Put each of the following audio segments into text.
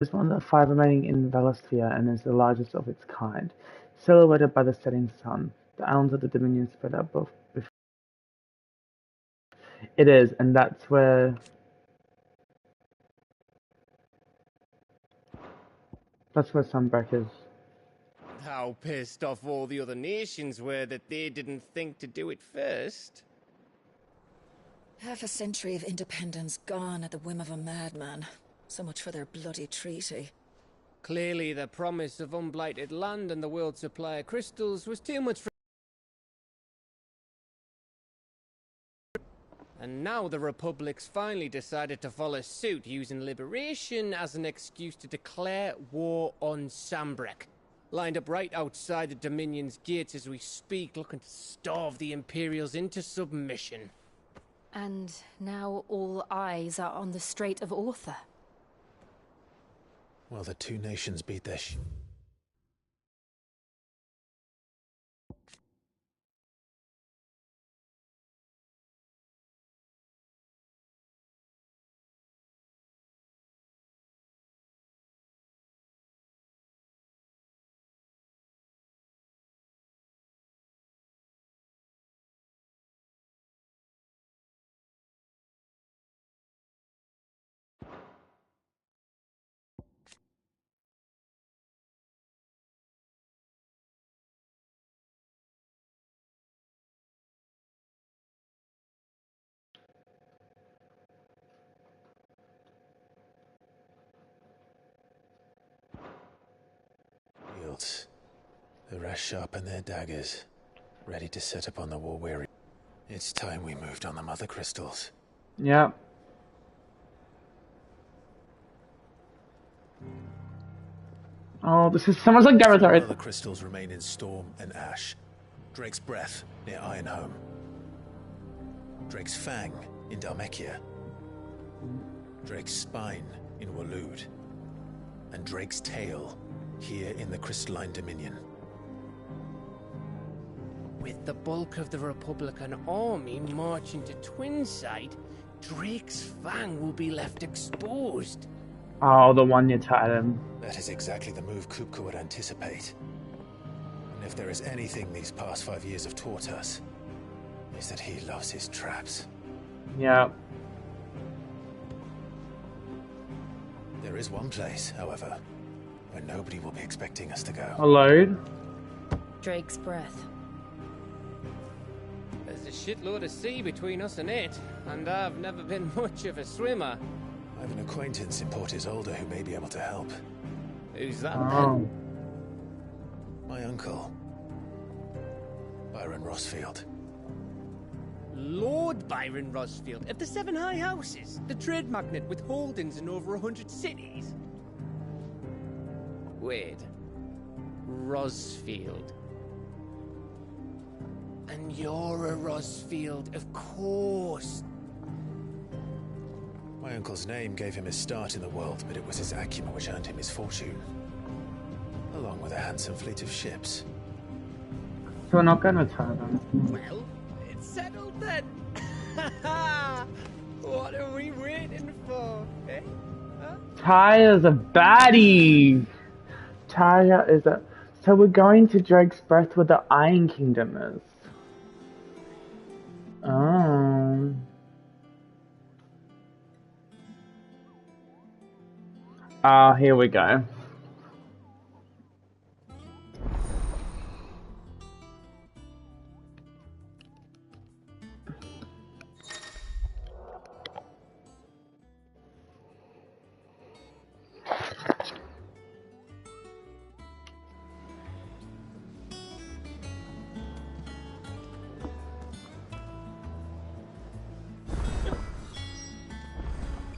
is one of the 5 remaining in Velasphere and is the largest of its kind. Silhouetted by the setting sun, the islands of the Dominion spread out both. It is, and that's where Sunbreak is. How pissed off all the other nations were that they didn't think to do it first. Half a century of independence gone at the whim of a madman. So much for their bloody treaty. Clearly, the promise of unblighted land and the world's supply of crystals was too much for... And now the Republic's finally decided to follow suit, using liberation as an excuse to declare war on Sanbreque. Lined up right outside the Dominion's gates as we speak, looking to starve the Imperials into submission. And now all eyes are on the Strait of Author. Well, the two nations beat their shields. The rest sharpen their daggers, ready to set upon the war-weary. It's time we moved on the Mother Crystals. Yeah. Oh, this is so much like Garrothard. Mother Crystals remain in Storm and Ash. Drake's Breath near Ironhome. Drake's Fang in Dhalmekia. Drake's Spine in Waloed. And Drake's Tail here in the Crystalline Dominion. With the bulk of the Republican army marching to Twinside, Drake's Fang will be left exposed. Oh, the one you tied him. That is exactly the move Kupka would anticipate. And if there is anything these past 5 years have taught us, is that he loves his traps. Yeah. There is one place, however, where nobody will be expecting us to go. A load. Drake's Breath. There's a shitload of sea between us and it, and I've never been much of a swimmer. I have an acquaintance in Port Isolde who may be able to help. Who's that Oh. then? My uncle, Byron Rosfield. Lord Byron Rosfield of the Seven High Houses, the trade magnate with holdings in over 100 cities. Wait, Rosfield. And you're a Rosfield, of course. My uncle's name gave him his start in the world, but it was his acumen which earned him his fortune. Along with a handsome fleet of ships. So we're not gonna tie them. Well, it's settled then. What are we waiting for, eh? Huh? Tyra's a baddie. Tyra is a... So we're going to Drake's Breath where the Iron Kingdom is. Oh. Ah, here we go.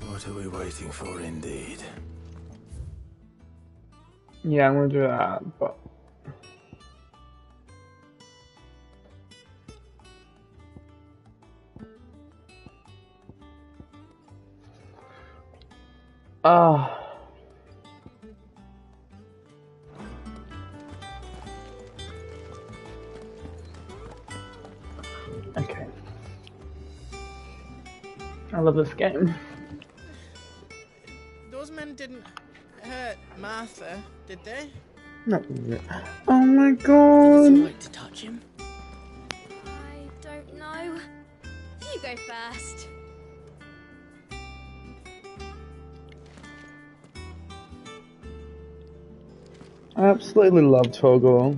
What are we waiting for, indeed? Yeah, I'm gonna do that, but... Oh. Okay. I love this game. Those men didn't hurt Martha, did they? Not really. Oh my Did it god. like to touch him? I don't know. You go first. I absolutely love Torgal.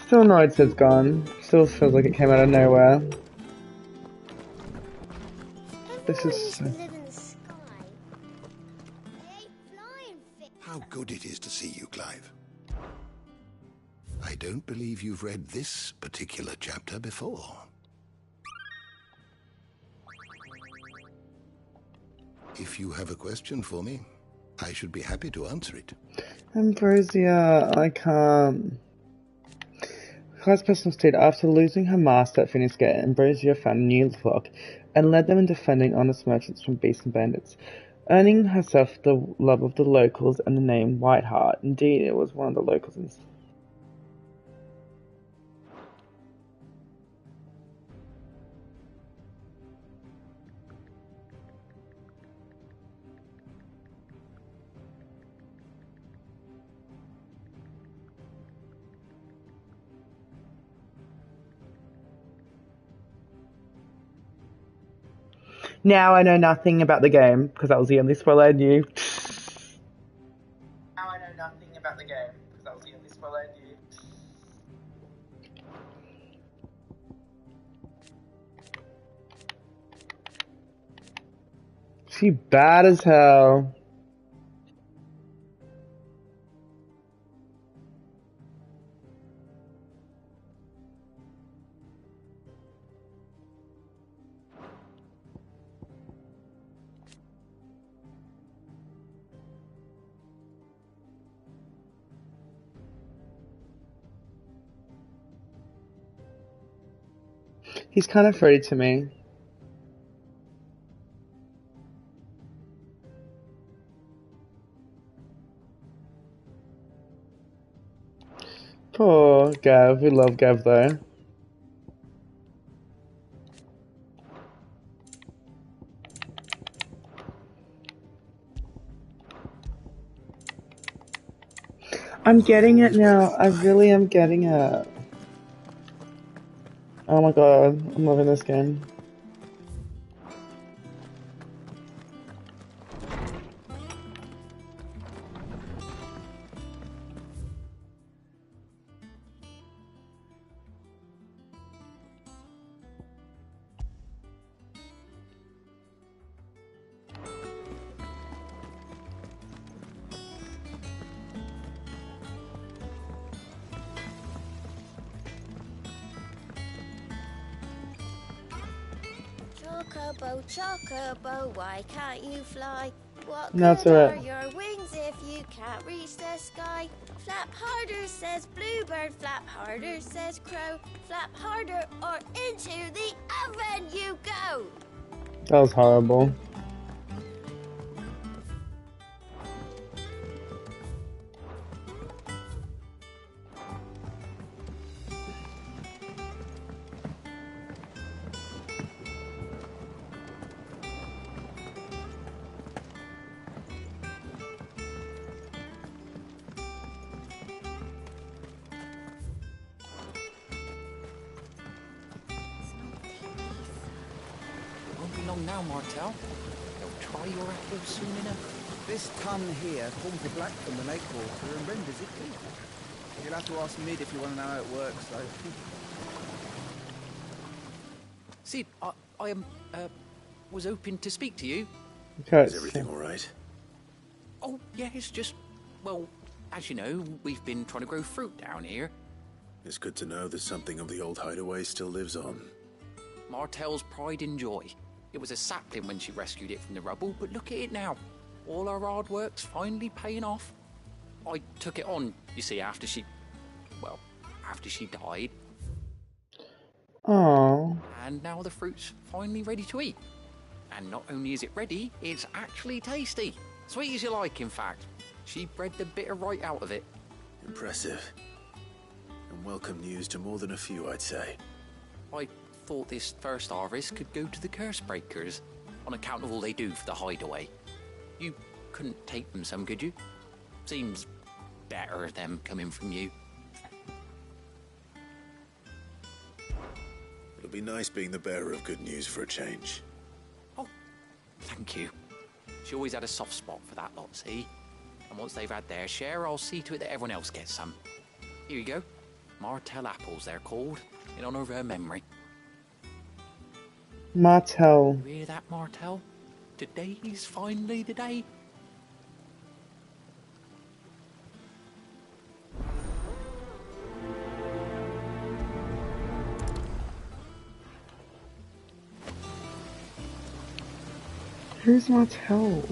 Still annoyed it's gone. Still feels like it came out of nowhere. This is so... How good it is to see you, Clive. I don't believe you've read this particular chapter before. If you have a question for me, I should be happy to answer it. Ambrosia, I can't. Clive's personal state. After losing her master at Phoenix Gate, Ambrosia found a new flock and led them in defending honest merchants from beasts and bandits, earning herself the love of the locals and the name Whiteheart. Indeed, it was one of the locals in... Now I know nothing about the game, because that was the only spoiler I knew. Now I know nothing about the game, because that was the only spoiler I knew. She bad as hell. He's kind of fruity to me. Poor Gav. We love Gav though. I'm getting it now. I really am getting it. Oh my god, I'm loving this game. Chocobo, chocobo, why can't you fly? What That's good are alright. your wings if you can't reach the sky? Flap harder, says bluebird. Flap harder, says crow. Flap harder, or into the oven you go. That was horrible. Won't be long now, Martel. They'll try your apples soon enough. This ton here pulls the black from the lake water and renders it clean. You'll have to ask Mid if you want to know how it works, though. Sid, I was hoping to speak to you. Okay. Is everything all right? Oh, yeah, it's just, well, as you know, we've been trying to grow fruit down here. It's good to know that something of the old hideaway still lives on. Martel's pride and joy. It was a sapling when she rescued it from the rubble, but look at it now. All our hard work's finally paying off. I took it on, you see, after she died, Aww. and now the fruit's finally ready to eat. And not only is it ready, it's actually tasty. Sweet as you like, in fact. She bred the bitter right out of it. Impressive. And welcome news to more than a few, I'd say. I thought this first harvest could go to the curse breakers, on account of all they do for the hideaway. You couldn't take them some, could you? Seems better them coming from you. It'll be nice being the bearer of good news for a change. Oh, thank you. She always had a soft spot for that lot, see? And once they've had their share, I'll see to it that everyone else gets some. Here you go. Martel apples, they're called, in honour of her memory. Martel. You hear that, Martel? Today's finally the day. Who's Martel?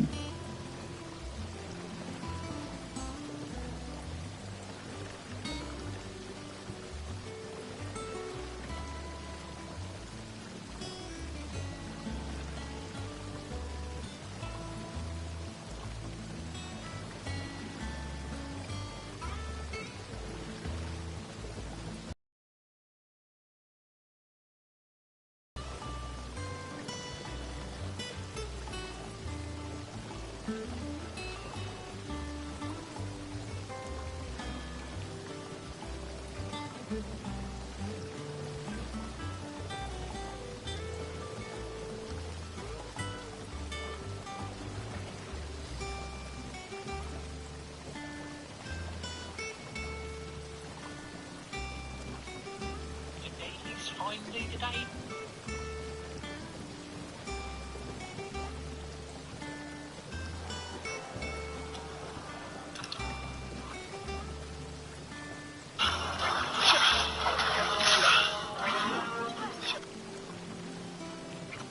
Today's finally the day.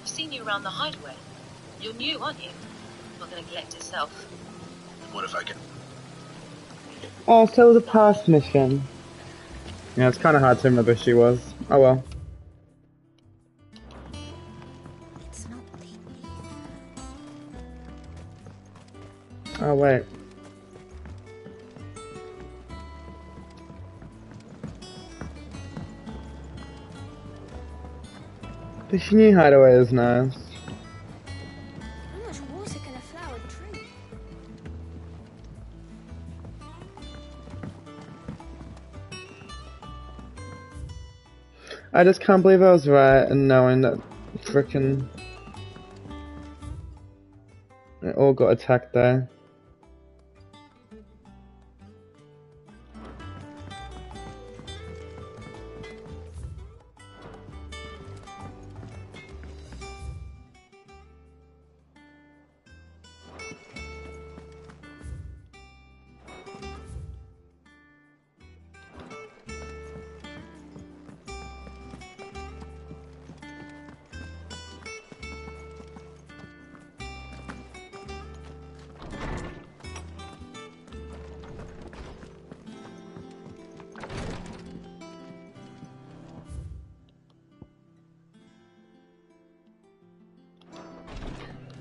I've seen you around the hideaway. You're new, aren't you? Not going to collect itself. What if I can? Oh, so the past mission. Yeah, it's kind of hard to remember who she was. Oh well. It's not the Oh wait. This new hideaway is nice. How much water can a flower drink? I just can't believe I was right in knowing that frickin' it all got attacked there.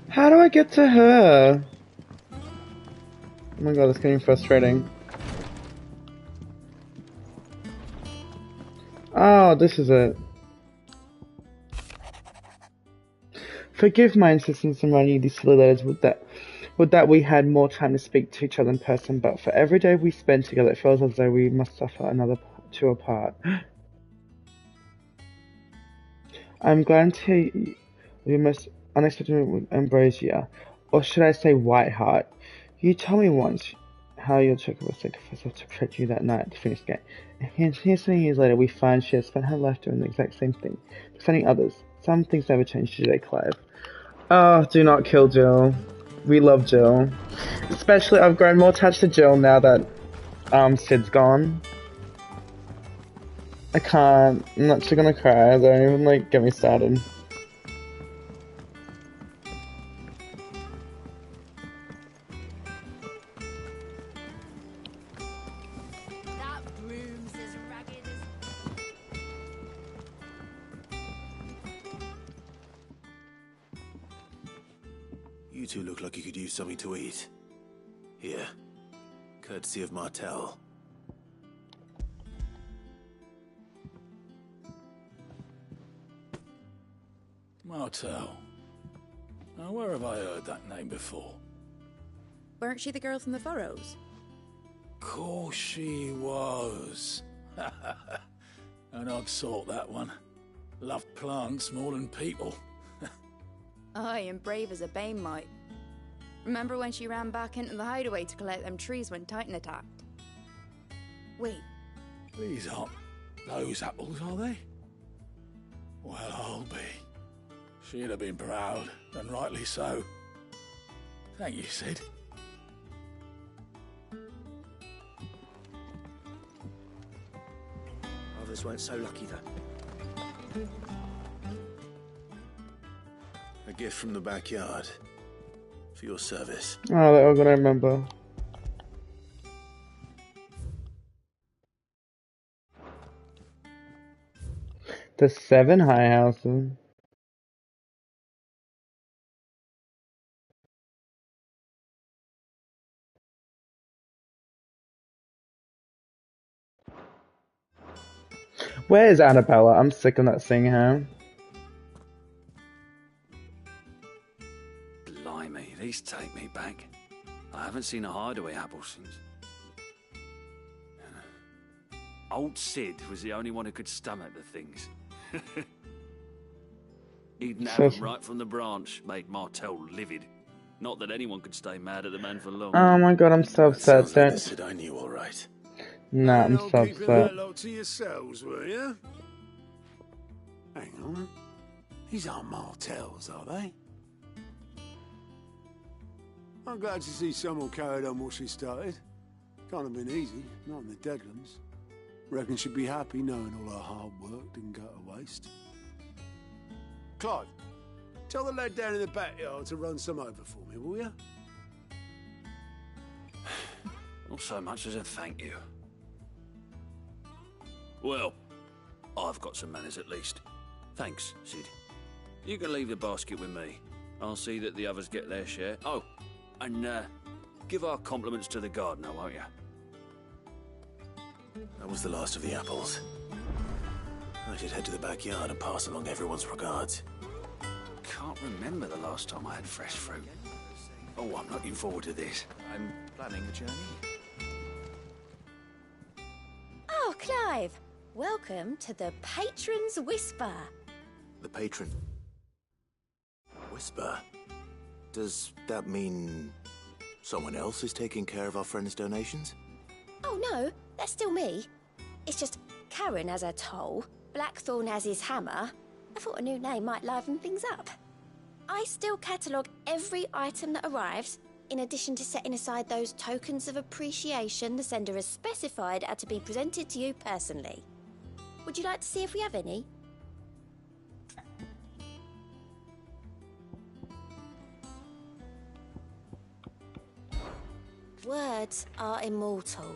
How do I get to her? Oh my god, it's getting frustrating. Oh, this is it. Forgive my insistence in writing you these silly letters. Would that we had more time to speak to each other in person, but for every day we spend together, it feels as though we must suffer another two apart. I'm glad to hear you most unexpected with Ambrosia, or should I say Whiteheart. You told me once how your chick was sacrificed herself to protect you that night at the Phoenix Gate. And here 20 years later, we find she has spent her life doing the exact same thing, defending others. Some things never change, do they, Clive? Oh, do not kill Jill. We love Jill. Especially, I've grown more attached to Jill now that Sid's gone. I can't. I'm actually gonna cry. Don't even get me started. That broom's as ragged as... You two look like you could use something to eat. Here. Courtesy of Martel. Martel. Now, where have I heard that name before? Weren't she the girl from the Furrows? Course she was. And I'd sort that one. Loved plants more than people. Aye, and brave as a bane might. Remember when she ran back into the hideaway to collect them trees when Titan attacked? Wait. These aren't those apples, are they? Well, I'll be. She'd have been proud, and rightly so. Thank you, Sid. Others weren't so lucky, though. A gift from the backyard. For your service. Oh, that I'm gonna remember. The 7 high houses. Where is Annabella? I'm sick of not seeing her. Blimey, these take me back. I haven't seen a hideaway apple since. Old Sid was the only one who could stomach the things. He'd nab them right from the branch, made Martel livid. Not that anyone could stay mad at the man for long. Oh my god, I'm so upset. Sounds like the Sid I knew, all right. Nah, I'm so Keeping upset. that lot to yourselves, were you? Hang on. These aren't Martels, are they? I'm glad to see someone carried on what she started. Can't have been easy, not in the Deadlands. Reckon she'd be happy knowing all her hard work didn't go to waste. Clive, tell the lad down in the backyard to run some over for me, will you? Not so much as a thank you. Well, I've got some manners at least. Thanks, Sid. You can leave the basket with me. I'll see that the others get their share. Oh, and give our compliments to the gardener, won't you? That was the last of the apples. I should head to the backyard and pass along everyone's regards. Can't remember the last time I had fresh fruit. Oh, I'm looking forward to this. I'm planning the journey. Oh, Clive! Welcome to the Patron's Whisper. The patron. Whisper? Does that mean someone else is taking care of our friend's donations? Oh no, that's still me. It's just Karen has her toll, Blackthorn has his hammer. I thought a new name might liven things up. I still catalogue every item that arrives, in addition to setting aside those tokens of appreciation the sender has specified are to be presented to you personally. Would you like to see if we have any? Words are immortal.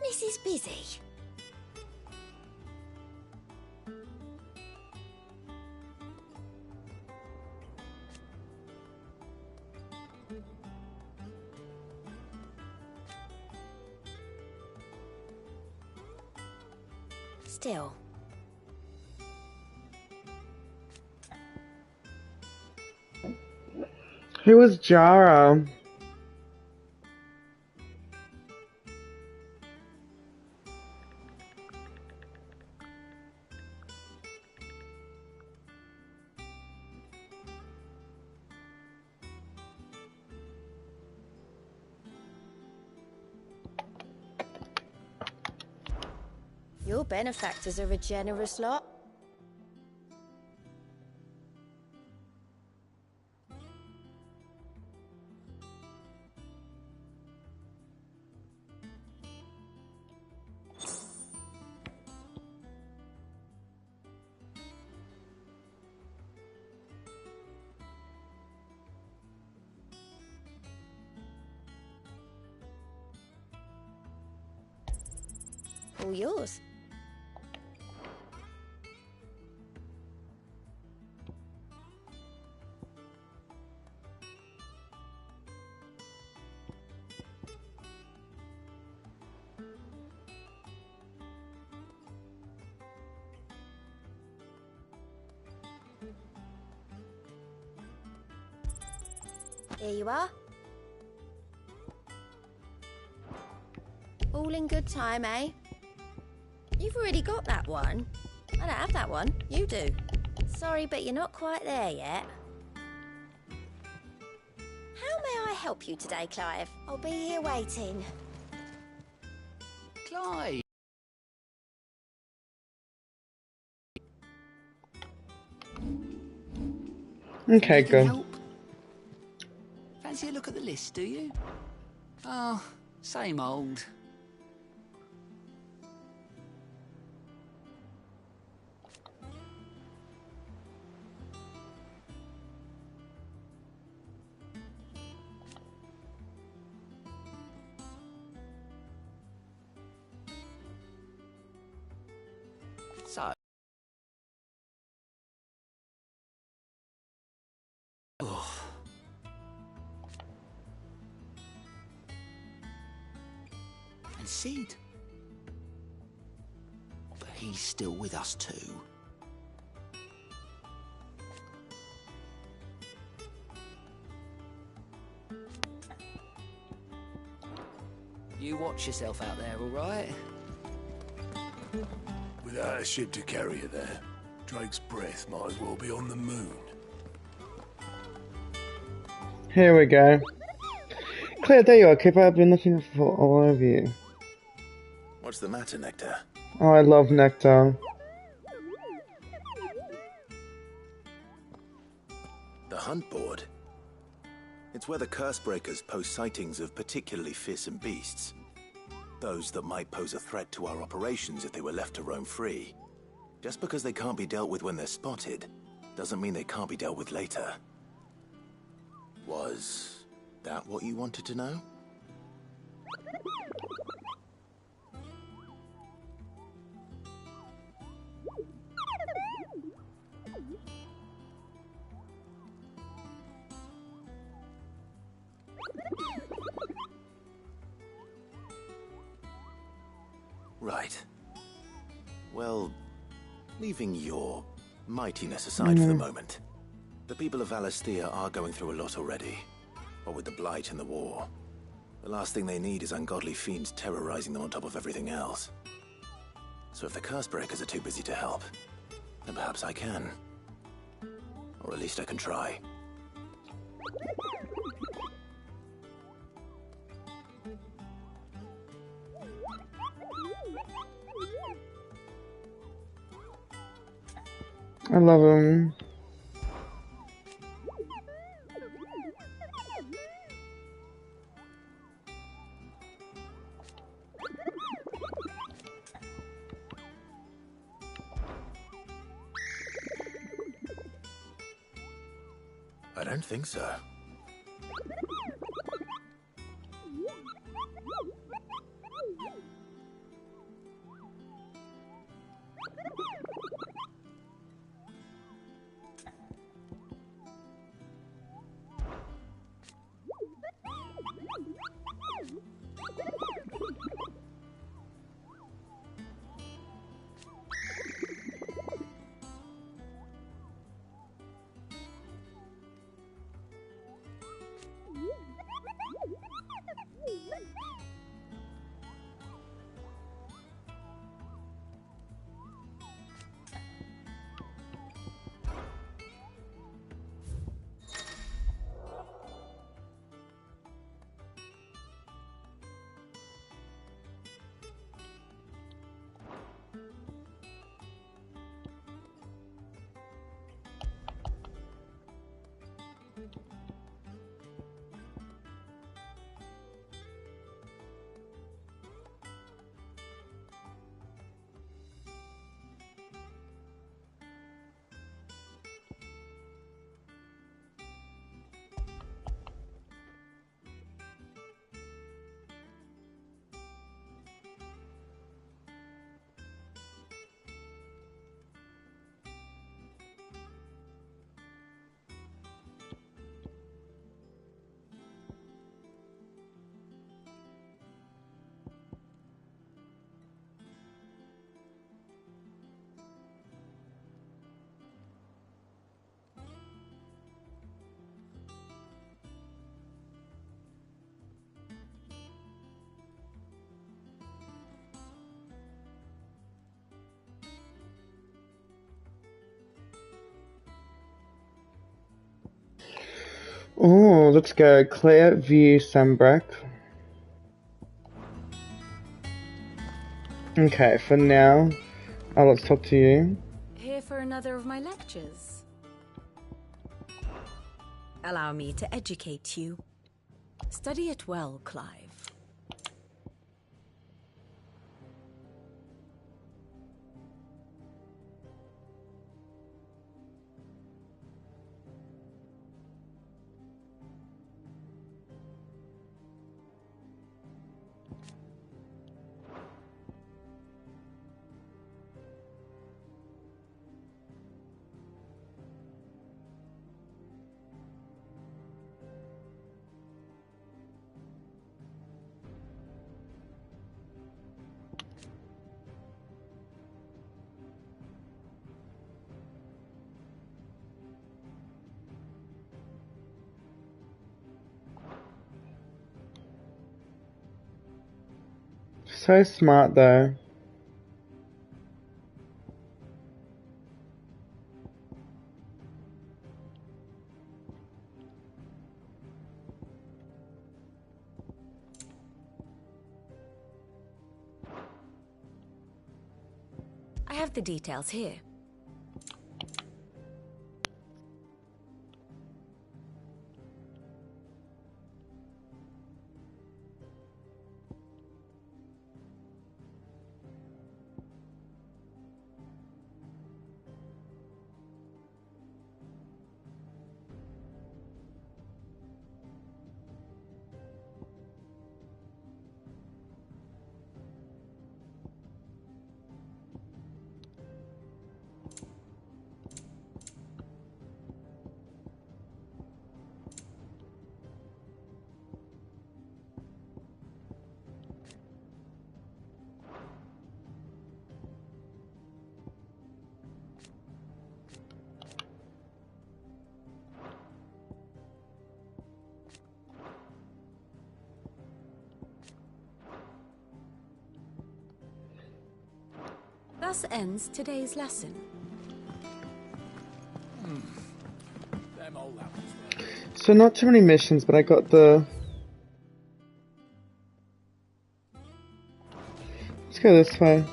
Business is busy. Still. Who was Jara? Your benefactors are a generous lot. All yours. Here you are. All in good time, eh? You've already got that one. I don't have that one. You do. Sorry, but you're not quite there yet. How may I help you today, Clive? I'll be here waiting. Clive! Okay, You can good. help. Fancy a look at the list, do you? Oh, same old. So. Oh. And Sid. But he's still with us too. You watch yourself out there, all right? Without a ship to carry it there, Drake's breath might as well be on the moon. Here we go. Claire, there you are, Kipper. I've been looking for all of you. What's the matter, Nectar? Oh, I love Nectar. The hunt board? It's where the Cursebreakers post sightings of particularly fearsome beasts. Those that might pose a threat to our operations if they were left to roam free. Just because they can't be dealt with when they're spotted, doesn't mean they can't be dealt with later. Was that what you wanted to know? Right. Well, leaving your mightiness aside for the moment, the people of Valisthea are going through a lot already. What with the Blight and the war. The last thing they need is ungodly fiends terrorizing them on top of everything else. So if the Cursebreakers are too busy to help, then perhaps I can. Or at least I can try. I love him. I don't think so. Oh, let's go. Clear View Sunbreak. Okay, for now, let's talk to you. Here for another of my lectures. Allow me to educate you. Study it well, Clive. So smart, though. I have the details here. Thus ends today's lesson. Them old apples. So not too many missions, but I got the... Let's go this way.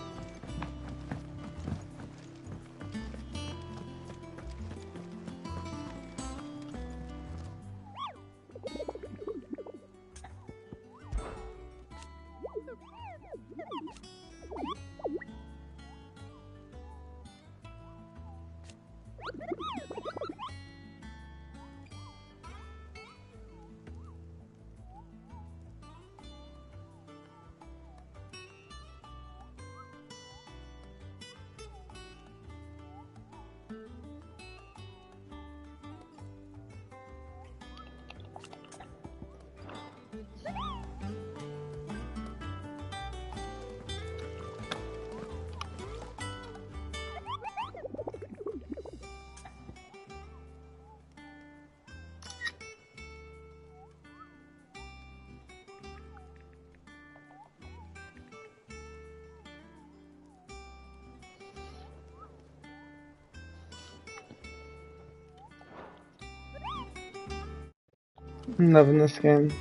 I'm loving this game.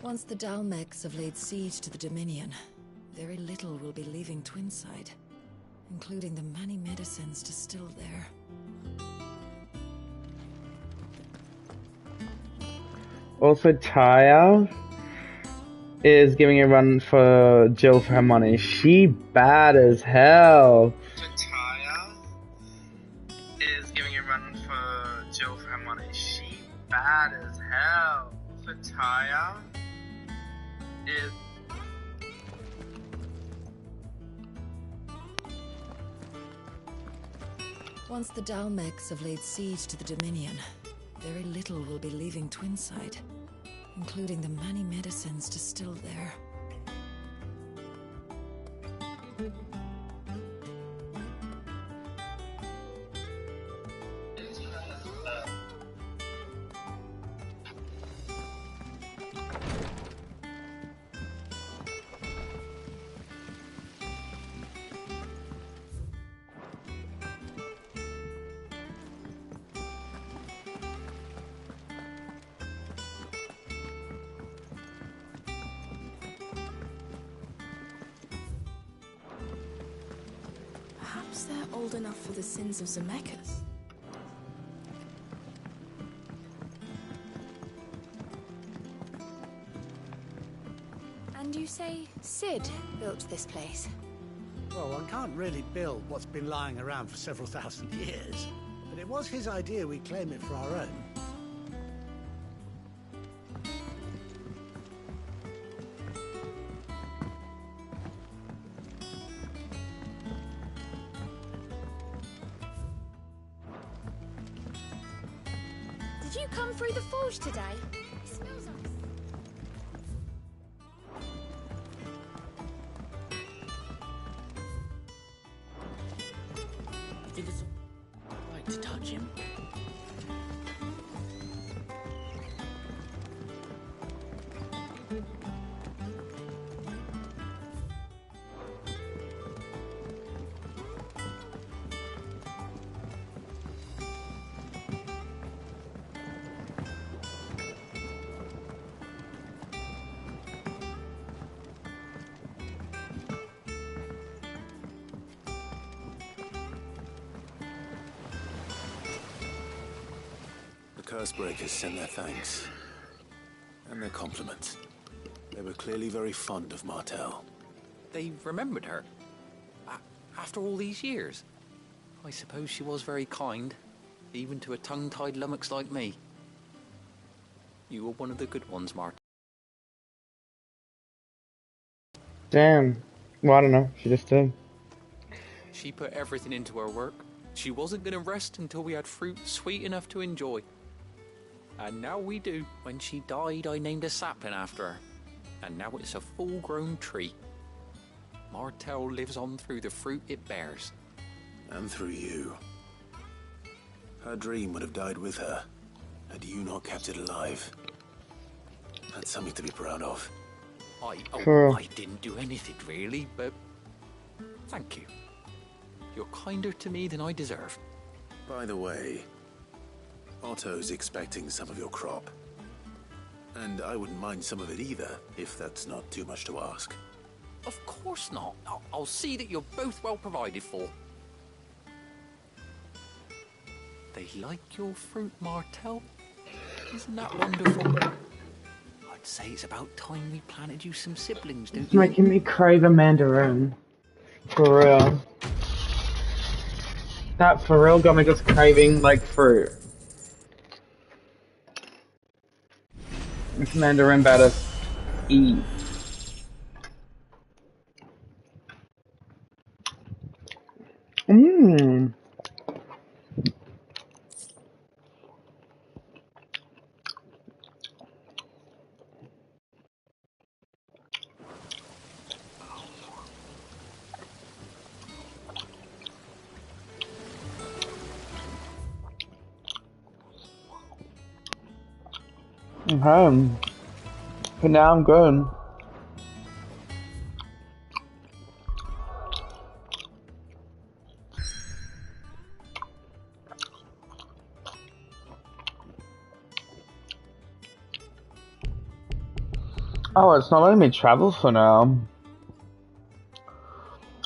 Once the Dalmecs have laid siege to the Dominion, very little will be leaving Twinside, including the many medicines distilled there. Also, Taya is giving a run for Jill for her money. She bad as hell. Taya is giving a run for Jill for her money. She bad as hell. So Taya is... Once the Dalmecs have laid siege to the Dominion, very little will be leaving Twinside, including the many medicines distilled there. Perhaps they're old enough for the sins of Zemeckis. And you say Sid built this place? Well, one can't really build what's been lying around for several thousand years. But it was his idea we claim it for our own. Did you come through the forge today? It smells nice. I think it's right to touch him. Cursebreakers sent their thanks. And their compliments. They were clearly very fond of Martel. They remembered her. After all these years. I suppose she was very kind, even to a tongue-tied lummox like me. You were one of the good ones, Martel. Damn. Well, I don't know. She just did. She put everything into her work. She wasn't going to rest until we had fruit sweet enough to enjoy. And now we do. When she died, I named a sapling after her. And now it's a full-grown tree. Martel lives on through the fruit it bears. And through you. Her dream would have died with her, had you not kept it alive. That's something to be proud of. I didn't do anything really, but thank you. You're kinder to me than I deserve. By the way, Otto's expecting some of your crop. And I wouldn't mind some of it either, if that's not too much to ask. Of course not. I'll see that you're both well provided for. They like your fruit, Martel. Isn't that wonderful? I'd say it's about time we planted you some siblings, don't It's you? making me crave a mandarin. For real. That for real got me just craving, like, fruit. This mandarin better eat. Mmm. Okay. For now, I'm good. Oh, it's not letting me travel for now.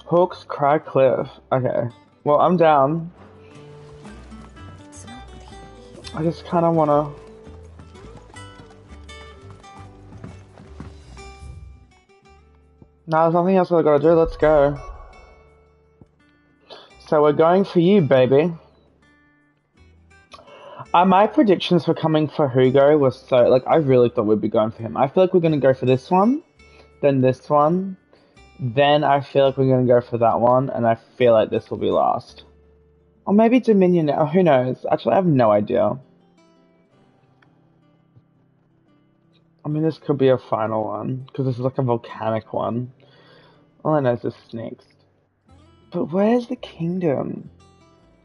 Hawks Cry Cliff. Okay. Well, I'm down. I just kind of want to... No, there's nothing else I gotta do. Let's go. So we're going for you, baby. My predictions for coming for Hugo was so... Like, I really thought we'd be going for him. I feel like we're gonna go for this one, then this one, then I feel like we're gonna go for that one, and I feel like this will be last. Or maybe Dominion now. Who knows? Actually, I have no idea. I mean, this could be a final one, because this is like a volcanic one. All I know is this next. But where's the kingdom?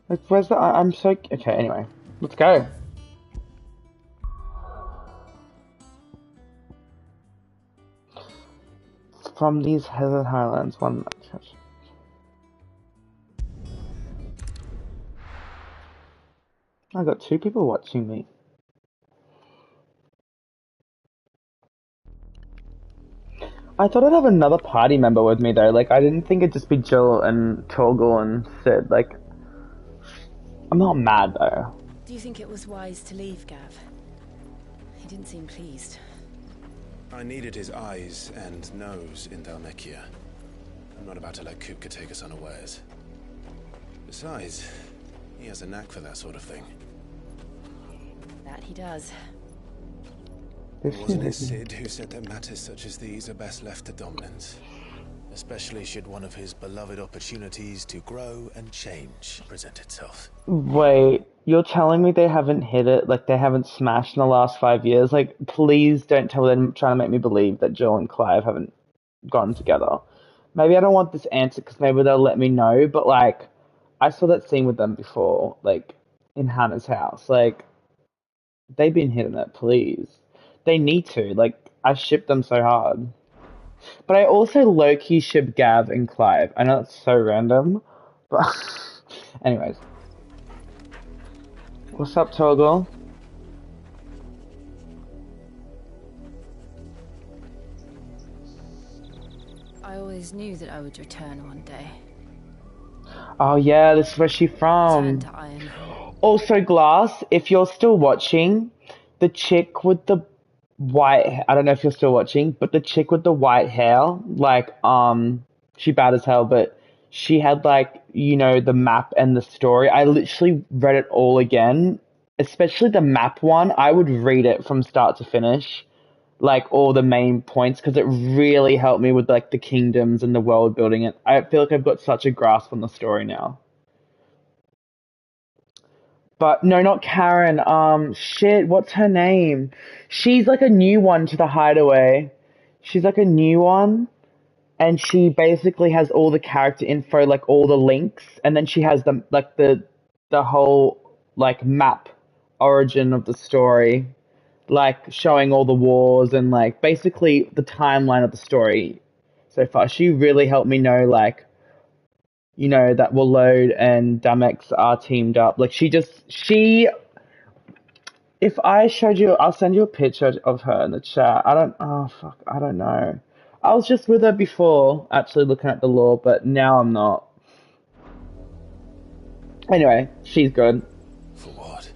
Like, where's the... I'm so... Okay, anyway. Let's go. From these Heather Highlands, one... I got 2 people watching me. I thought I'd have another party member with me though. Like, I didn't think it'd just be Jill and Torgal and Sid. Like, I'm not mad though. Do you think it was wise to leave, Gav? He didn't seem pleased. I needed his eyes and nose in Dhalmekia. I'm not about to let Kupka take us unawares. Besides, he has a knack for that sort of thing. That he does. Wasn't it Sid who said that matters such as these are best left to dominance? Especially should one of his beloved opportunities to grow and change present itself. Wait, you're telling me they haven't hit it? Like, they haven't smashed in the last 5 years? Like, please don't tell them trying to make me believe that Jill and Clive haven't gotten together. Maybe I don't want this answer because maybe they'll let me know, but, like, I saw that scene with them before, like, in Hannah's house. Like, they've been hitting it, please. They need to. Like, I ship them so hard. But I also low-key ship Gav and Clive. I know that's so random, but... Anyways. What's up, Torgal? I always knew that I would return one day. Oh yeah, this is where she's from. Also, Glass, if you're still watching, the chick with the white, I don't know if you're still watching, but the chick with the white hair, like, she bad as hell, but she had, like, you know, the map and the story. I literally read it all again, especially the map one. I would read it from start to finish, like, all the main points, because it really helped me with, like, the kingdoms and the world building. And I feel like I've got such a grasp on the story now. But, no, not Karen. Shit, what's her name? She's, like, a new one to the Hideaway. She's, like, a new one. And she basically has all the character info, like, all the links. And then she has, the whole, like, map origin of the story. Like, showing all the wars and, like, basically the timeline of the story so far. She really helped me know, like, you know, that Walode and Damex are teamed up. Like, if I showed you, I'll send you a picture of her in the chat. I don't know. I was just with her before, actually looking at the lore, but now I'm not. Anyway, she's good. For what?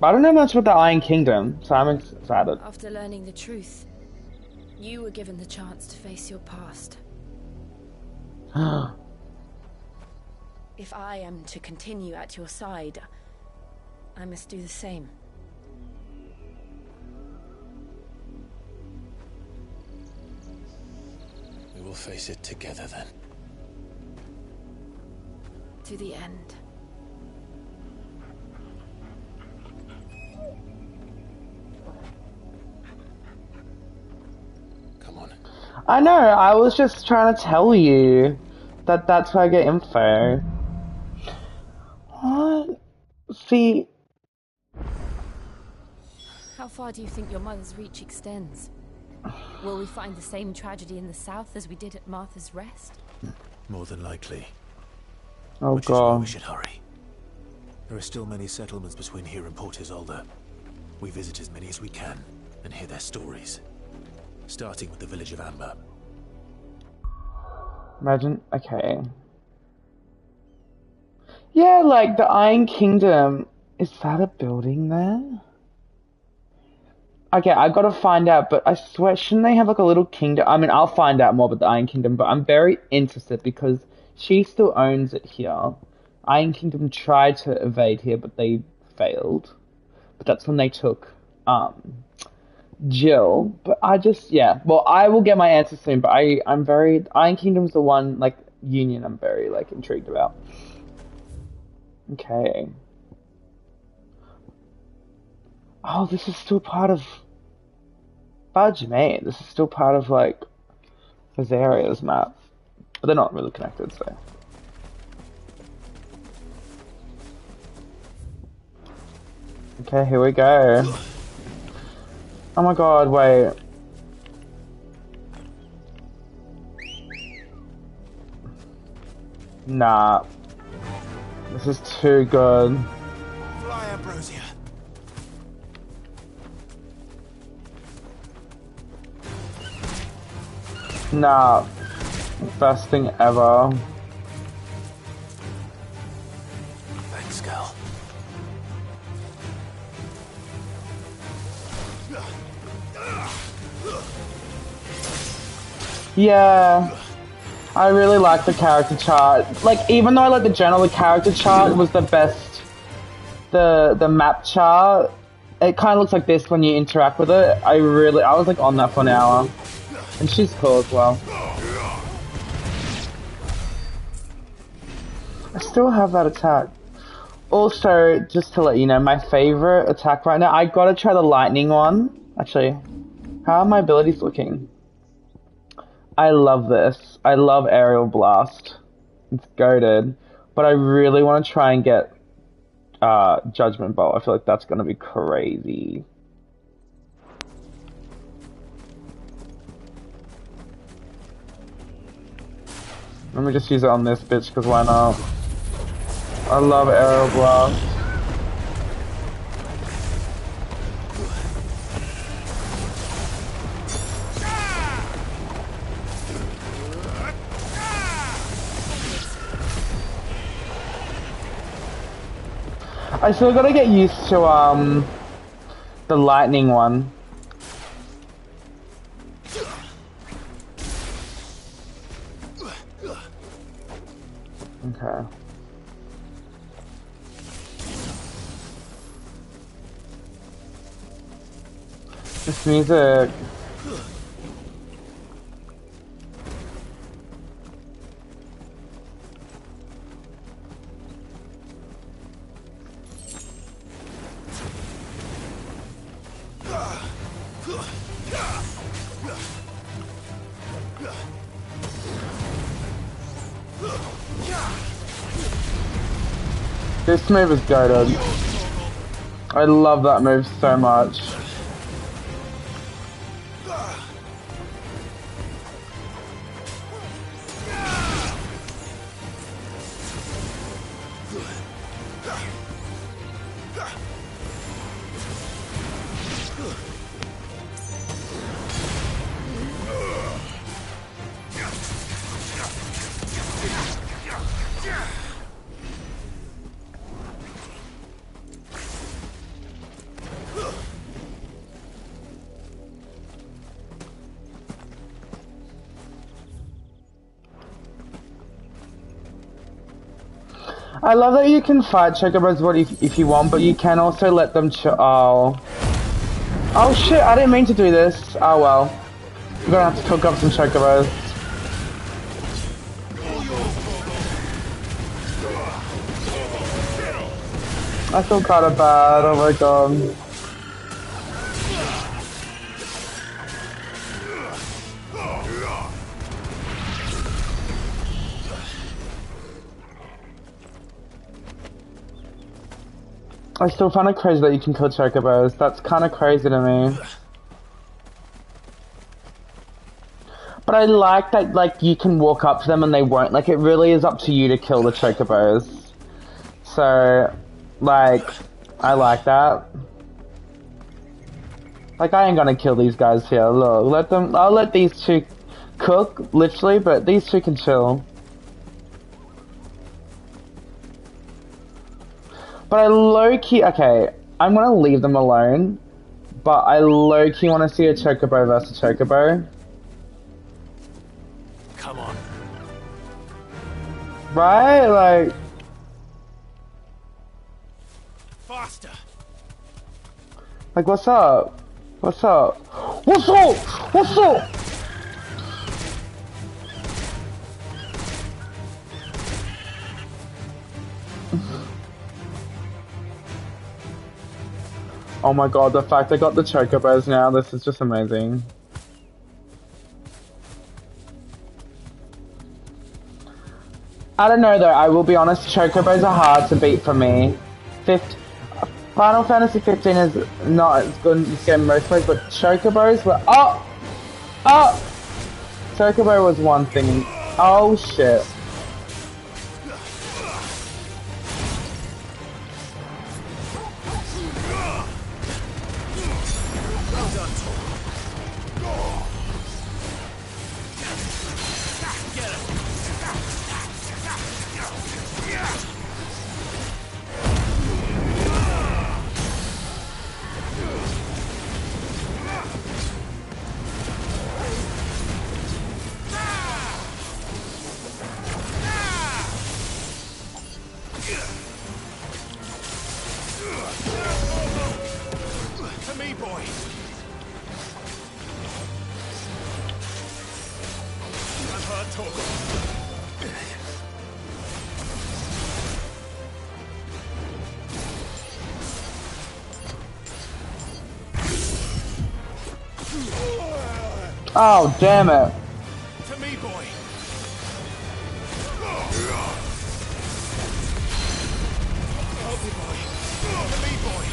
But I don't know much about the Iron Kingdom, so I'm excited. After learning the truth, you were given the chance to face your past. If I am to continue at your side, I must do the same. We will face it together then. To the end. Come on. I know, I was just trying to tell you that that's where I get info. What? See... How far do you think your mother's reach extends? Will we find the same tragedy in the south as we did at Martha's Rest? More than likely. Oh Which is why god. we should hurry. There are still many settlements between here and Port Isolde. We visit as many as we can and hear their stories. Starting with the village of Amber. Imagine, okay. Yeah, like, the Iron Kingdom, is that a building there? Okay, I gotta find out, but I swear, shouldn't they have, like, a little kingdom? I mean, I'll find out more about the Iron Kingdom, but I'm very interested because she still owns it here. Iron Kingdom tried to evade here, but they failed. But that's when they took, Jill. But I just, yeah. Well, I will get my answer soon, but I'm very, Iron Kingdom's the one, like, union I'm very, like, intrigued about. Okay. Oh, this is still part of... Fudge me, this is still part of, like, Azaria's map. But they're not really connected, so... Okay, here we go. Oh my god, wait. Nah. This is too good. Fly, Ambrosia. Nah. Best thing ever. Thanks, girl. Yeah. I really like the character chart. Like, even though I like the general character chart was the best, the map chart, it kind of looks like this when you interact with it. I was like on that for an hour. And she's cool as well. I still have that attack. Also, just to let you know, my favorite attack right now, I gotta try the lightning one. Actually, how are my abilities looking? I love this. I love Aerial Blast. It's goated. But I really want to try and get Judgment Bolt. I feel like that's gonna be crazy. Let me just use it on this bitch, because why not? I love Aerial Blast. I still gotta get used to the lightning one. Okay. This music. This move is goated. I love that move so much. I love that you can fight Chocobos if you want, but you can also let them oh shit, I didn't mean to do this. Oh well. We're gonna have to cook up some Chocobos. I feel kinda bad, oh my god. I still find it crazy that you can kill Chocobos. That's kind of crazy to me. But I like that, like, you can walk up to them and they won't. Like, it really is up to you to kill the Chocobos. So, like, I like that. Like, I ain't gonna kill these guys here. Look, I'll let these two cook, literally, but these two can chill. But I low-key, okay, I'm gonna leave them alone, but I low-key want to see a Chocobo versus Chocobo. Come on. Right? Like... Faster. Like, what's up? What's up? What's up? What's up? Oh my god, the fact I got the Chocobos now, this is just amazing. I don't know though, I will be honest, Chocobos are hard to beat for me. Final Fantasy 15 is not as good in this game most ways, but Chocobos were... Chocobo was one thing. Oh shit. get him! To me, boy! I've heard talk. Oh, damn it. To me, boy. Help me, boy. To me, boy.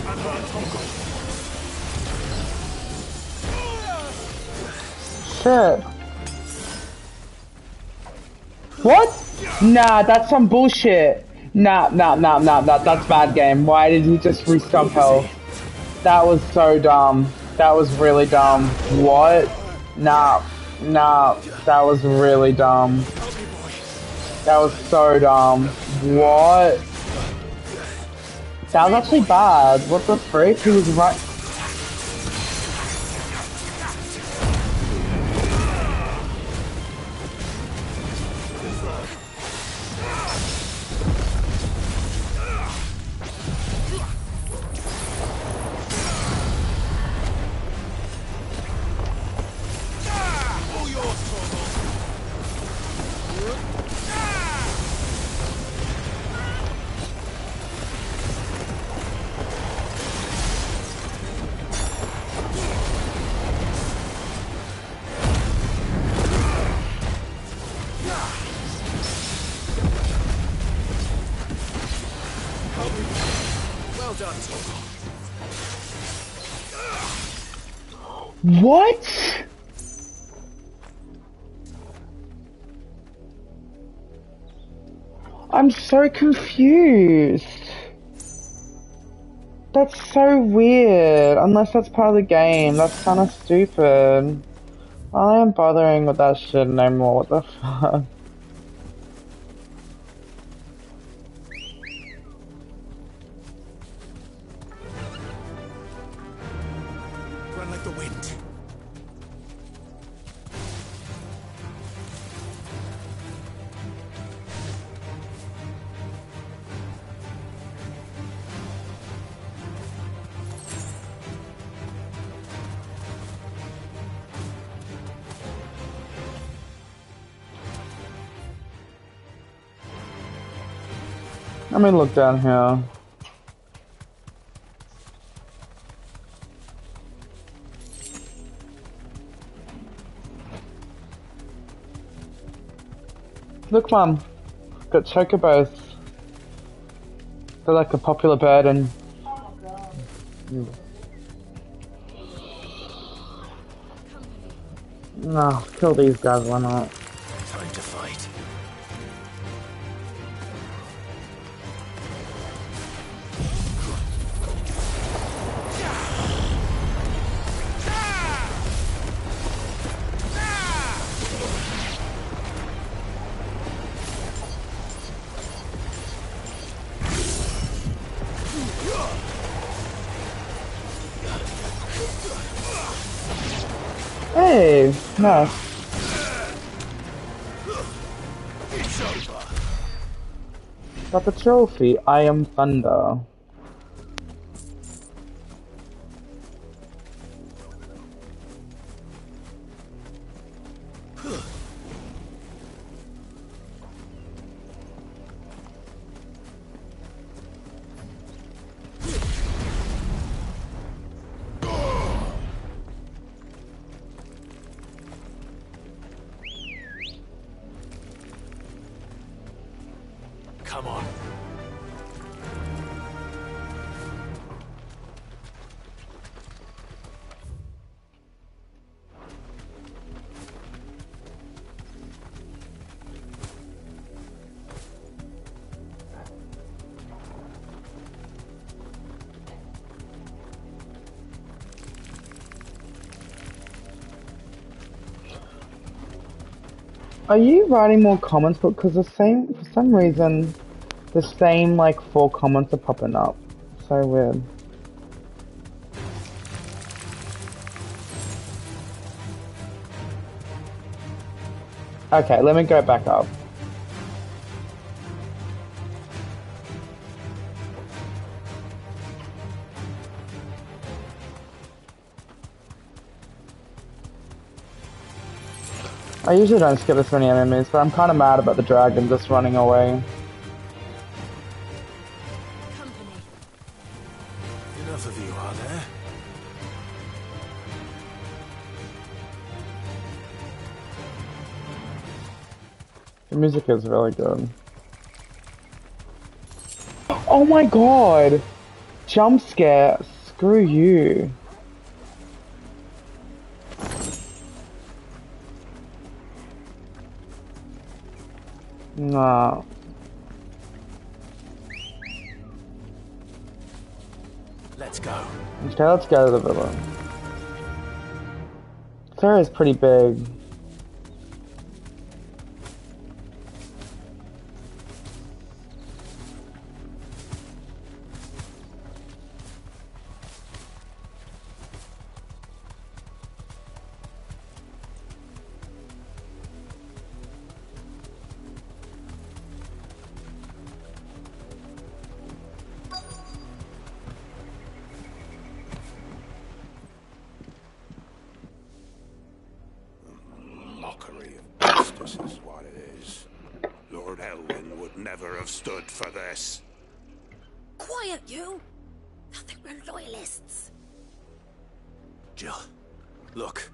I've heard talk. Shit. What? Nah, that's some bullshit. Nah, that's bad game. Why did you just restock health? That was so dumb. That was really dumb. What? Nah, that was really dumb. That was so dumb. What? That was actually bad. What the frick? He was right. Well done, Torgal. What? I'm so confused. That's so weird. Unless that's part of the game. That's kind of stupid. I am bothering with that shit no more. What the fuck? Run like the wind. Let me look down here. Look, Mum. Got chocobos. They're like a popular bird and... No, kill these guys, why not? Time to fight. Hey, nice. It's over. Got the trophy. I am Thunder. Come on. Are you writing more comments? Because for some reason, the same like 4 comments are popping up. So weird. Okay, let me go back up. I usually don't skip this many enemies, but I'm kind of mad about the dragon just running away. Enough of you, are there? The music is really good. Oh my god! Jump scare! Screw you. Nah. Let's go. Okay, let's go to the villa. This area is pretty big. This is what it is. Lord Elwyn would never have stood for this. Quiet, you! I think we're loyalists. Jill, look.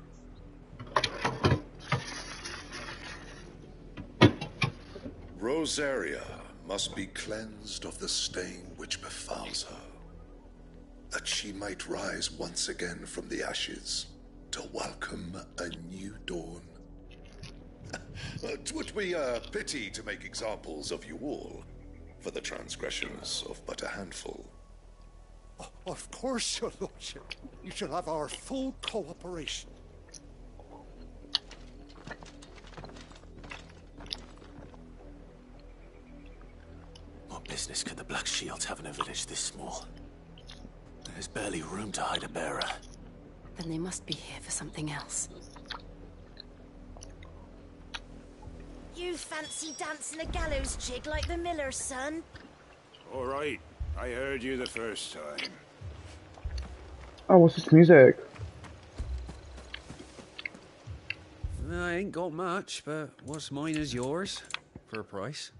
Rosaria must be cleansed of the stain which befouls her, that she might rise once again from the ashes to welcome a new dawn. 'Twould be a pity to make examples of you all, for the transgressions of but a handful. Of course, your lordship. You shall have our full cooperation. What business could the Black Shields have in a village this small? There's barely room to hide a bearer. Then they must be here for something else. You fancy dancing a gallows jig like the miller's son? All right, I heard you the first time. Oh, what's this music? I ain't got much, but what's mine is yours, for a price.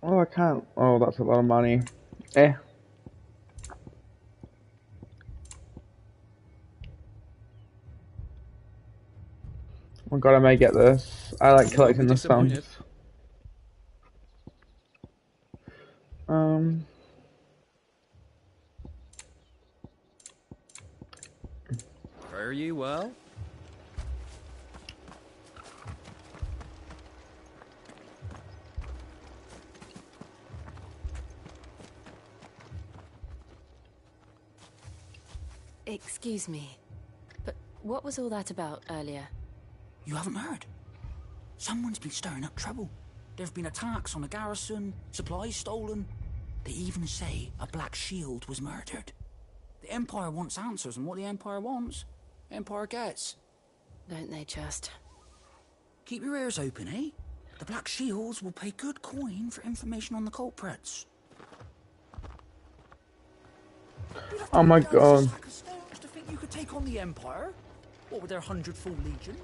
Oh, I can't. Oh, that's a lot of money. Eh. Oh god, I may get this. I like collecting the songs. Fare you well? Excuse me, but what was all that about earlier? You haven't heard? Someone's been stirring up trouble. There have been attacks on the garrison, supplies stolen. They even say a Black Shield was murdered. The Empire wants answers, and what the Empire wants, Empire gets. Don't they just? Keep your ears open, eh? The Black Shields will pay good coin for information on the culprits. Oh my god. To think you could take on the Empire? What with their 100-full legions?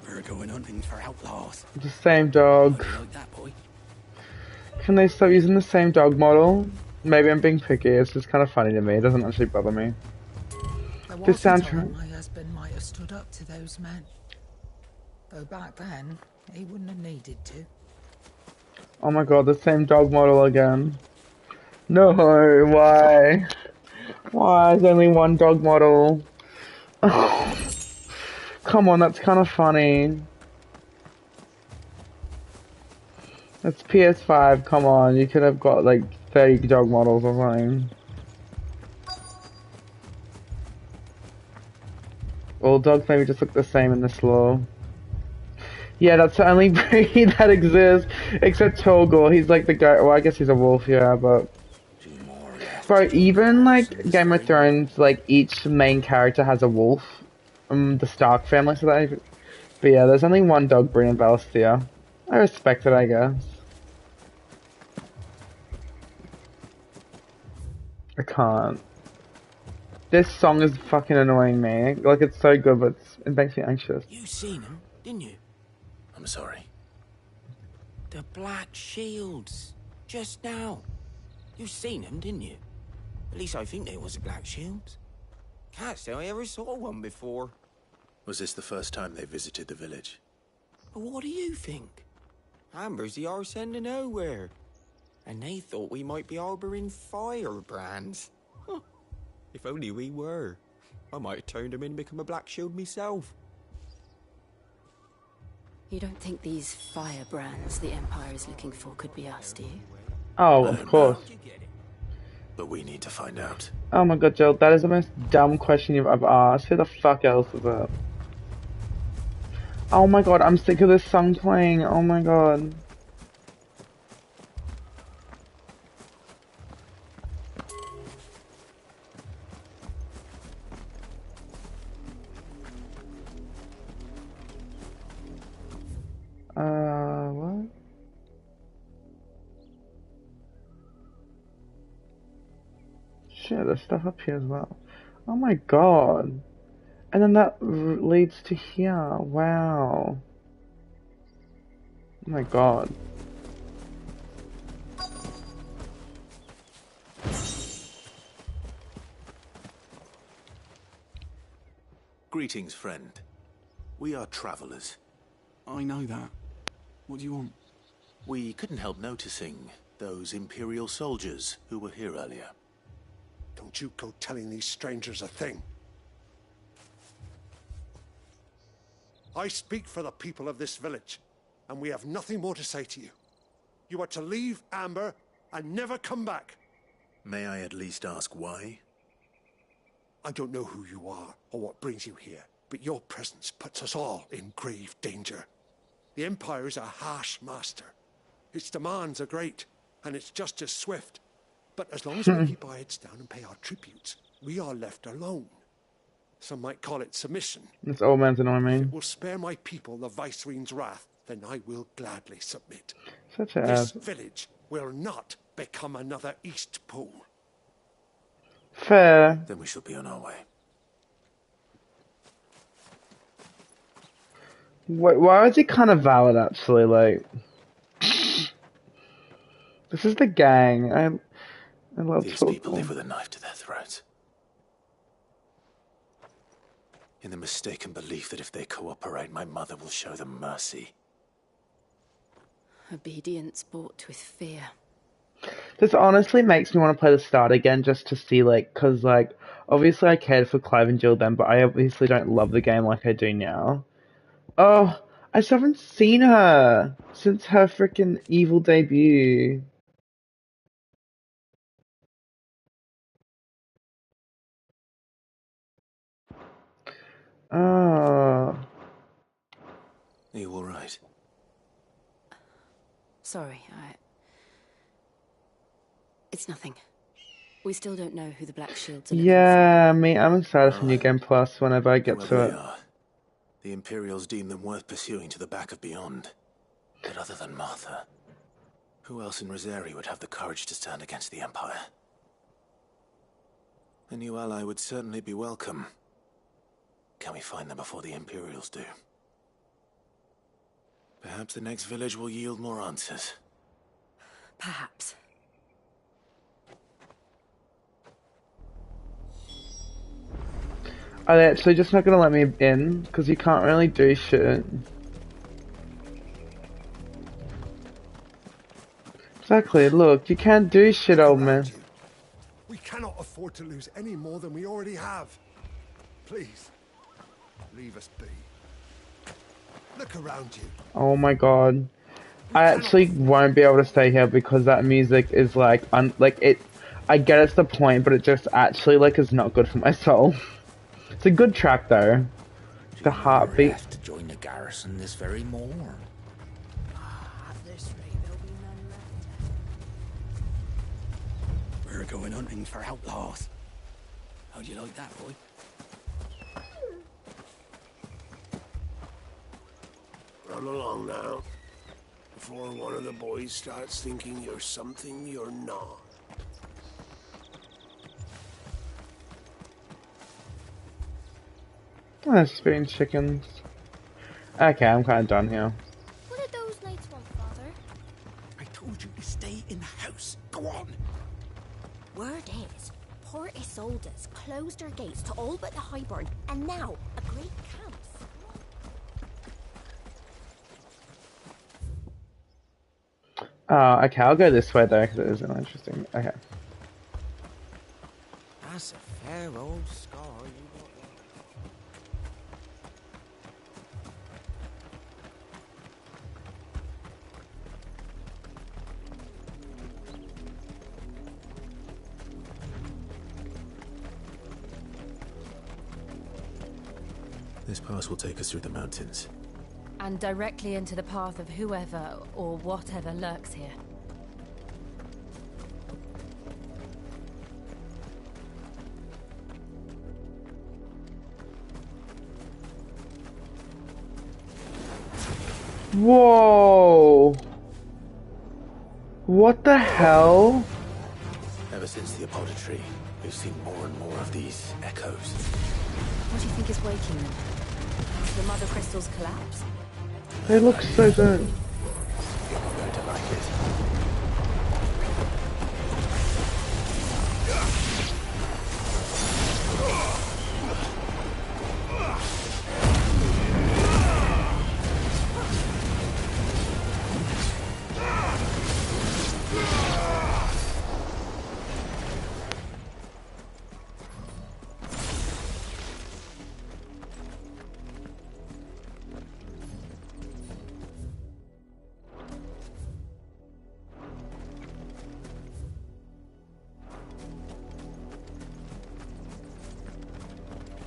We're going hunting for outlaws. The same dog. Like that, boy. Can they stop using the same dog model? Maybe I'm being picky, it's just kind of funny to me, it doesn't actually bother me. This soundtrack. My husband might have stood up to those men. Though back then, he wouldn't have needed to. Oh my god, the same dog model again. No, why? Why is only one dog model? Come on, that's kind of funny. It's PS5, come on, you could have got like 30 dog models or something. All dogs maybe just look the same in this lore. Yeah, that's the only breed that exists, except Torgor. He's like the guy. Well, I guess he's a wolf, yeah, but. Bro, even like Game of Thrones, like each main character has a wolf. The Stark family, so that. But yeah, there's only one dog breed in Valisthea. I respect it, I guess. I can't. This song is fucking annoying me. Like, it's so good, but it makes me anxious. You seen him, didn't you? I'm sorry. The Black Shields. Just now. You seen them, didn't you? At least I think they was the Black Shields. Can't say I ever saw one before. Was this the first time they visited the village? But what do you think? Amber's the arse end of nowhere. And they thought we might be harboring firebrands. Huh. If only we were. I might have turned him in and become a Black Shield myself. You don't think these firebrands the Empire is looking for could be us, do you? Oh, of course. But we need to find out. Oh my god, Jill, that is the most dumb question you've ever asked. Who the fuck else is it? Oh my god, I'm sick of this song playing. Oh my god. What? Shit, there's stuff up here as well. Oh my god. And then that leads to here. Wow. Oh my god. Greetings, friend. We are travelers. I know that. What do you want? We couldn't help noticing those Imperial soldiers who were here earlier. Don't you go telling these strangers a thing. I speak for the people of this village, and we have nothing more to say to you. You are to leave Amber and never come back. May I at least ask why? I don't know who you are or what brings you here, but your presence puts us all in grave danger. The Empire is a harsh master. Its demands are great, and its justice swift. But as long as we keep our heads down and pay our tributes, we are left alone. Some might call it submission. This old man's annoying me. If it will spare my people the Viceroy's wrath, then I will gladly submit. Such a This village will not become another Eastpool. Fair. Then we shall be on our way. Wait, why is he kind of valid, actually? Like, this is the gang. I love These football. people live with a knife to their throats. In the mistaken belief that if they cooperate, my mother will show them mercy. Obedience bought with fear. This honestly makes me want to play the start again just to see, like, because, like, obviously I cared for Clive and Jill then, but I obviously don't love the game like I do now. Oh, I still haven't seen her since her freaking evil debut. Oh. Are you all right? Sorry, It's nothing. We still don't know who the Black Shields are. Yeah, I'm excited for New Game Plus whenever I get to it. The Imperials deem them worth pursuing to the back of beyond. But other than Martha, who else in Rosari would have the courage to stand against the Empire? A new ally would certainly be welcome. Can we find them before the Imperials do? Perhaps the next village will yield more answers. Perhaps. Are they actually just not gonna let me in? Because you can't really do shit. Exactly, look, you can't do shit, old man. We cannot afford to lose any more than we already have. Please, leave us be. Look around you. Oh my god. I actually won't be able to stay here because that music is like, I get it's the point, but it just actually, like, is not good for my soul. It's a good track, though. The heartbeat. Have to join the garrison this very morn. We're going hunting for outlaws. How'd you like that, boy? Run along now, before one of the boys starts thinking you're something you're not. Oh, spoon chickens. Okay, I'm kind of done here. What did those knights want, Father? I told you to stay in the house. Go on. Word is, Port Isolde's closed her gates to all but the Highborn, and now a great camp. Oh, okay, I'll go this way though, because it isn't interesting. Okay. That's a fair old scar you got. This pass will take us through the mountains. And directly into the path of whoever or whatever lurks here. Whoa! What the hell? Ever since the apothecary, we've seen more and more of these echoes. What do you think is waking them? The mother crystals collapse? They look so good. You're going to like it.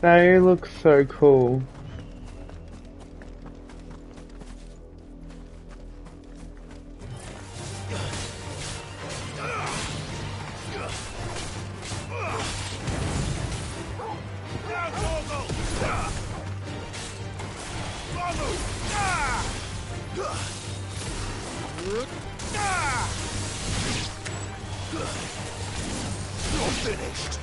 They look so cool. You're finished.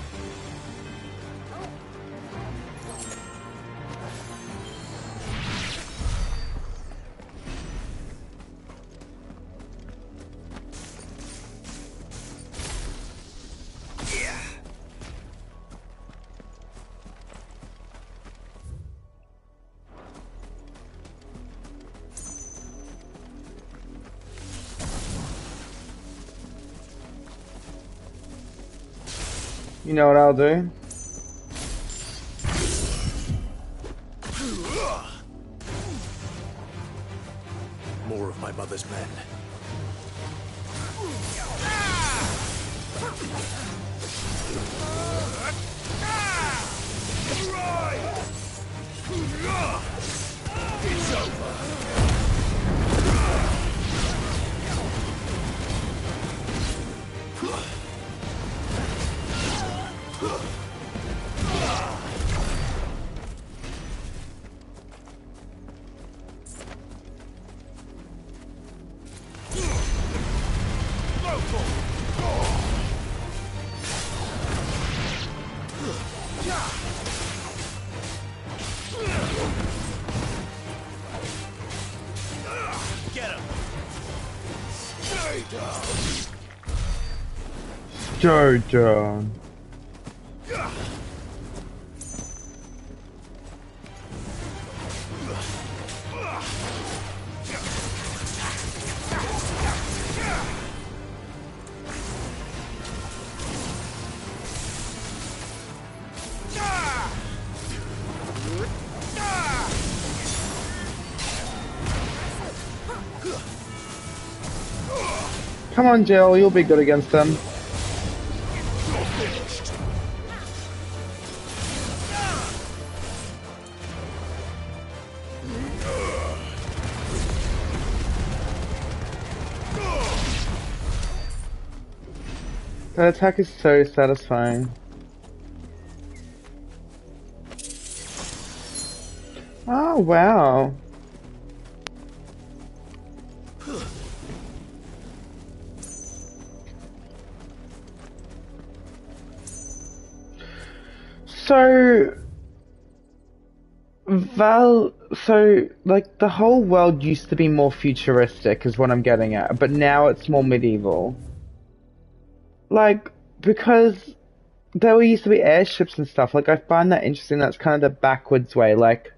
You know what I'll do? More of my mother's men. It's over. Jojo. Come on, Jill, you'll be good against them. That attack is so satisfying. Oh, wow. So, like, the whole world used to be more futuristic, is what I'm getting at, but now it's more medieval. Like, because there used to be airships and stuff, like, I find that interesting. That's kind of the backwards way, like,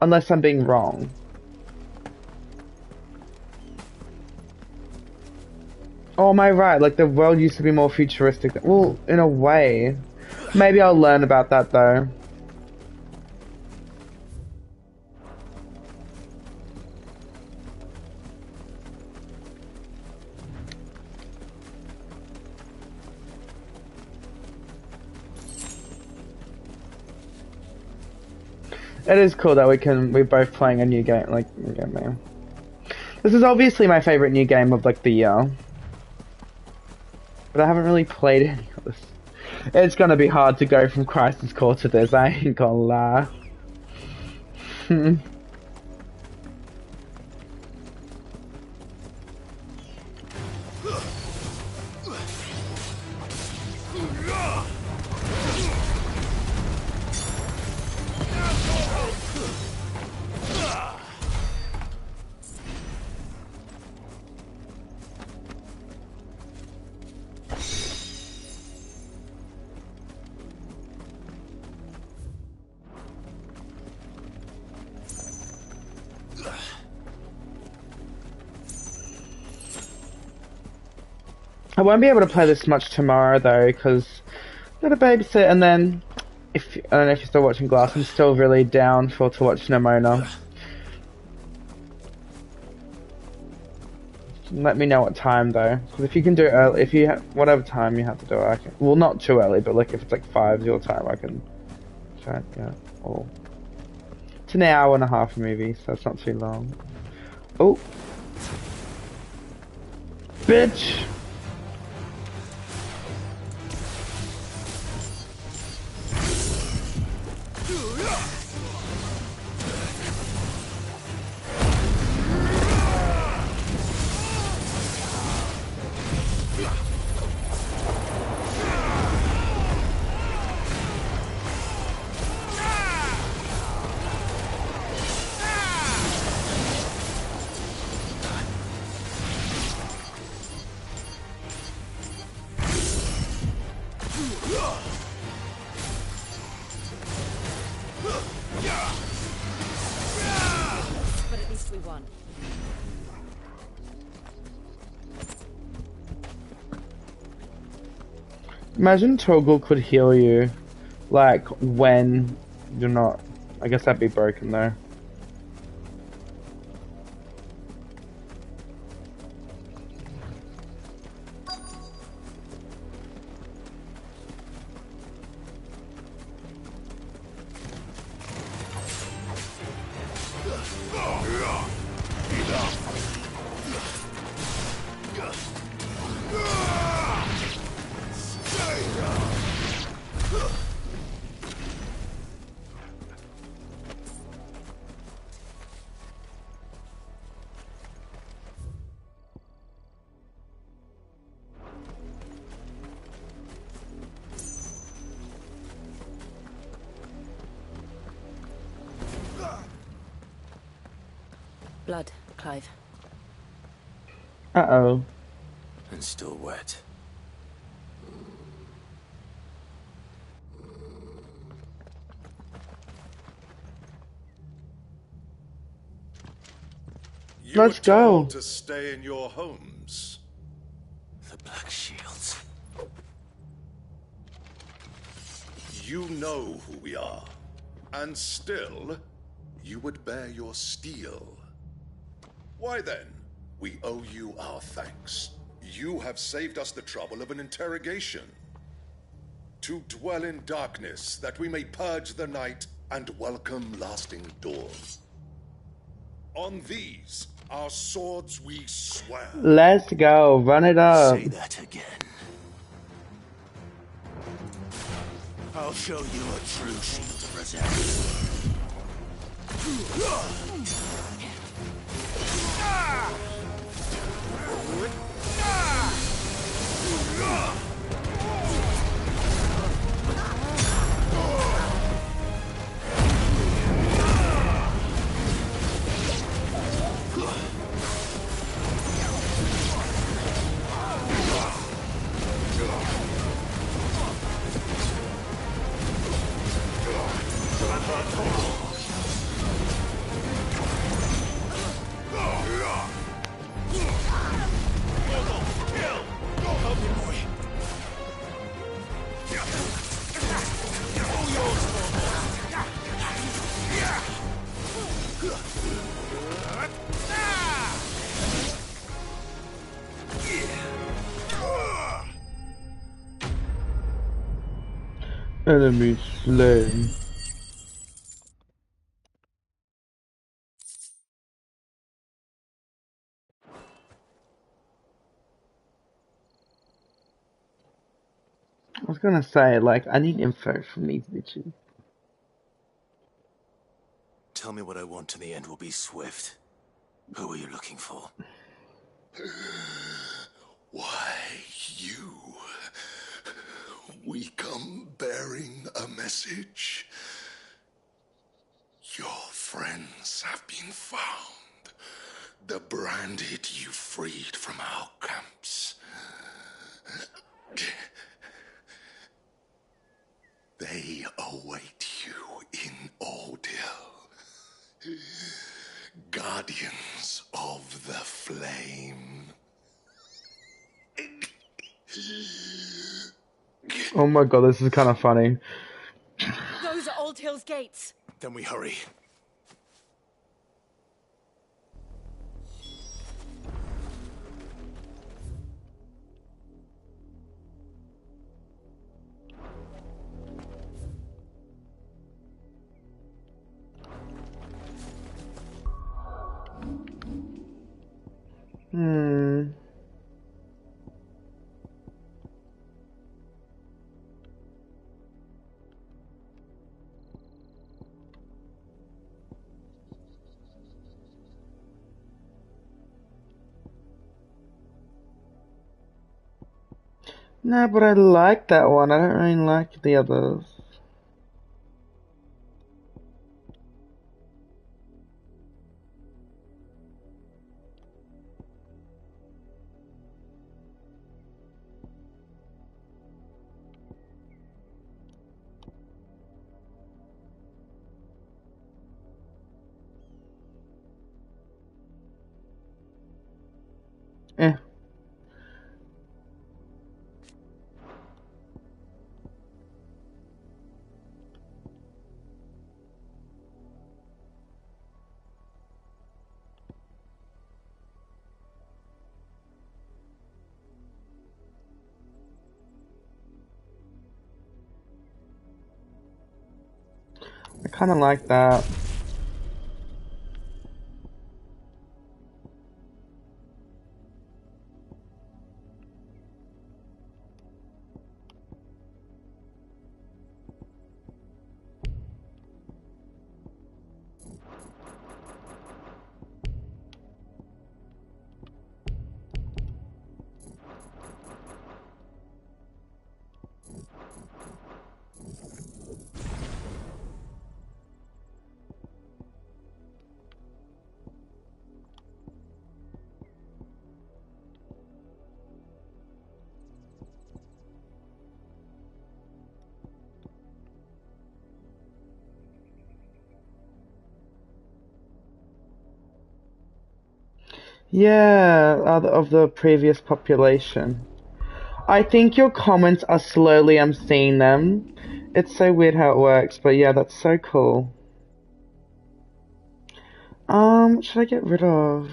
unless I'm being wrong. Oh, am I right? Like, the world used to be more futuristic. Well, in a way. Maybe I'll learn about that, though. It is cool that we're both playing a new game, like, yeah, man. This is obviously my favorite new game of, like, the year. But I haven't really played any of this. It's gonna be hard to go from Crisis Core to this, I ain't gonna lie. I won't be able to play this much tomorrow though, because I've got a babysit, and then I don't know if you're still watching Glass, I'm still really down to watch Nimona. Let me know what time though, because if you can do it early, whatever time you have to do it, I can. Well, not too early, but like if it's like 5 your time, I can try. Yeah, or it's an hour and a half movie, so it's not too long. Oh, bitch. Imagine Toggle could heal you, like, when you're not. I guess that'd be broken though. Blood, Clive. Uh-oh. And still wet. Let's go. To stay in your homes. The Black Shields. You know who we are, and still, you would bear your steel. Why then, we owe you our thanks. You have saved us the trouble of an interrogation. To dwell in darkness, that we may purge the night and welcome lasting dawn. On these, our swords we swear. Let's go, run it up. Say that again. show you a true shield presents. Enemy slain. I was gonna say, like, I need info from these bitches. Tell me what I want and the end will be swift. Who are you looking for? Why, you. We come bearing a message. Your friends have been found. The branded you freed from our camps. They await you in Aldil. Guardians of the Flame. Oh my god, this is kind of funny. Those are Old Hill's gates. Then we hurry. No, but I like that one. I don't really like the others. Eh. I kind of like that. Yeah, of the previous population. I think your comments are slowly, I'm seeing them. It's so weird how it works, but yeah, that's so cool. What should I get rid of?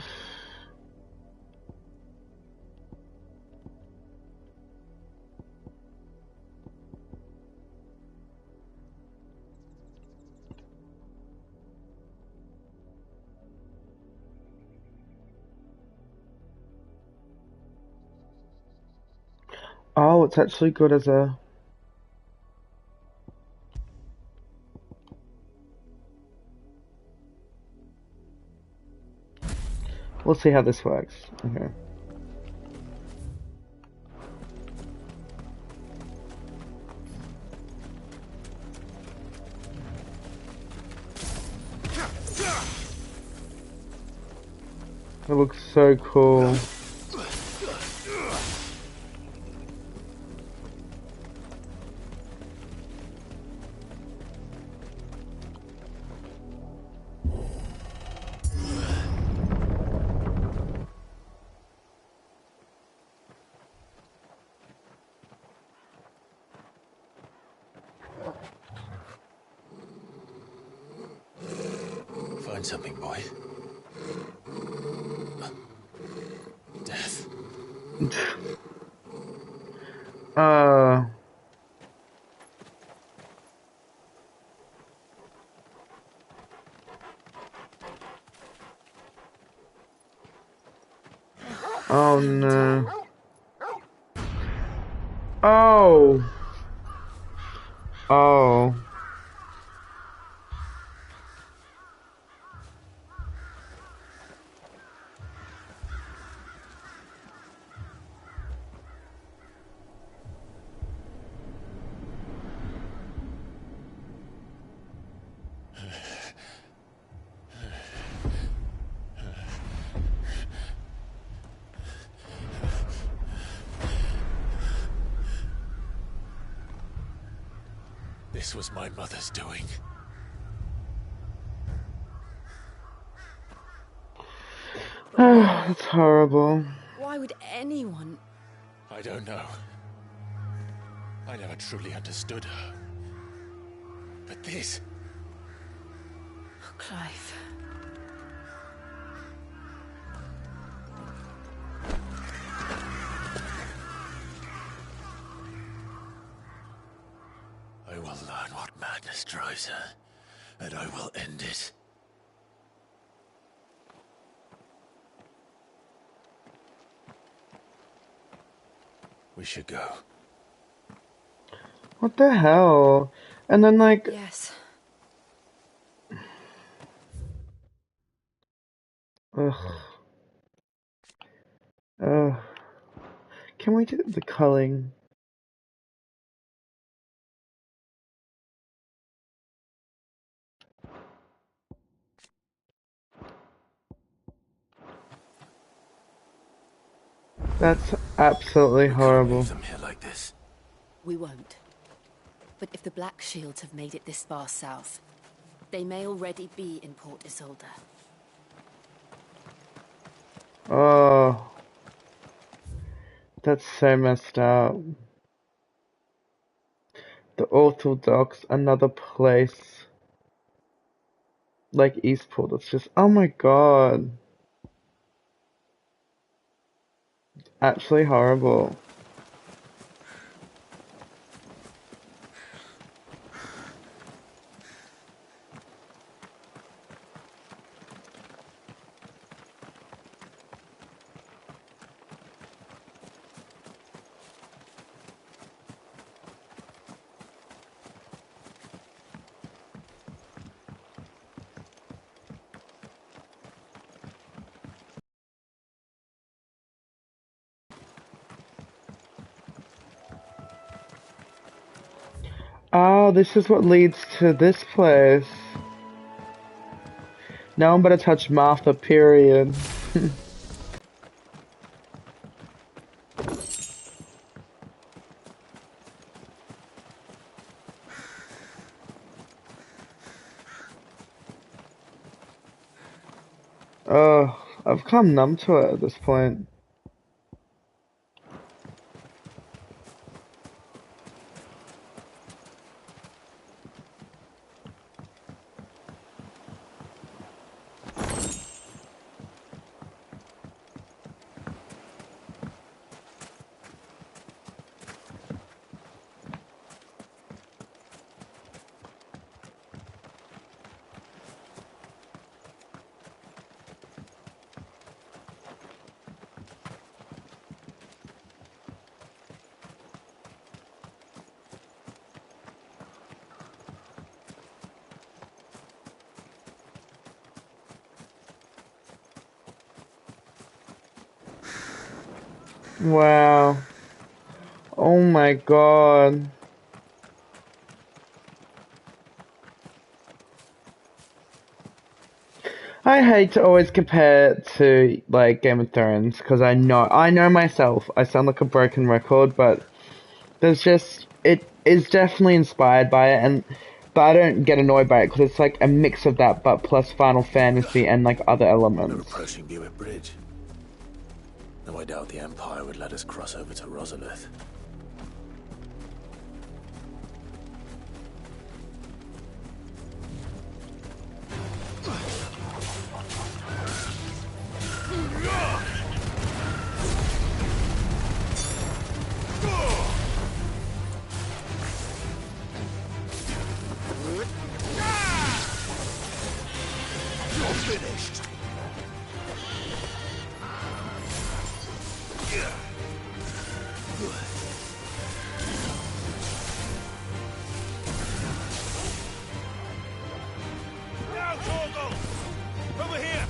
Oh, it's actually good as a... We'll see how this works. Okay. It looks so cool. Find something, boy. Death. Oh no. Oh. Oh. This was my mother's doing. It's horrible. Why would anyone? I don't know. I never truly understood her. But this... Oh, Clive. I will learn what madness drives her, and I will end it. We should go. What the hell? And then like... Yes. Ugh. Ugh. Can we do the culling? That's absolutely horrible. Leave them here like this. We won't. But if the Black Shields have made it this far south, they may already be in Port Isolde. Oh. That's so messed up. The Orthodox, another place. Like Eastport, it's just, oh my god. Actually horrible. Oh, this is what leads to this place. Now I'm gonna touch Martha, period. Oh, I've come numb to it at this point. Wow. Oh my god. I hate to always compare it to like Game of Thrones because I know myself. I sound like a broken record, but it is definitely inspired by it, but I don't get annoyed by it because it's like a mix of that, but plus Final Fantasy and like other elements. We're approaching Buick Bridge. No, I doubt the Empire would let us cross over to Rosalith. You're finished. Now, Torgal! Over here!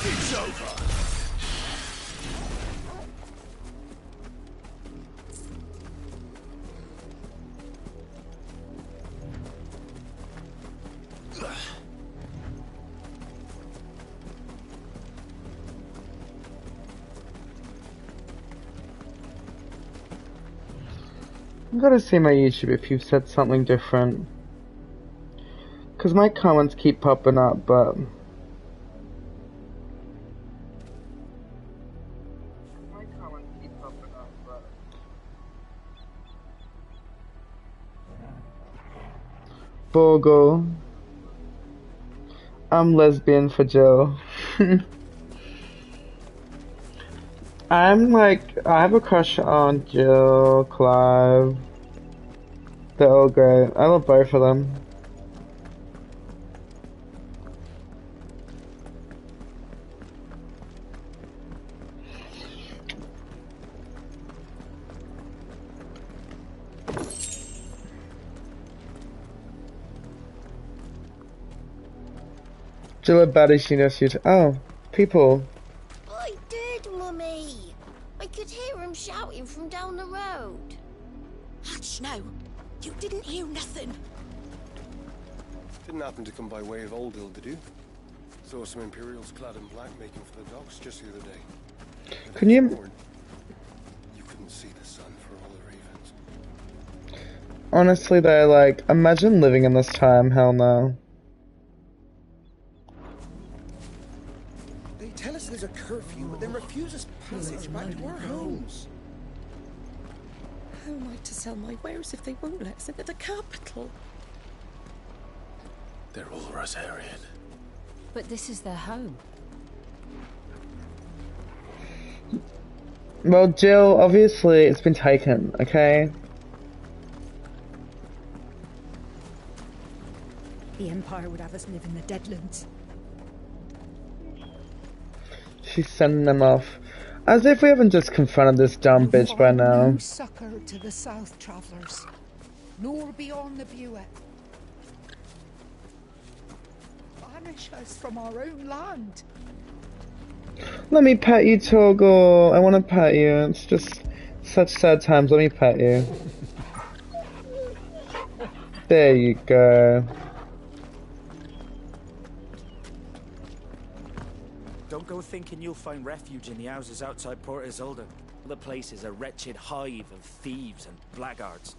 It's over! You gotta see my YouTube if you've said something different. Cause my comments keep popping up, but... Bogle. I'm lesbian for Jill. I have a crush on Jill, Clive. They're all great. I love both of them. Jill and Buddy, she knows you. Oh, people. I did, Mummy. I could hear him shouting from down the road. Hatch, no. You didn't hear nothing. Didn't happen to come by way of Oldhill, did you? Saw some Imperials clad in black making for the docks just the other day. Can you... You couldn't see the sun for all the ravens. Honestly though, like, imagine living in this time, hell no. They tell us there's a curfew, but then refuse us passage back to our homes. How am I to sell my wares if they won't let us into the capital? They're all Rosarian. But this is their home. Well, Jill, obviously it's been taken, okay? The Empire would have us live in the Deadlands. She's sending them off. As if we haven't just confronted this dumb bitch by now. No succor to the South Travellers, nor beyond the Buet. Banish us from our own land. Let me pet you, Torgal. I want to pet you. It's just such sad times. Let me pet you. There you go. Don't go thinking you'll find refuge in the houses outside Port Isolde. The place is a wretched hive of thieves and blackguards.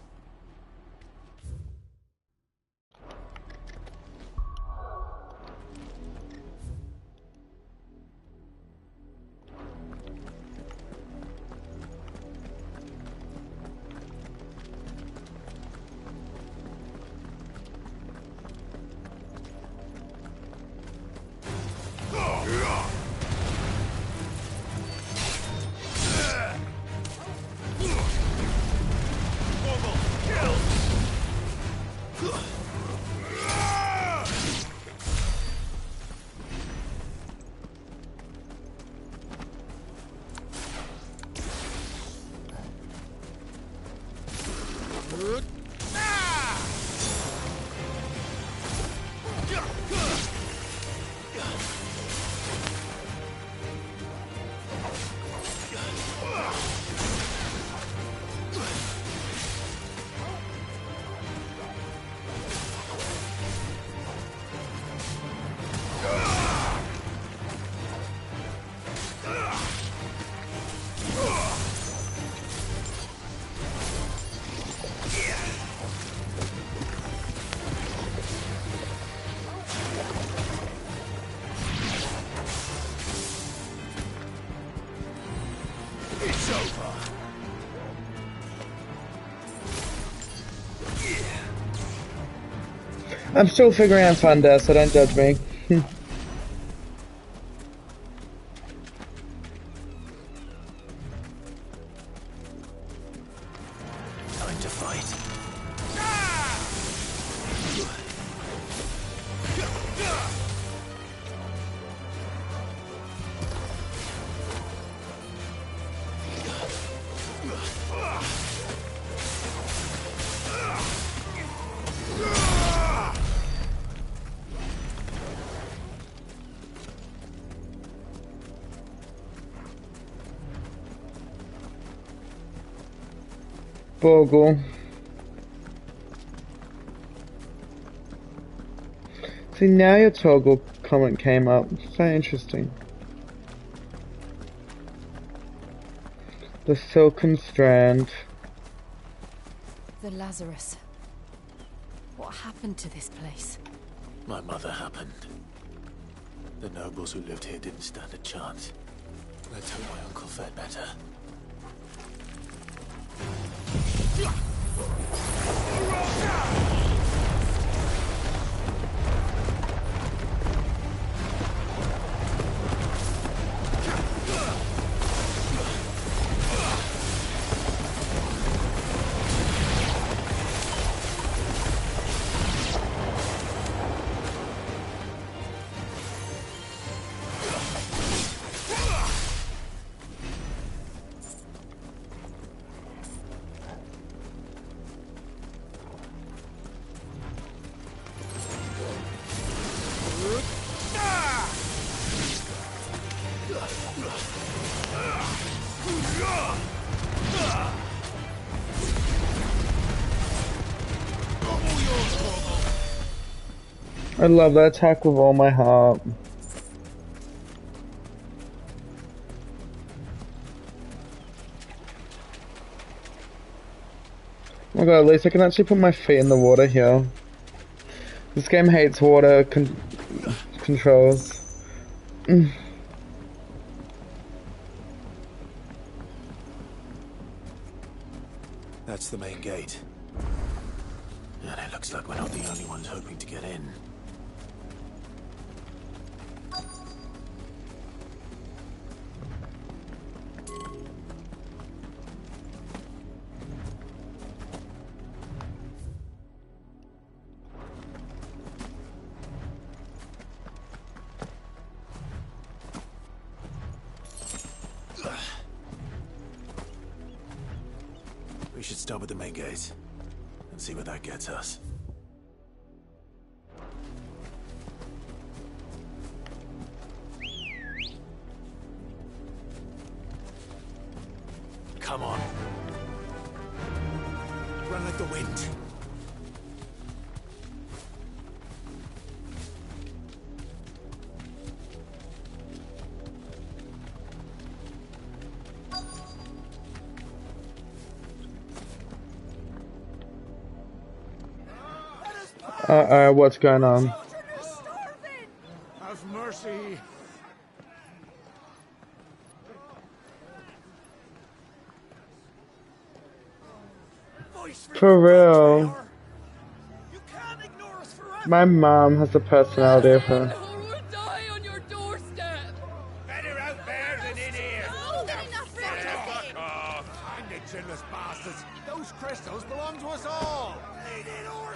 Torgal! It's over. I'm still figuring out Thunder, so don't judge me. Time to fight. Bogle. See, now your toggle comment came up. So interesting. The silken strand. The Lazarus. What happened to this place? My mother happened. The nobles who lived here didn't stand a chance. Let's hope my uncle fared better. I love that attack with all my heart. Oh my god, at least I can actually put my feet in the water here. This game hates water controls. That's the main gate. And it looks like we're not the only ones hoping to get in. We should start with the main gate and see where that gets us. Come on. Run like the wind. What's going on? Have mercy. For real. My mom has the personality of her. Better out there than in here. Fuck off. Sinless bastards. Those crystals belong to us all.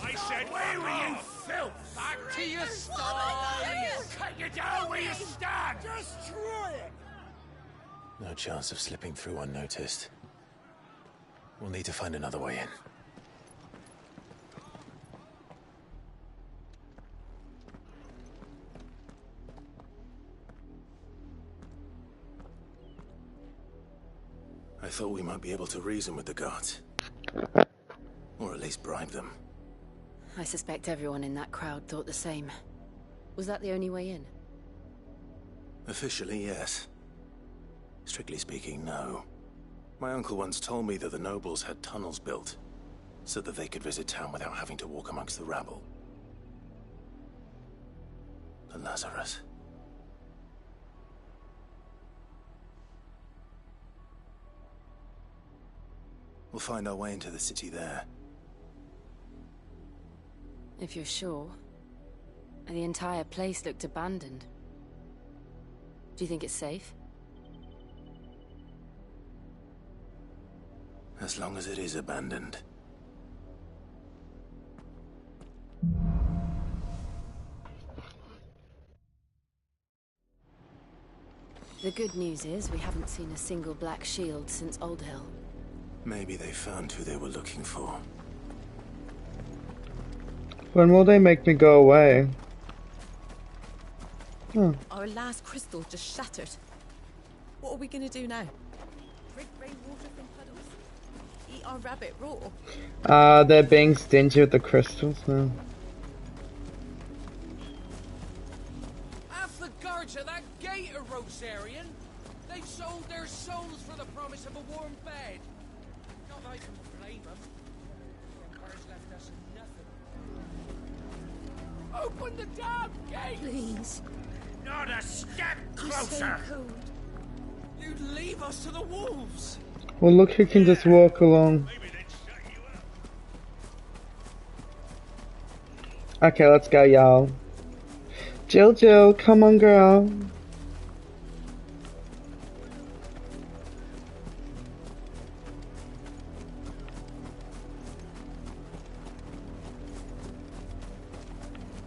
I said, where were you, filth? Back to your stall. Cut you down where you stand. Destroy it. No chance of slipping through unnoticed. We'll need to find another way in. I thought we might be able to reason with the guards. Or at least bribe them. I suspect everyone in that crowd thought the same. Was that the only way in? Officially, yes. Strictly speaking, no. My uncle once told me that the nobles had tunnels built, so that they could visit town without having to walk amongst the rabble. The Lazarus. We'll find our way into the city there. If you're sure. The entire place looked abandoned. Do you think it's safe? As long as it is abandoned. The good news is we haven't seen a single black shield since Old Hill. Maybe they found who they were looking for. When will they make me go away? Oh. Our last crystal just shattered. What are we gonna do now? Drink rainwater from puddles? Eat our rabbit raw? They're being stingy with the crystals now. Half the guards at that gate are Rosarian. They've sold their souls for the promise of a warm bed. Not that I can blame them. The Empire's left us nothing. Open the damn gate! Please. Not a step closer! You'd leave us to the wolves! Well, look who can just walk along. Okay, let's go, y'all. Jill, come on, girl.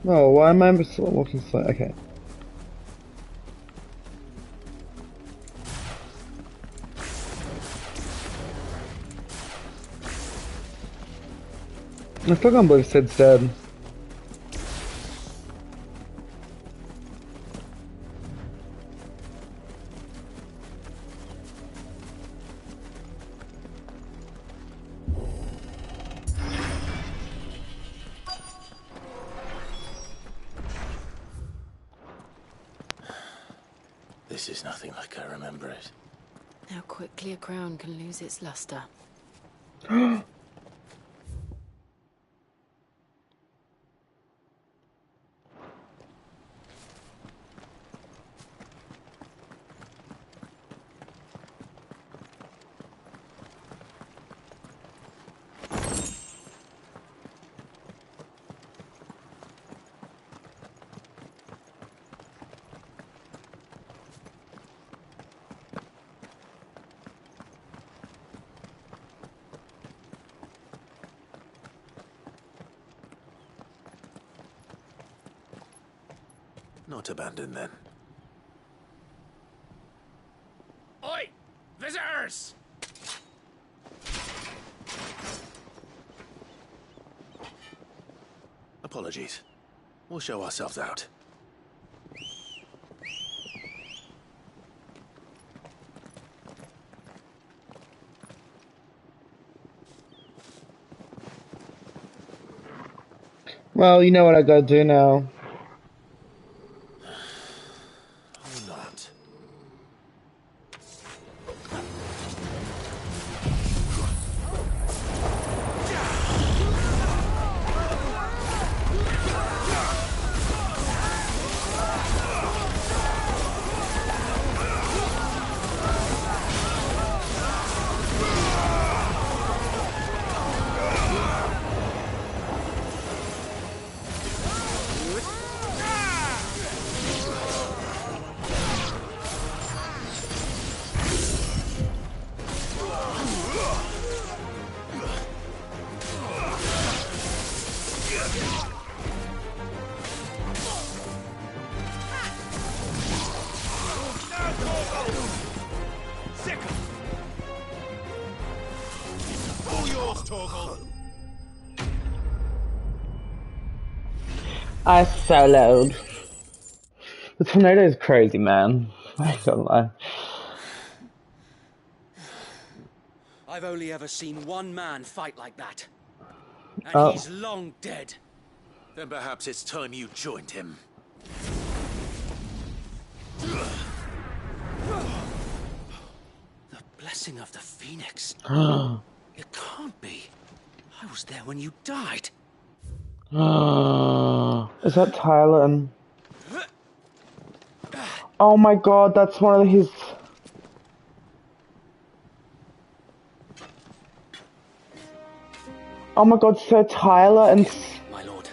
Oh, why am I walking slow? Okay. I still can't believe Sid's dead. This is nothing like I remember it. How quickly a crown can lose its luster. Not abandoned then. Oi! Visitors! Apologies. We'll show ourselves out. Well, you know what I gotta do now. I soloed. The tornado is crazy, man. I don't lie. I've only ever seen one man fight like that. And he's long dead. Then perhaps it's time you joined him. The blessing of the Phoenix. It can't be. I was there when you died. Is that Tyler? Oh my god, that's one of his... Oh my god, Sir Tyler and... My lord,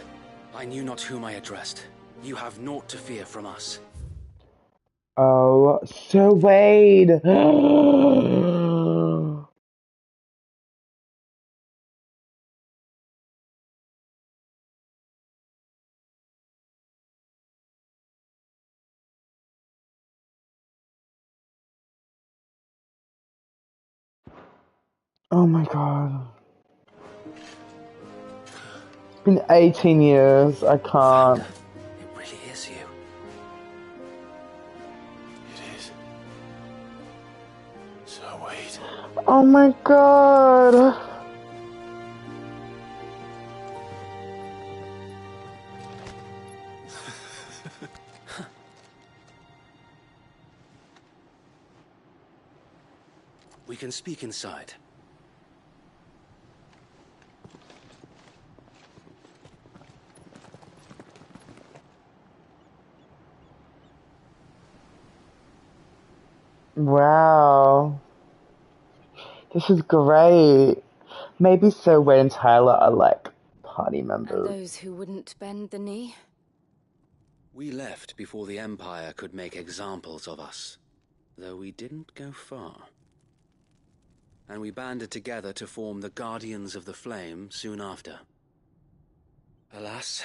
I knew not whom I addressed. You have naught to fear from us. Oh, Sir Wade! Oh my god. It's been 18 years, I can't. It really is you. It is. Sir Wade. Oh my god. We can speak inside. Wow. This is great. Maybe Sir Wade and Tyler are like party members. And those who wouldn't bend the knee? We left before the Empire could make examples of us, though we didn't go far. And we banded together to form the Guardians of the Flame soon after. Alas,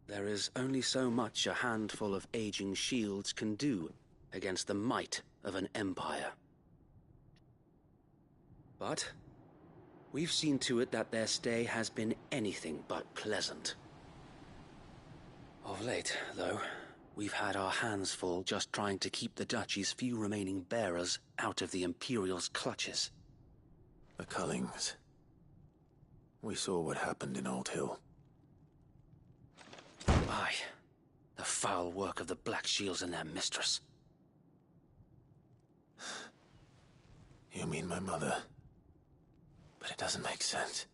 there is only so much a handful of aging shields can do against the might of an empire. But we've seen to it that their stay has been anything but pleasant. Of late, though, we've had our hands full just trying to keep the Duchy's few remaining bearers out of the Imperial's clutches. The Cullings. We saw what happened in Old Hill. Aye, the foul work of the Black Shields and their mistress. You mean my mother? But it doesn't make sense.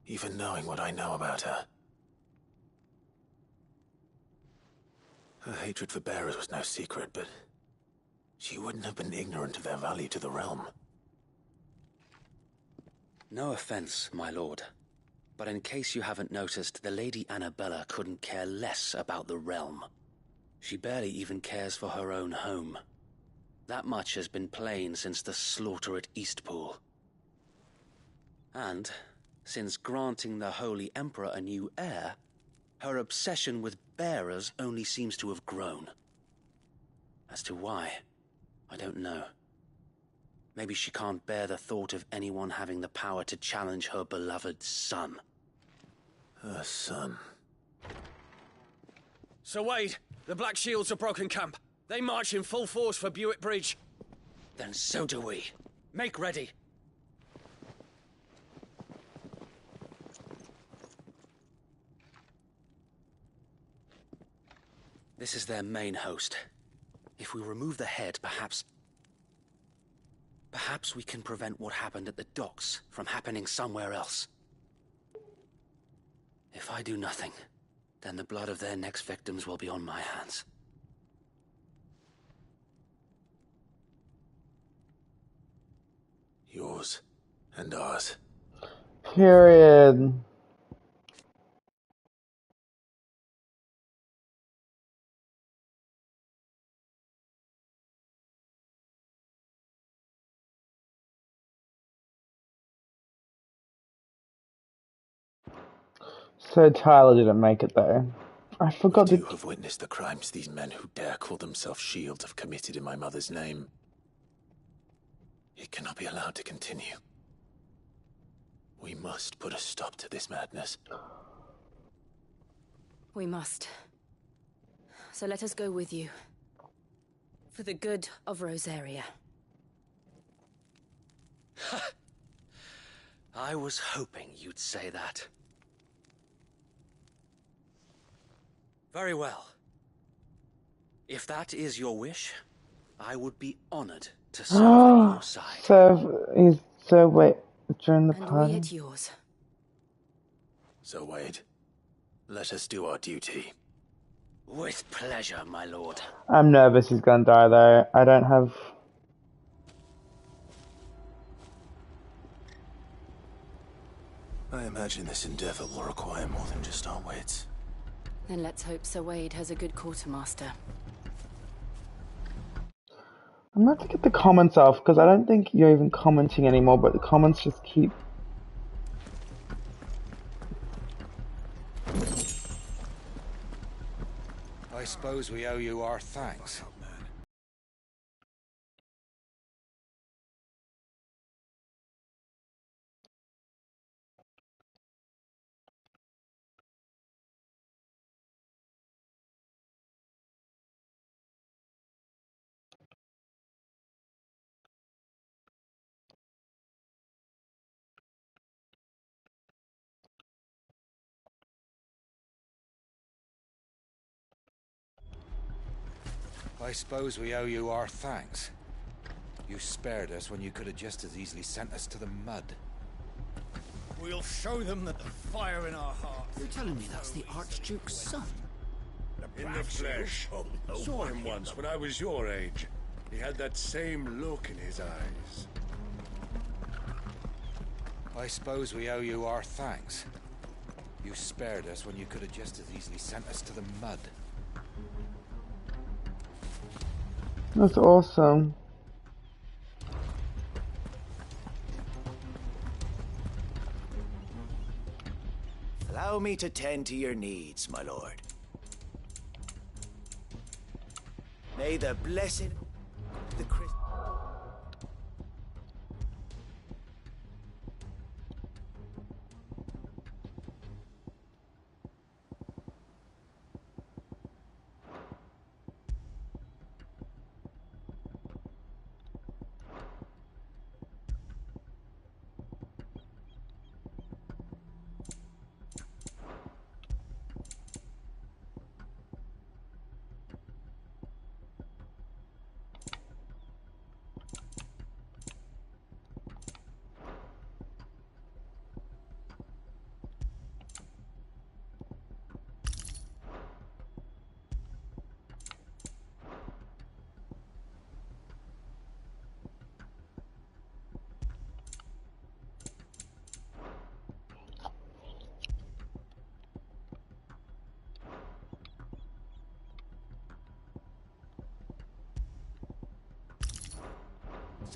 Even knowing what I know about her. Her hatred for bearers was no secret, but she wouldn't have been ignorant of their value to the realm. No offense, my lord, but in case you haven't noticed, the Lady Annabella couldn't care less about the realm. She barely even cares for her own home. That much has been plain since the slaughter at Eastpool. And, since granting the Holy Emperor a new heir, her obsession with bearers only seems to have grown. As to why, I don't know. Maybe she can't bear the thought of anyone having the power to challenge her beloved son. Her son? Sir Wade, the Black Shields have broken camp. They march in full force for Buick Bridge. Then so do we. Make ready. This is their main host. If we remove the head, perhaps we can prevent what happened at the docks from happening somewhere else. If I do nothing, then the blood of their next victims will be on my hands. Yours and ours. Period. So Tyler didn't make it though. I forgot to have witnessed the crimes these men who dare call themselves shields have committed in my mother's name. It cannot be allowed to continue. We must put a stop to this madness. We must. So let us go with you. For the good of Rosaria. I was hoping you'd say that. Very well. If that is your wish, I would be honored to serve on your side. So wait, during the And party? we at yours. So Wade, let us do our duty. With pleasure, my lord. I'm nervous he's gonna die though. I don't have... I imagine this endeavor will require more than just our wits. Then let's hope Sir Wade has a good quartermaster. I'm going to get the comments off because I don't think you're even commenting anymore, but the comments just keep... I suppose we owe you our thanks. I suppose we owe you our thanks. You spared us when you could have just as easily sent us to the mud. We'll show them that the fire in our hearts... You're telling me that's the Archduke's son? In the flesh. Saw him once when I was your age. He had that same look in his eyes. I suppose we owe you our thanks. You spared us when you could have just as easily sent us to the mud. That's awesome. Allow me to tend to your needs, my lord. May the blessed... the Christ...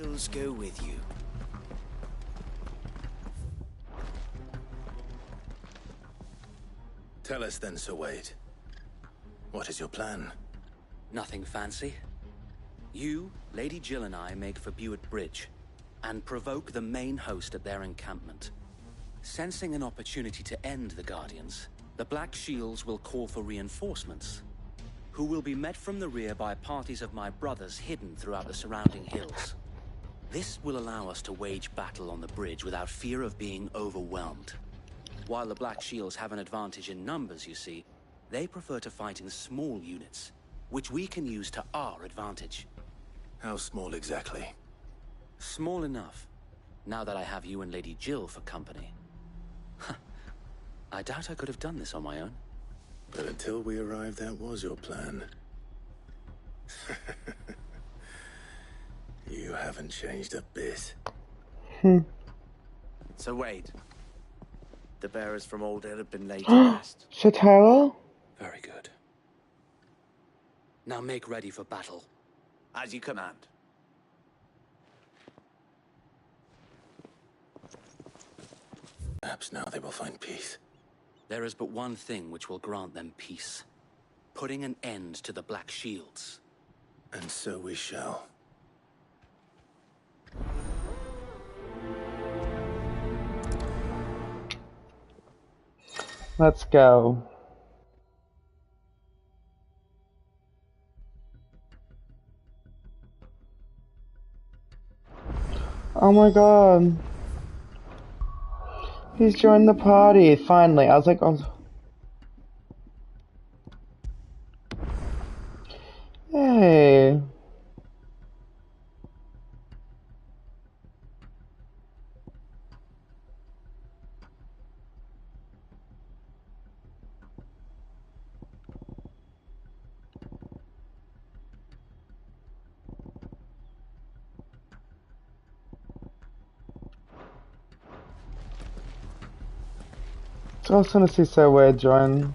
crystals go with you. Tell us then, Sir Wade. What is your plan? Nothing fancy. You, Lady Jill and I make for Buett Bridge and provoke the main host at their encampment. Sensing an opportunity to end the Guardians, the Black Shields will call for reinforcements, who will be met from the rear by parties of my brothers hidden throughout the surrounding hills. This will allow us to wage battle on the bridge without fear of being overwhelmed. While the Black Shields have an advantage in numbers, you see, they prefer to fight in small units, which we can use to our advantage. How small exactly? Small enough, now that I have you and Lady Jill for company. I doubt I could have done this on my own. But until we arrived, that was your plan. You haven't changed a bit. So Wade, the bearers from Oldale have been laid to rest. Shatara? Very good. Now make ready for battle. As you command. Perhaps now they will find peace. There is but one thing which will grant them peace. Putting an end to the Black Shields. And so we shall. Let's go. Oh my god. He's joined the party, finally. I was like, oh. Hey. I also want to see Sir Wade join.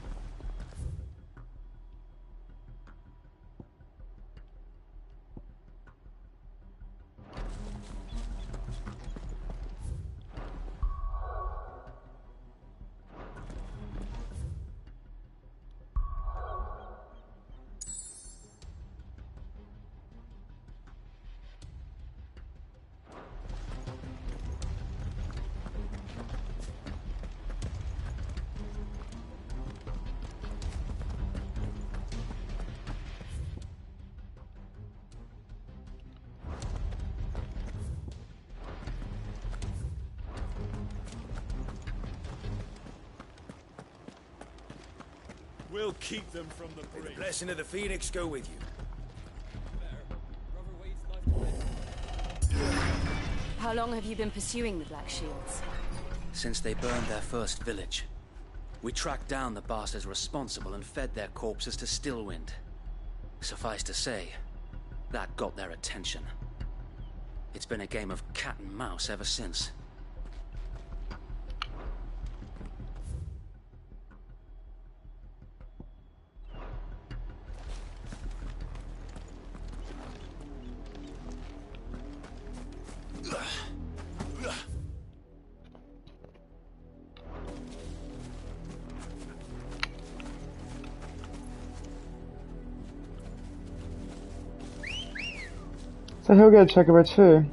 We'll keep them from the breach. The blessing of the Phoenix go with you. How long have you been pursuing the Black Shields? Since they burned their first village. We tracked down the bastards responsible and fed their corpses to Stillwind. Suffice to say, that got their attention. It's been a game of cat and mouse ever since. So he'll get a Chocobo too.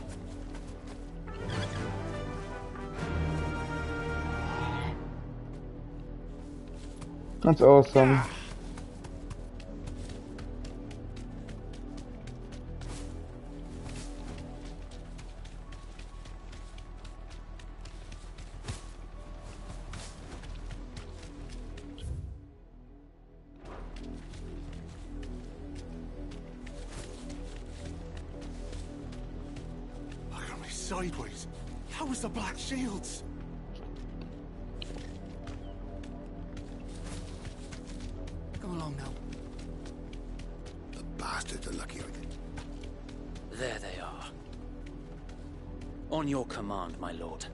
That's awesome. Sideways. How was the Black Shields? Come along now. The bastards are lucky I did. There they are. On your command, my lord.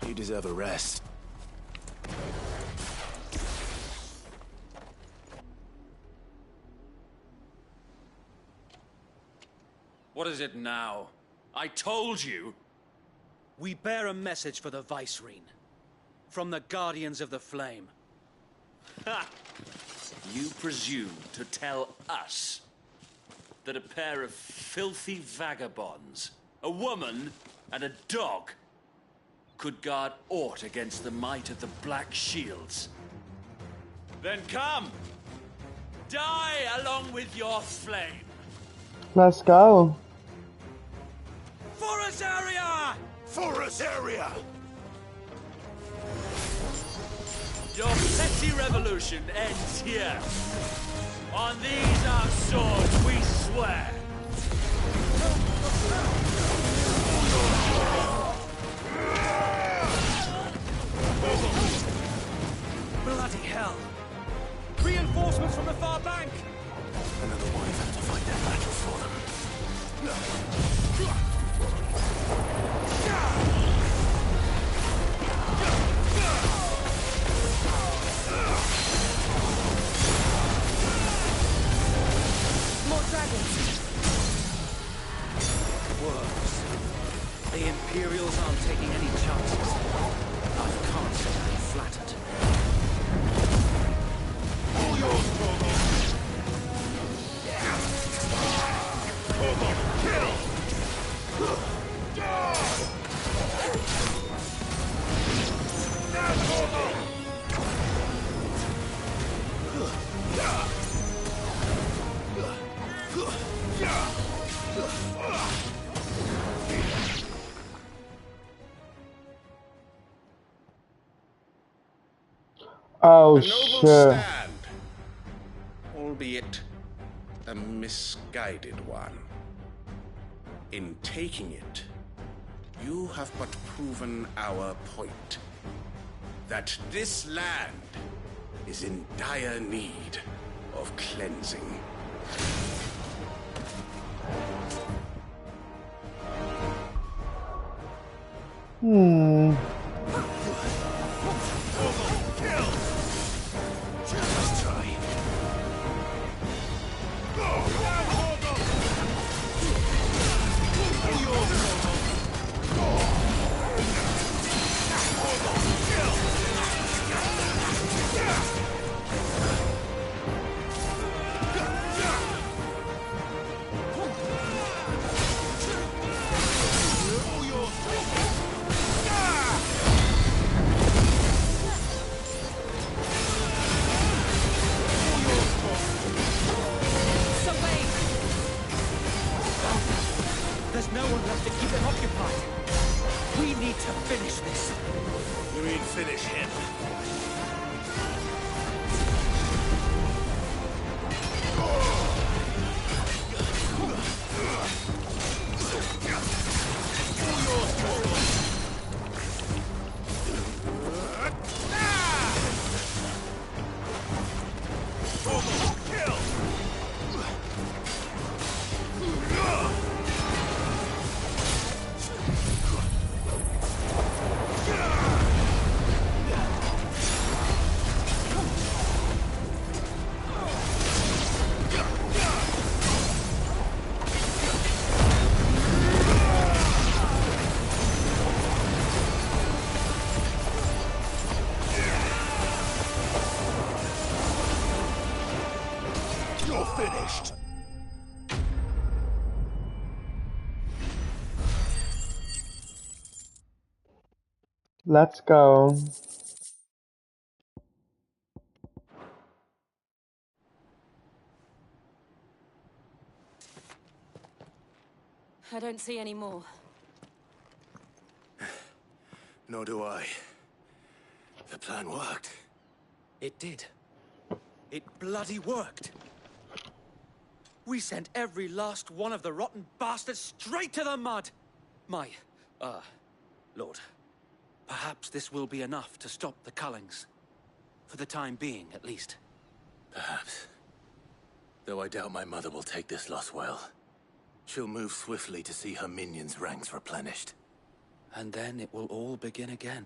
You deserve a rest. What is it now? I told you! We bear a message for the Vicereine. From the Guardians of the Flame. Ha! You presume to tell us that a pair of filthy vagabonds, a woman and a dog, could guard aught against the might of the Black Shields? Then come! Die along with your flame! Let's go. For Azaria! For Azaria! Your petty revolution ends here. On these our swords we swear. Bloody hell! Reinforcements from the far bank! Another wyvern to fight their battle for them. More dragons! Worms. The Imperials aren't taking any chances. I can't say I'm flattered. All yours, Torgo! Kill! Oh, a noble shit. stand, albeit a misguided one. In taking it, you have but proven our point. That this land is in dire need of cleansing. Hmm. Just try. There's no one left to keep them occupied. We need to finish this. You mean finish him? You're finished. Let's go. I don't see any more. Nor do I. The plan worked. It did. It bloody worked. We sent every last one of the rotten bastards straight to the mud. My, Lord, perhaps this will be enough to stop the Cullings. For the time being, at least. Perhaps. Though I doubt my mother will take this loss well. She'll move swiftly to see her minions' ranks replenished. And then it will all begin again.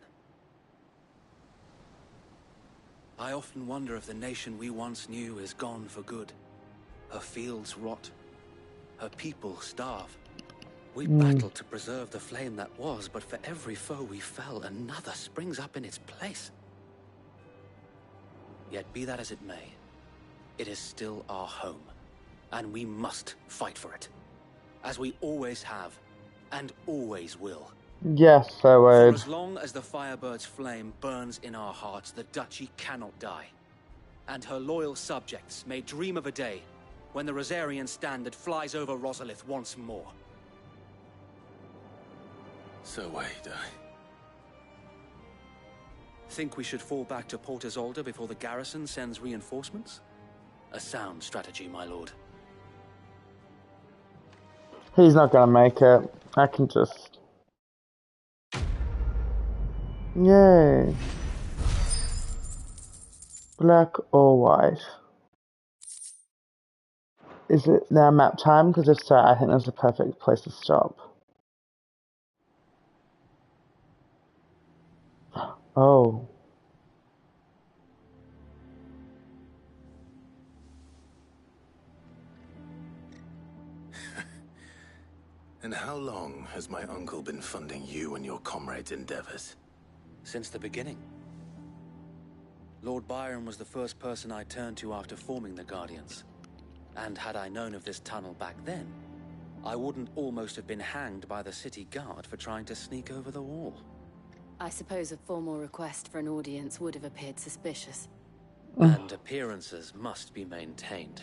I often wonder if the nation we once knew is gone for good. Her fields rot. Her people starve. We battled to preserve the flame that was, but for every foe we fell, another springs up in its place. Yet be that as it may, it is still our home, and we must fight for it. As we always have, and always will. Yes, I For would. as long as the Firebird's flame burns in our hearts, the Duchy cannot die. And her loyal subjects may dream of a day when the Rosarian standard flies over Rosalith once more. So wait, Think we should fall back to Port Isolde before the garrison sends reinforcements? A sound strategy, my lord. He's not gonna make it. I can just... Yay. Black or white? Is it now map time? Because if so, I think that's the perfect place to stop. Oh. And how long has my uncle been funding you and your comrades' endeavors? Since the beginning. Lord Byron was the first person I turned to after forming the Guardians. And had I known of this tunnel back then, I wouldn't almost have been hanged by the city guard for trying to sneak over the wall. I suppose a formal request for an audience would have appeared suspicious. And appearances must be maintained.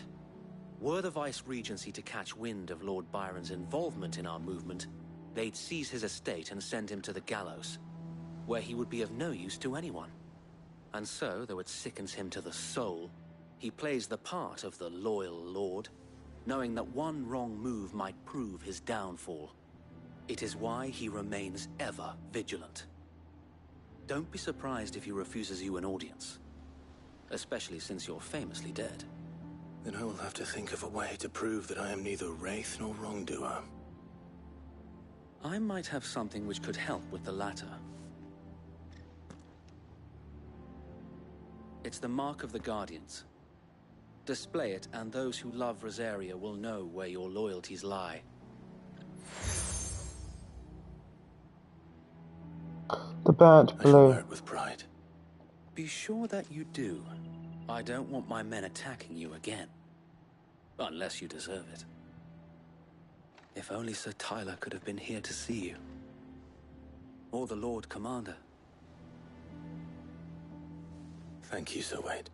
Were the Vice-Regency to catch wind of Lord Byron's involvement in our movement, they'd seize his estate and send him to the gallows, where he would be of no use to anyone. And so, though it sickens him to the soul, he plays the part of the loyal lord, knowing that one wrong move might prove his downfall. It is why he remains ever vigilant. Don't be surprised if he refuses you an audience, especially since you're famously dead. Then I will have to think of a way to prove that I am neither wraith nor wrongdoer. I might have something which could help with the latter. It's the Mark of the Guardians. Display it, and those who love Rosaria will know where your loyalties lie. The burnt I shall blue. wear it with pride. Be sure that you do. I don't want my men attacking you again. Unless you deserve it. If only Sir Tyler could have been here to see you. Or the Lord Commander. Thank you, Sir Wade.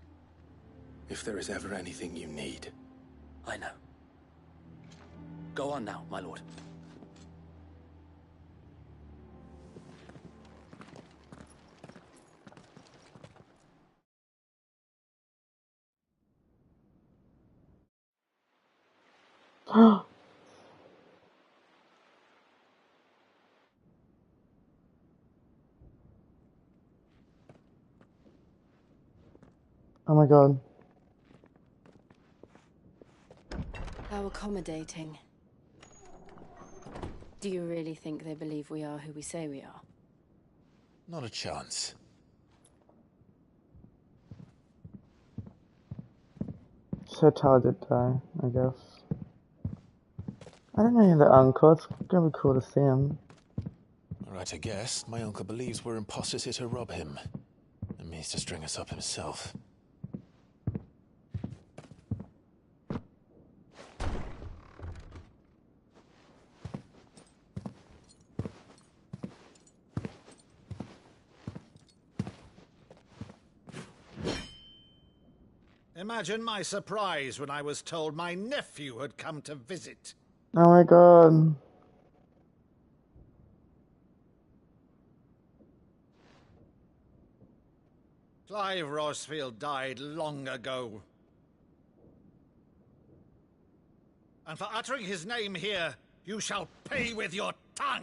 If there is ever anything you need. I know. Go on now, my lord. Oh my god. How accommodating. Do you really think they believe we are who we say we are? Not a chance. Sir Tyler did die, I guess. I don't know any of the uncle. It's gonna be cool to see him. Right, I guess. My uncle believes we're imposters here to rob him. And means to string us up himself. Imagine my surprise when I was told my nephew had come to visit. Oh my god. Clive Rosfield died long ago. And for uttering his name here, you shall pay with your tongue!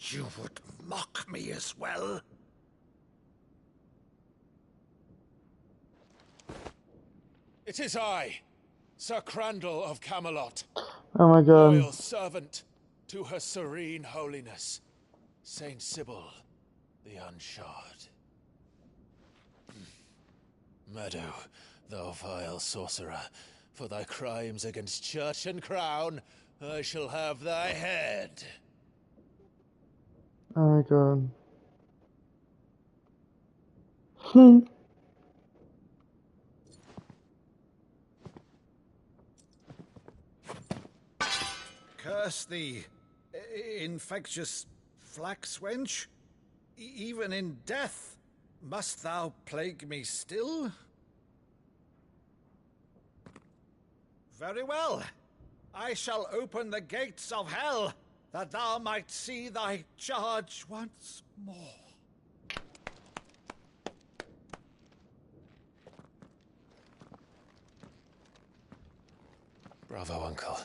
You would mock me as well? It is I, Sir Crandall of Camelot. Oh my god. Loyal servant to her serene holiness, Saint Sybil the Unshod. Meadow, thou vile sorcerer, for thy crimes against church and crown, I shall have thy head. Oh my god. Curse thee, infectious flax wench. Even in death, must thou plague me still? Very well. I shall open the gates of hell, that thou might see thy charge once more. Bravo, Uncle.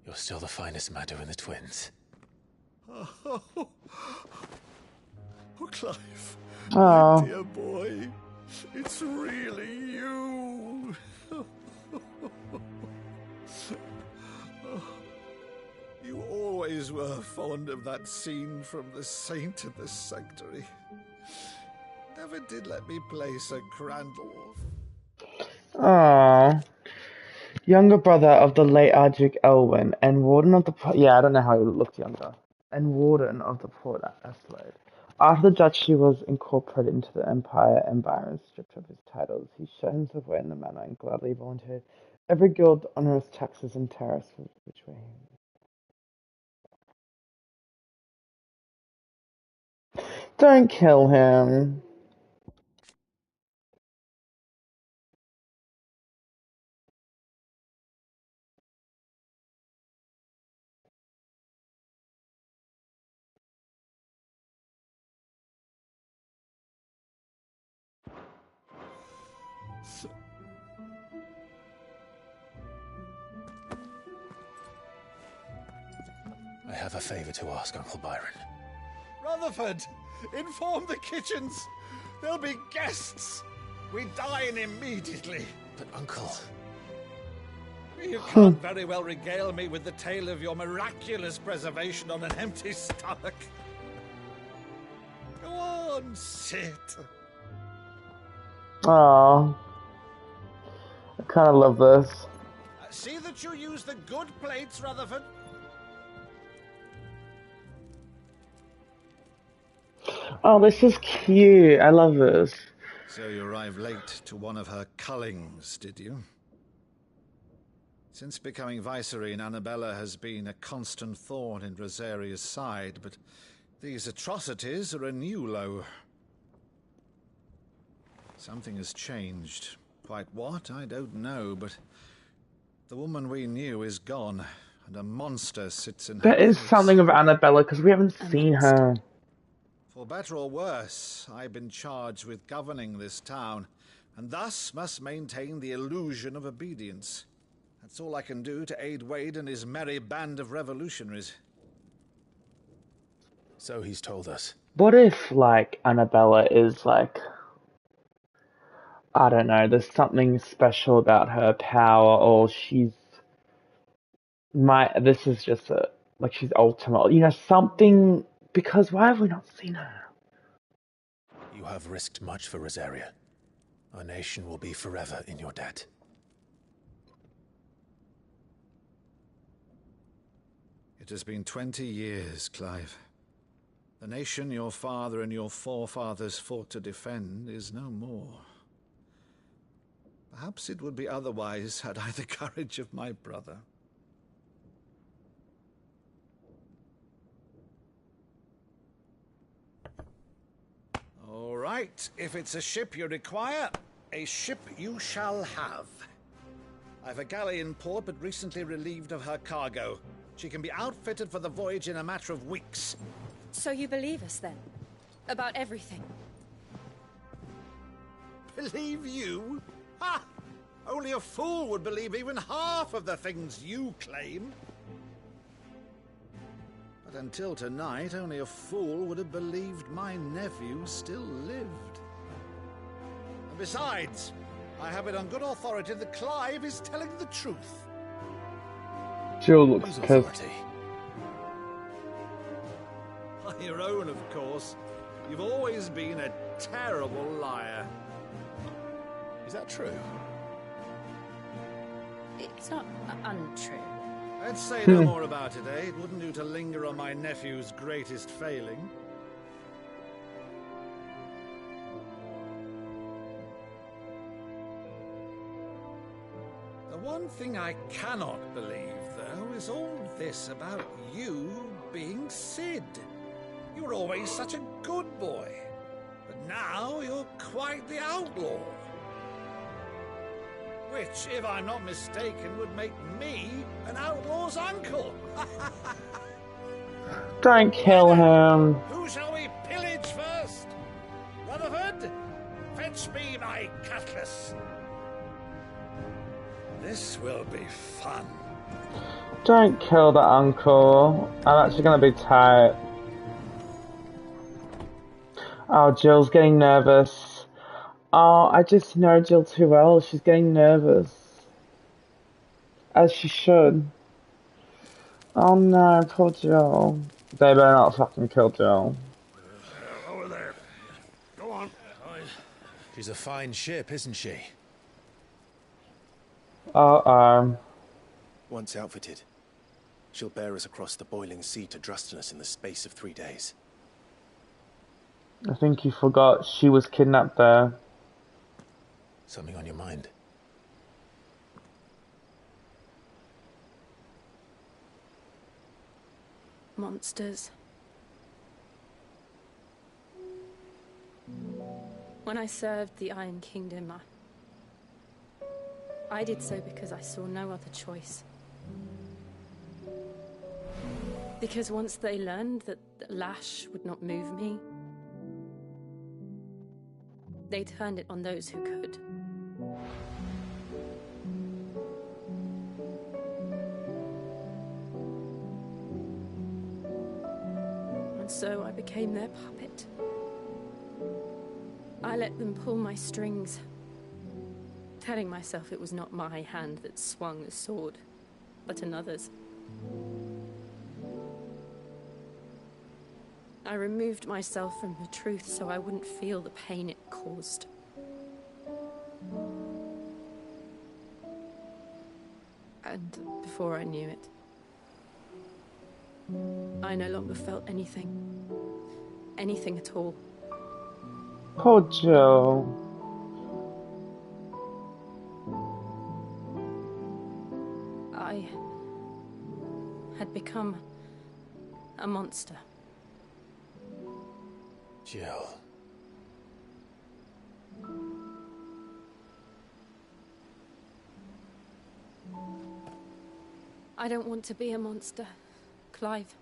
You're still the finest Meadow in the twins. Oh, Clive. Aww. My dear boy. It's really you. You always were fond of that scene from The Saint and the Sanctuary. Never did let me play Sir Crandall. Aww. Younger brother of the late Archduke Elwyn and warden of the I don't know how he looked younger. And warden of the Port Adelaide. After the duchy was incorporated into the Empire and Byron stripped of his titles, he shut himself away in the manor and gladly volunteered every guild onerous taxes and tariffs which were him. Don't kill him. I have a favor to ask, Uncle Byron. Rutherford, inform the kitchens. There'll be guests. We dine immediately. But, Uncle... You can't very well regale me with the tale of your miraculous preservation on an empty stomach. Go on, sit. Oh, I kind of love this. See that you use the good plates, Rutherford. Oh, this is cute. I love this. So you arrived late to one of her cullings, did you? Since becoming Vicereine, Annabella has been a constant thorn in Rosaria's side, but these atrocities are a new low. Something has changed. Quite what, I don't know, but the woman we knew is gone, and a monster sits in her There is place. something of Annabella, because we haven't seen her. For better or worse, I've been charged with governing this town, and thus must maintain the illusion of obedience. That's all I can do to aid Wade and his merry band of revolutionaries. So he's told us. What if, like, Annabella is, like... I don't know, there's something special about her power, or she's... This is just a... Like, she's ultimate. You know, something... Because why have we not seen her? You have risked much for Rosaria. Our nation will be forever in your debt. It has been 20 years, Clive. The nation your father and your forefathers fought to defend is no more. Perhaps it would be otherwise had I the courage of my brother. All right, if it's a ship you require, a ship you shall have. I've a galley in port, but recently relieved of her cargo. She can be outfitted for the voyage in a matter of weeks. So you believe us, then? About everything? Believe you? Ha! Only a fool would believe even half of the things you claim. But until tonight, only a fool would have believed my nephew still lived. And besides, I have it on good authority that Clive is telling the truth. Jill looks pissed. On your own, of course. You've always been a terrible liar. Is that true? It's not untrue. Let's say no more about it, eh? It wouldn't do to linger on my nephew's greatest failing. The one thing I cannot believe, though, is all this about you being Sid. You were always such a good boy, but now you're quite the outlaw. Which, if I'm not mistaken, would make me an outlaw's uncle. Don't kill him. Who shall we pillage first? Rutherford, fetch me my cutlass. This will be fun. Don't kill the uncle. I'm actually gonna be tight. Oh, Jill's getting nervous. Oh, I just know Jill too well. She's getting nervous. As she should. Oh no, poor Jill. They better not fucking kill Jill. Over there. Go on. She's a fine ship, isn't she? Once outfitted, she'll bear us across the boiling sea to Drustinus in the space of 3 days. I think you forgot she was kidnapped there. Something on your mind? Monsters. When I served the Iron Kingdom, I did so because I saw no other choice. Because once they learned that Lash would not move me, they turned it on those who could. so I became their puppet. I let them pull my strings, telling myself it was not my hand that swung the sword, but another's. I removed myself from the truth so I wouldn't feel the pain it caused. And before I knew it, I no longer felt anything. Anything at all. Poor Jill. I had become a monster. Jill. I don't want to be a monster, Clive.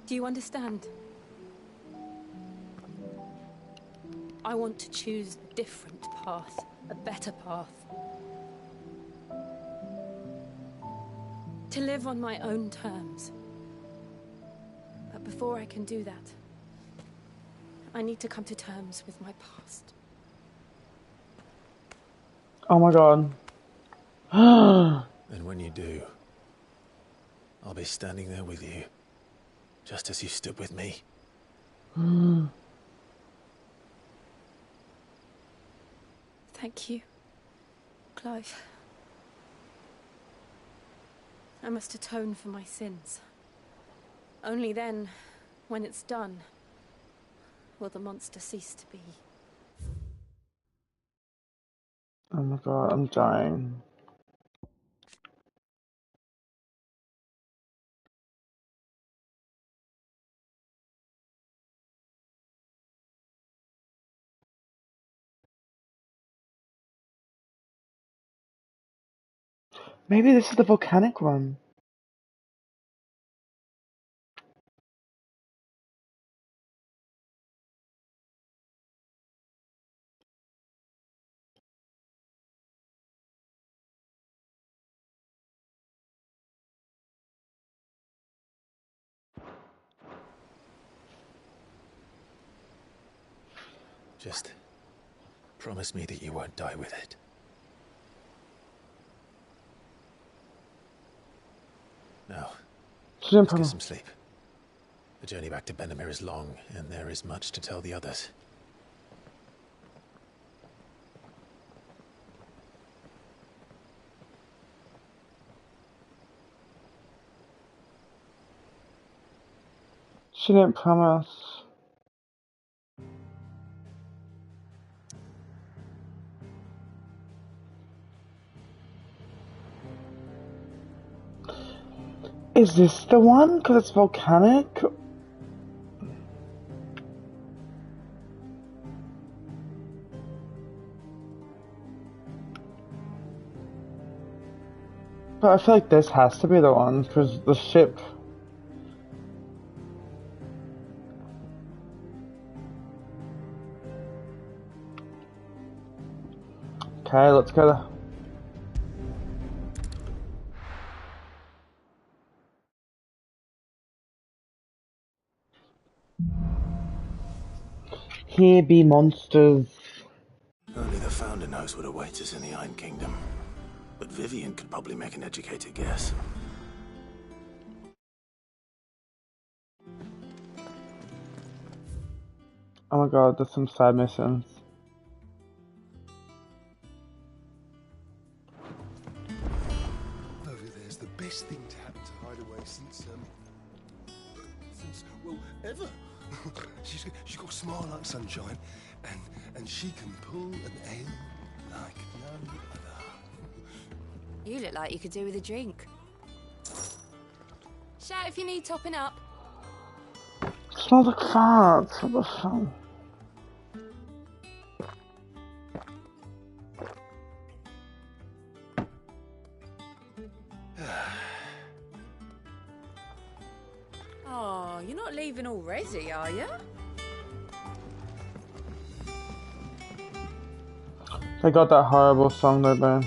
Do you understand? I want to choose a different path, a better path. To live on my own terms. But before I can do that, I need to come to terms with my past. Oh my god. And when you do, I'll be standing there with you, just as you stood with me. Thank you, Clive. I must atone for my sins. Only then, when it's done, will the monster cease to be. Oh my god, I'm dying. Maybe this is the volcanic one. Just promise me that you won't die with it. Now, let's get some sleep. The journey back to Benamir is long, and there is much to tell the others. She didn't promise. Is this the one? Because it's volcanic? But I feel like this has to be the one, because the ship... Okay, let's go. Here be monsters. Only the Founder knows what awaits us in the Iron Kingdom. But Vivian could probably make an educated guess. Oh my god, there's some side missions. Over there's the best thing to happen to Hideaway since, well, ever. she's got a smile like sunshine, and she can pull an ale like no other. You look like you could do with a drink. Shout if you need topping up. Smells like farts. What the fuck? Oh, you're not leaving already, are you? They got that horrible song though, man.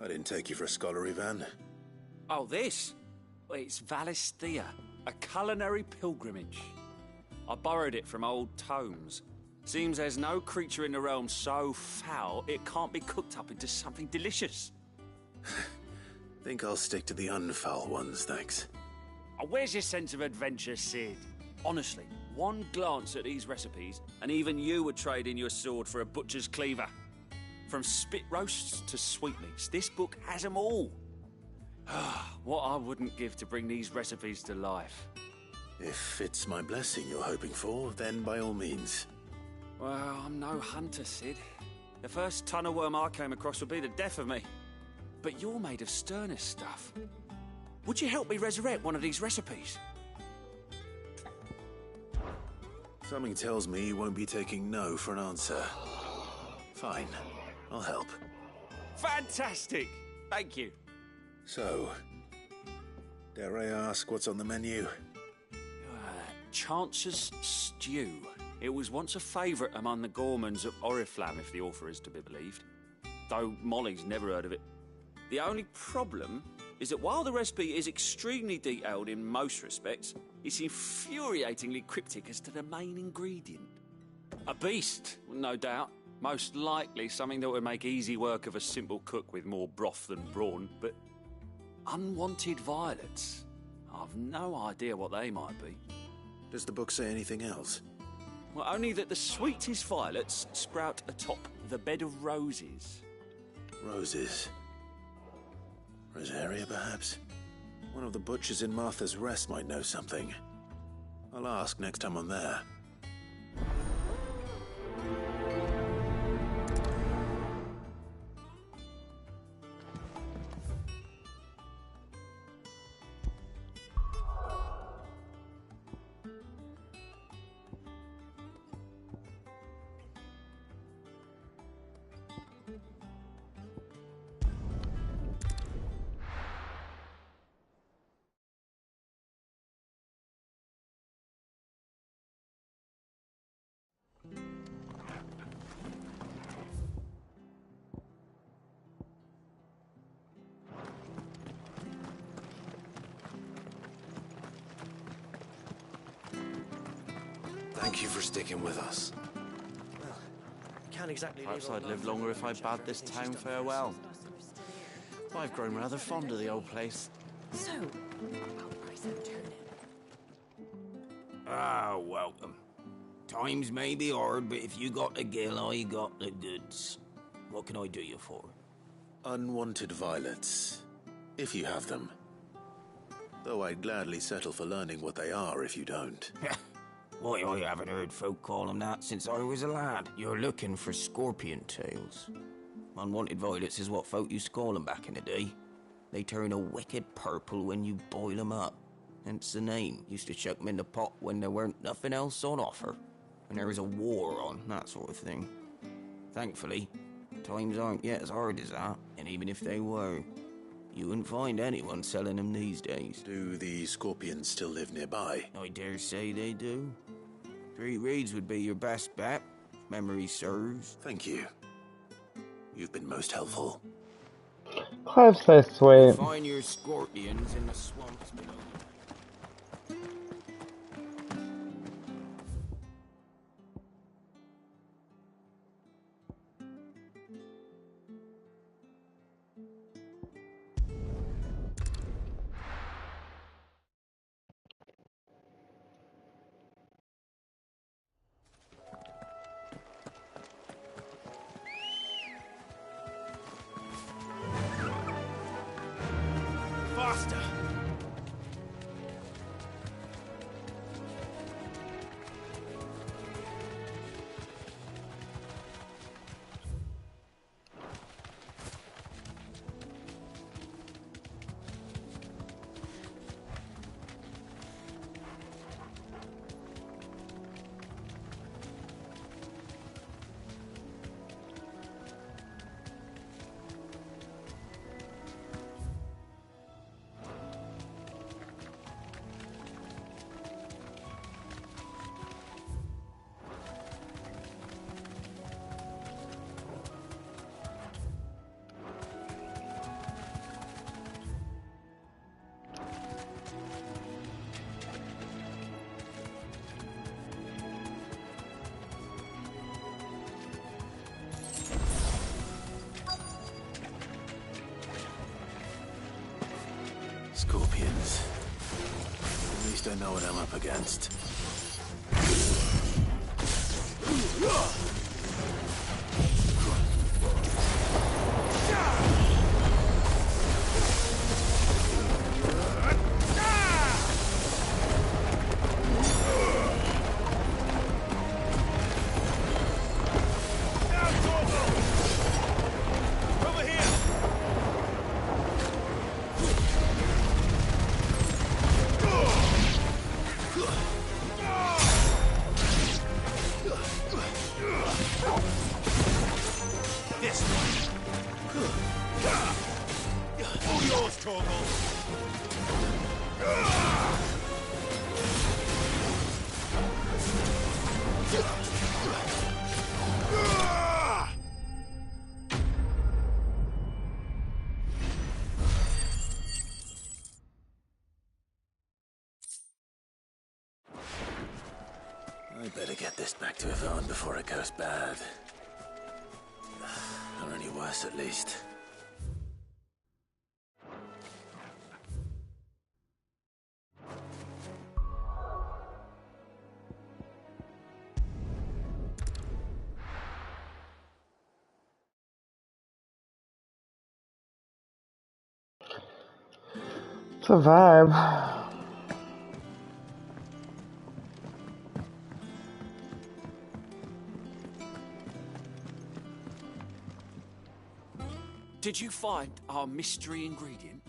I didn't take you for a scholar, Ivan. Oh, this? It's Valisthea, a culinary pilgrimage. I borrowed it from old tomes. Seems there's no creature in the realm so foul it can't be cooked up into something delicious. Think I'll stick to the unfoul ones, thanks. Oh, where's your sense of adventure, Sid? Honestly, one glance at these recipes, and even you would trade in your sword for a butcher's cleaver. From spit roasts to sweetmeats, this book has them all. What I wouldn't give to bring these recipes to life. If it's my blessing you're hoping for, then by all means. Well, I'm no hunter, Sid. The first tunnel worm I came across would be the death of me. But you're made of sterner stuff. Would you help me resurrect one of these recipes? Something tells me you won't be taking no for an answer. Fine, I'll help. Fantastic! Thank you. So, dare I ask what's on the menu? Chance's Stew. It was once a favourite among the gourmands of Oriflamme, if the author is to be believed. Though Molly's never heard of it. The only problem is that while the recipe is extremely detailed in most respects, it's infuriatingly cryptic as to the main ingredient. A beast, no doubt. Most likely something that would make easy work of a simple cook with more broth than brawn, but unwanted violets. I've no idea what they might be. Does the book say anything else? Well, only that the sweetest violets sprout atop the bed of roses. Roses. Rosaria, perhaps? One of the butchers in Martha's Rest might know something. I'll ask next time I'm there. Thank you for sticking with us. Well, can't exactly. Perhaps I'd live longer if I bade this town farewell. I've grown rather fond of the old place. So, about price and turn Ah, welcome. Times may be hard, but if you got the gill, I got the goods. What can I do you for? Unwanted violets, if you have them. Though I'd gladly settle for learning what they are if you don't. Why, I haven't heard folk call them that since I was a lad. You're looking for scorpion tails. Unwanted violets is what folk used to call them back in the day. They turn a wicked purple when you boil them up. Hence the name. Used to chuck them in the pot when there weren't nothing else on offer. And there was a war on, that sort of thing. Thankfully, times aren't yet as hard as that. And even if they were, you wouldn't find anyone selling them these days. Do the scorpions still live nearby? I dare say they do. 3 Reeds would be your best bet, if memory serves. Thank you. You've been most helpful. Clive's so sweet. Find your scorpions in the swamps below. I know what I'm up against. I better get this back to Yvonne before it goes bad. Or any worse, at least. It's a vibe. Did you find our mystery ingredient?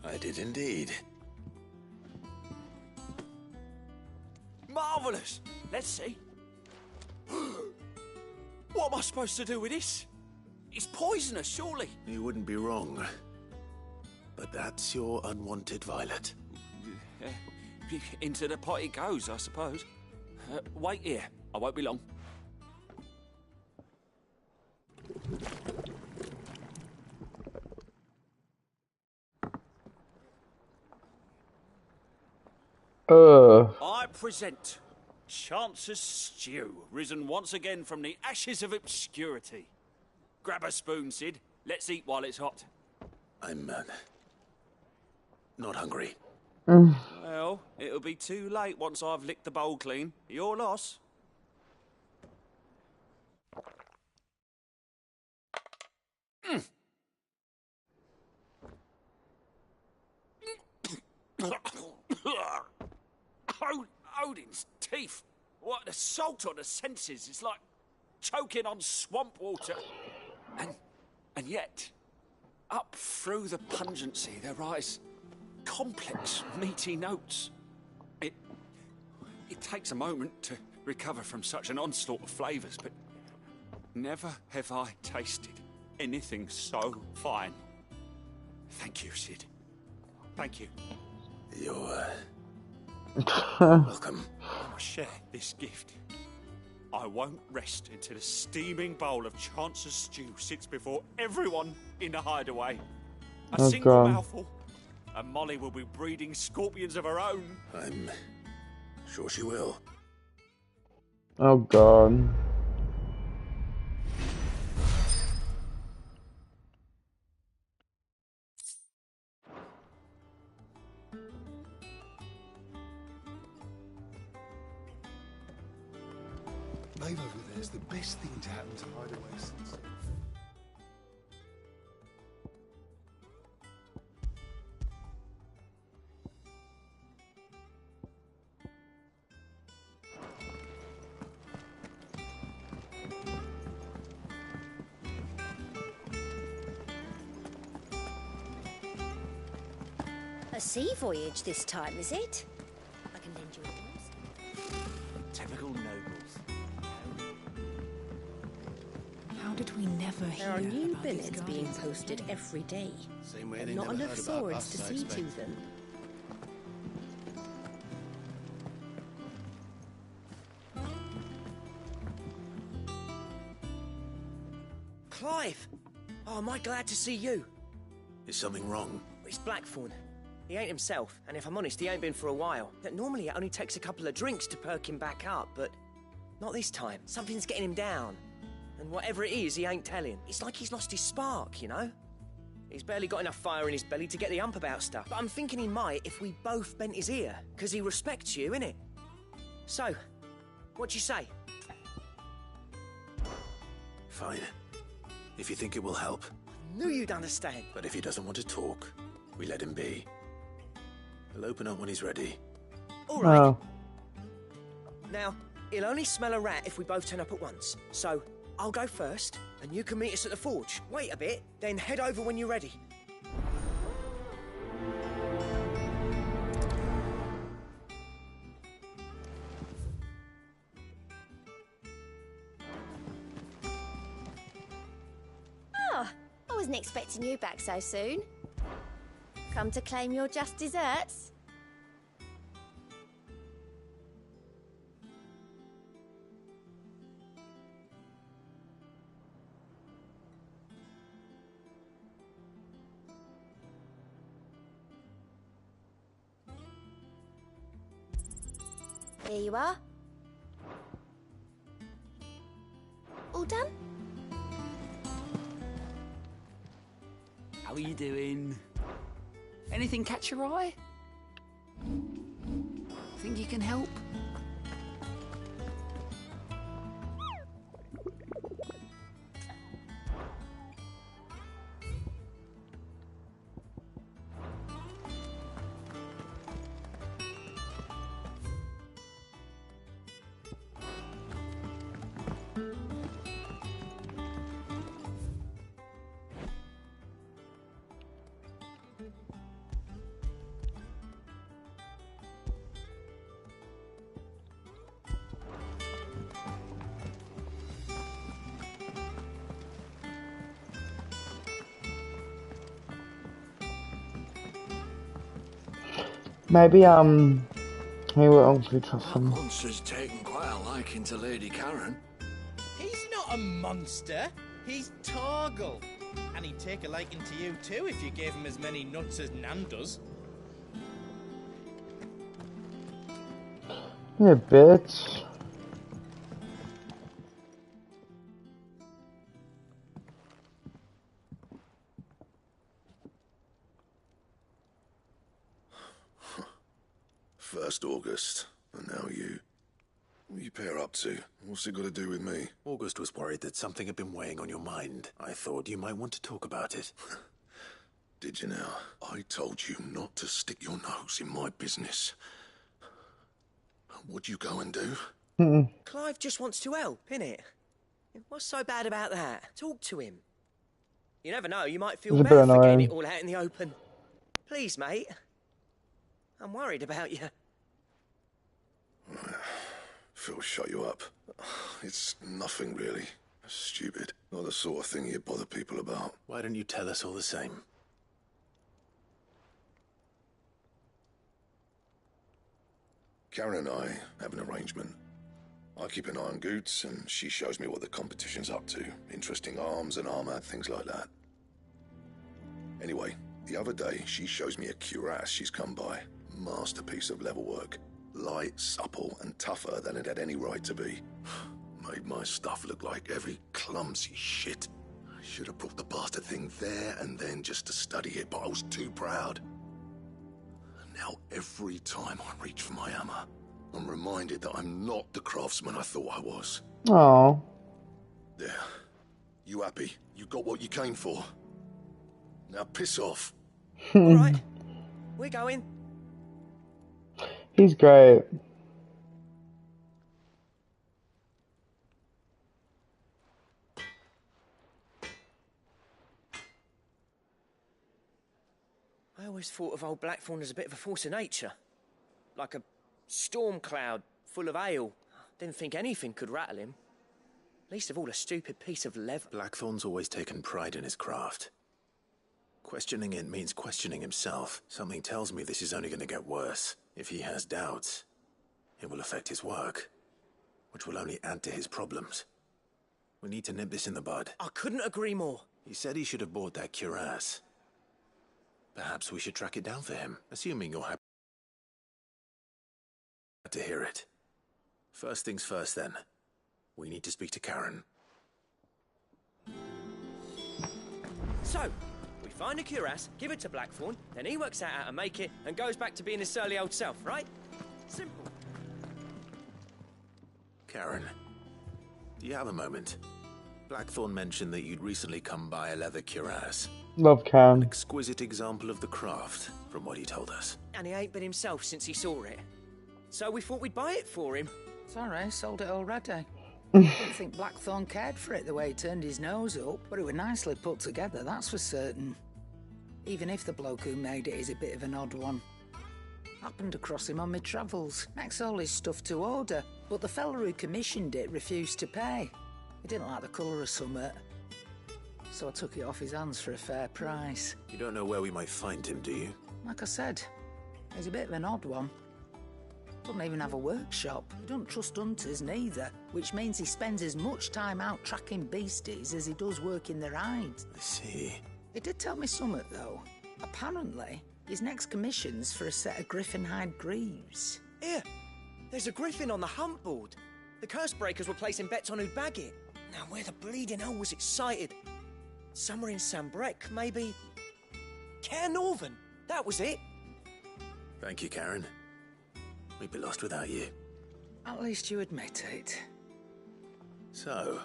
I did indeed. Marvellous! Let's see. What am I supposed to do with this? It's poisonous, surely. You wouldn't be wrong. But that's your unwanted violet. Into the pot it goes, I suppose. Wait here. I won't be long. I present Chance's Stew, risen once again from the ashes of obscurity. Grab a spoon, Sid. Let's eat while it's hot. I'm not hungry. Well, it'll be too late once I've licked the bowl clean. Your loss. Odin's teeth. What an assault on the senses. It's like choking on swamp water. And yet, up through the pungency, there rise complex, meaty notes. It takes a moment to recover from such an onslaught of flavours, but never have I tasted anything so fine. Thank you, Sid. Thank you. You're welcome. I share this gift. I won't rest until a steaming bowl of Chance's Stew sits before everyone in the hideaway. A single mouthful, and Molly will be breeding scorpions of her own. I'm sure she will. Oh God. Maeve over there is the best thing to happen to Hideaway since. A sea voyage this time, is it? I can lend you yours. Typical nobles. How did we never hear There are new about these billets being guardians of posted the every day. Same way But they not never enough heard about swords us, to I see to expect. them. Clive! Oh, am I glad to see you? Is something wrong? It's Blackthorn. He ain't himself, and if I'm honest, he ain't been for a while. Normally it only takes a couple of drinks to perk him back up, but not this time. Something's getting him down. And whatever it is, he ain't telling. It's like he's lost his spark, you know? He's barely got enough fire in his belly to get the ump about stuff. But I'm thinking he might if we both bent his ear, because he respects you, innit? So, what you say? Fine. If you think it will help. Knew you'd understand. But if he doesn't want to talk, we let him be. He'll open up when he's ready. All right. Oh. Now, he'll only smell a rat if we both turn up at once. So, I'll go first, and you can meet us at the forge. Wait a bit, then head over when you're ready. Oh, I wasn't expecting you back so soon. Come to claim your just desserts? Here you are. All done? How are you doing? Anything catch your eye? Think you can help? Maybe, he will obviously trust him. Monster's taken quite a liking to Lady Karen. He's not a monster. He's Torgal. And he'd take a liking to you too if you gave him as many nuts as Nan does. Yeah, bitch. First August, and now you. What are you pair up to? What's it got to do with me? August was worried that something had been weighing on your mind. I thought you might want to talk about it. Did you now? I told you not to stick your nose in my business. What'd you go and do? Clive just wants to help, innit? What's so bad about that? Talk to him. You never know, you might feel He's a bit bad for getting annoying. it all out in the open. Please, mate. I'm worried about you. Phil, shut you up. It's nothing really. Stupid. Not the sort of thing you bother people about. Why don't you tell us all the same? Karen and I have an arrangement. I keep an eye on Goots, and she shows me what the competition's up to. Interesting arms and armor, things like that. Anyway, the other day, she shows me a cuirass she's come by. Masterpiece of level work. Light, supple, and tougher than it had any right to be. Made my stuff look like every clumsy shit. I should have brought the bastard thing there and then just to study it, but I was too proud. And now every time I reach for my hammer, I'm reminded that I'm not the craftsman I thought I was. Oh. There. You happy? You got what you came for? Now piss off. All right. We're going. He's great. I always thought of old Blackthorn as a bit of a force of nature. Like a storm cloud full of ale. Didn't think anything could rattle him. Least of all a stupid piece of leather. Blackthorn's always taken pride in his craft. Questioning it means questioning himself. Something tells me this is only going to get worse. If he has doubts, it will affect his work, which will only add to his problems. We need to nip this in the bud. I couldn't agree more. He said he should have bought that cuirass. Perhaps we should track it down for him, assuming you're happy to hear it. First things first, then. We need to speak to Karen. So, we find a cuirass, give it to Blackthorn, then he works out how to make it and goes back to being his surly old self, right? Simple. Karen, do you have a moment? Blackthorn mentioned that you'd recently come by a leather cuirass. Love Karen. Exquisite example of the craft, from what he told us. And he ain't been himself since he saw it. So we thought we'd buy it for him. Sorry, sold it already. Didn't think Blackthorn cared for it the way he turned his nose up, but it was nicely put together, that's for certain. Even if the bloke who made it is a bit of an odd one. Happened across him on my travels. Makes all his stuff to order, but the fella who commissioned it refused to pay. He didn't like the colour of summit, so I took it off his hands for a fair price. You don't know where we might find him, do you? Like I said, he's a bit of an odd one. Doesn't even have a workshop. He doesn't trust hunters neither, which means he spends as much time out tracking beasties as he does working their hides. I see. He did tell me something, though. Apparently, his next commission's for a set of griffin hide greaves. Here, there's a griffin on the hunt board. The curse breakers were placing bets on who'd bag it. Now, where the bleeding hell was it sighted? Somewhere in Sambrec, maybe? Caernarvon, that was it. Thank you, Karen. We'd be lost without you. At least you admit it. So,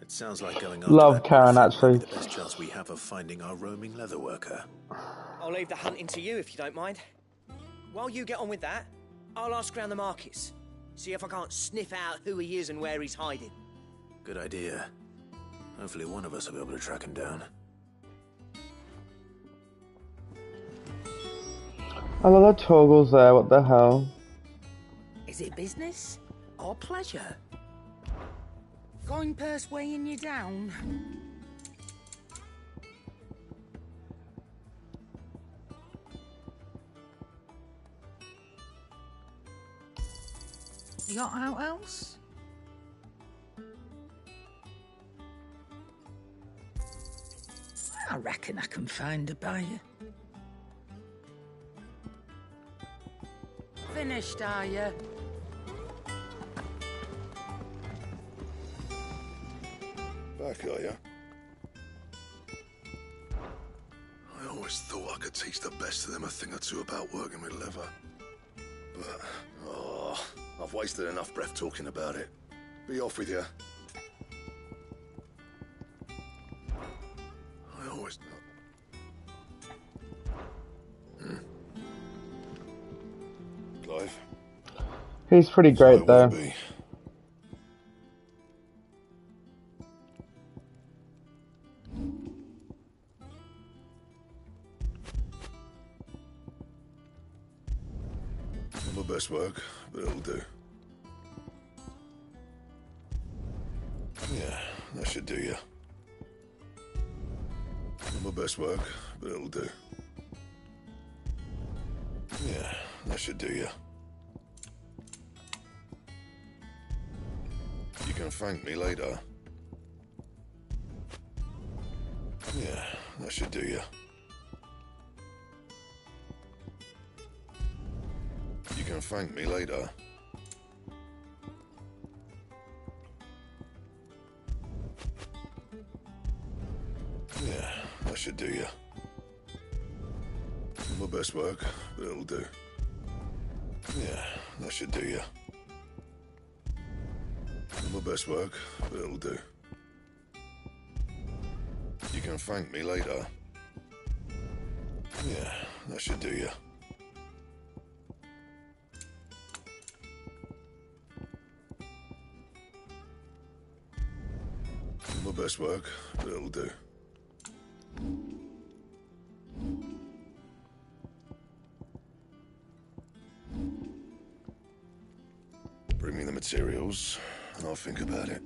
it sounds like going on. Love Karen, actually. The best chance we have of finding our roaming leatherworker. I'll leave the hunting to you if you don't mind. While you get on with that, I'll ask around the markets. See if I can't sniff out who he is and where he's hiding. Good idea. Hopefully one of us will be able to track him down. A lot of toggles there, what the hell? Is it business or pleasure? Going purse weighing you down? You got out else? I reckon I can find a buyer. Finished, are you? Back, are you? I always thought I could teach the best of them a thing or two about working with leather. But, I've wasted enough breath talking about it. Be off with you. I always... Clive? He's pretty great, though. Not my best work, but it'll do. Yeah, that should do you. Not my best work, but it'll do. Yeah, that should do you. You can thank me later. Yeah, that should do you. You can thank me later. Yeah, that should do you. Not my best work, but it'll do. Yeah, that should do you. Not my best work, but it'll do. You can thank me later. Yeah, that should do you. Not my best work, but it'll do. Bring me the materials, and I'll think about it.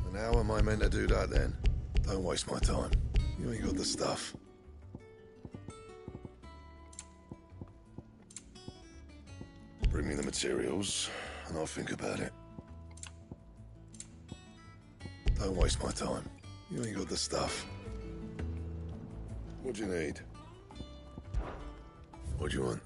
And how am I meant to do that then? Don't waste my time. You ain't got the stuff. Bring me the materials, and I'll think about it. Don't waste my time. You ain't got the stuff. What do you need? What do you want?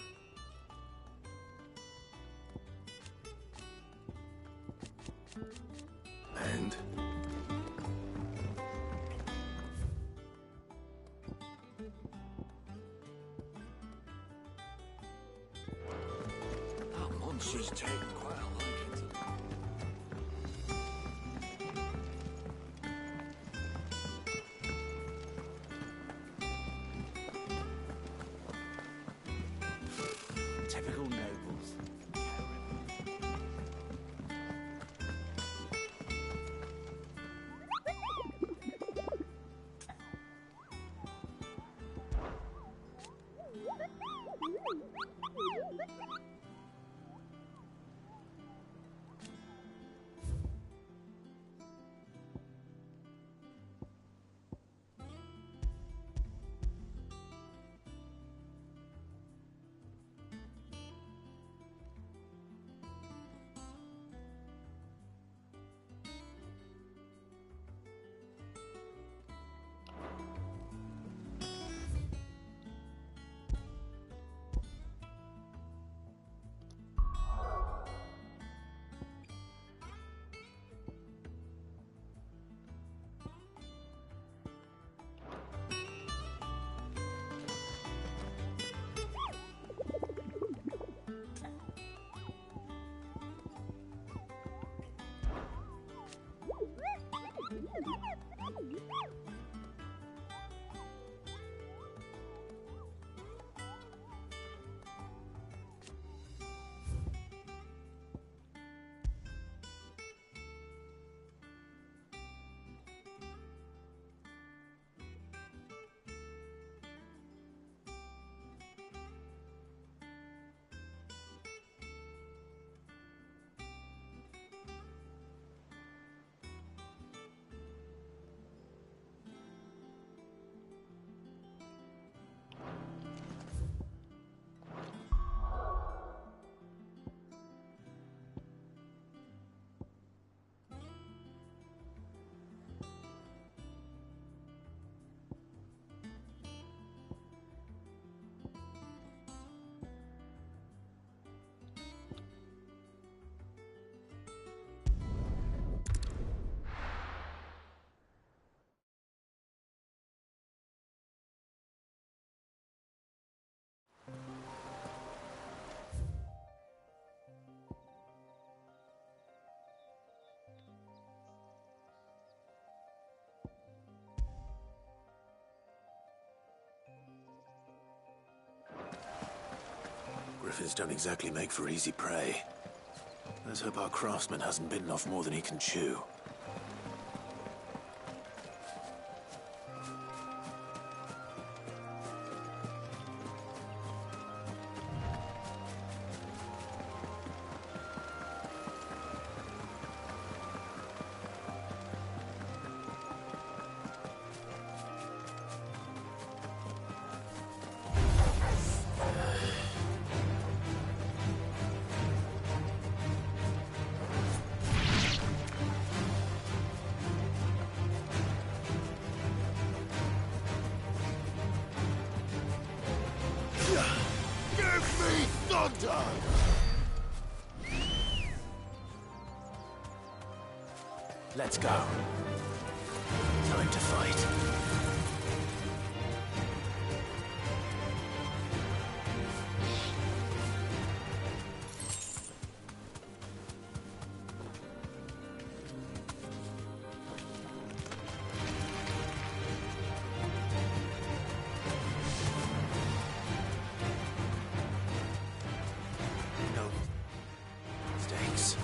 She's taken quite a liking to them. Typical nobles. Griffins don't exactly make for easy prey. Let's hope our craftsman hasn't bitten off more than he can chew. Let's go. Time to fight. No mistakes.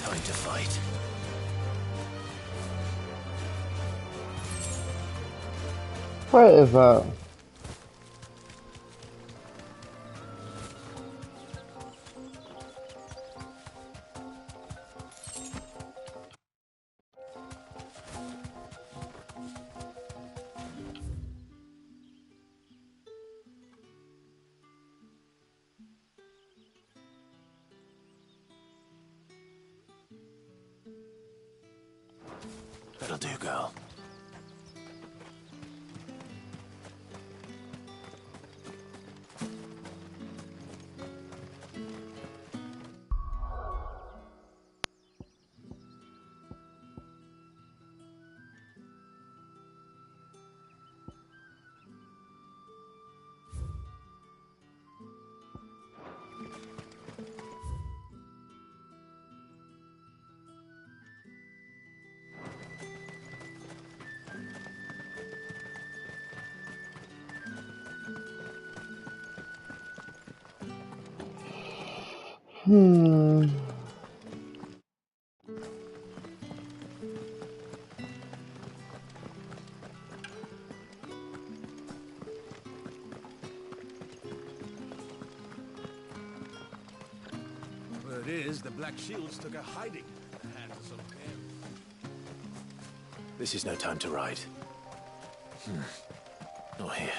Time to fight. What is that? That'll do, girl. Word is, the Black Shields took a hiding in the hands of some pair. This is no time to ride. Not here.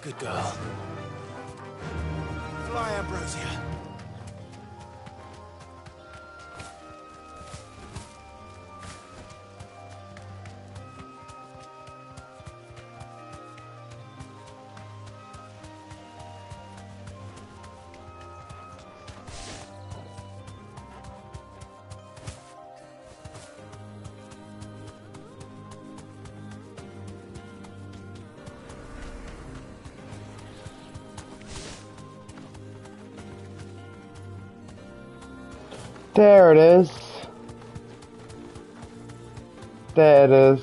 Good girl. Fly, Ambrosia. There it is. There it is.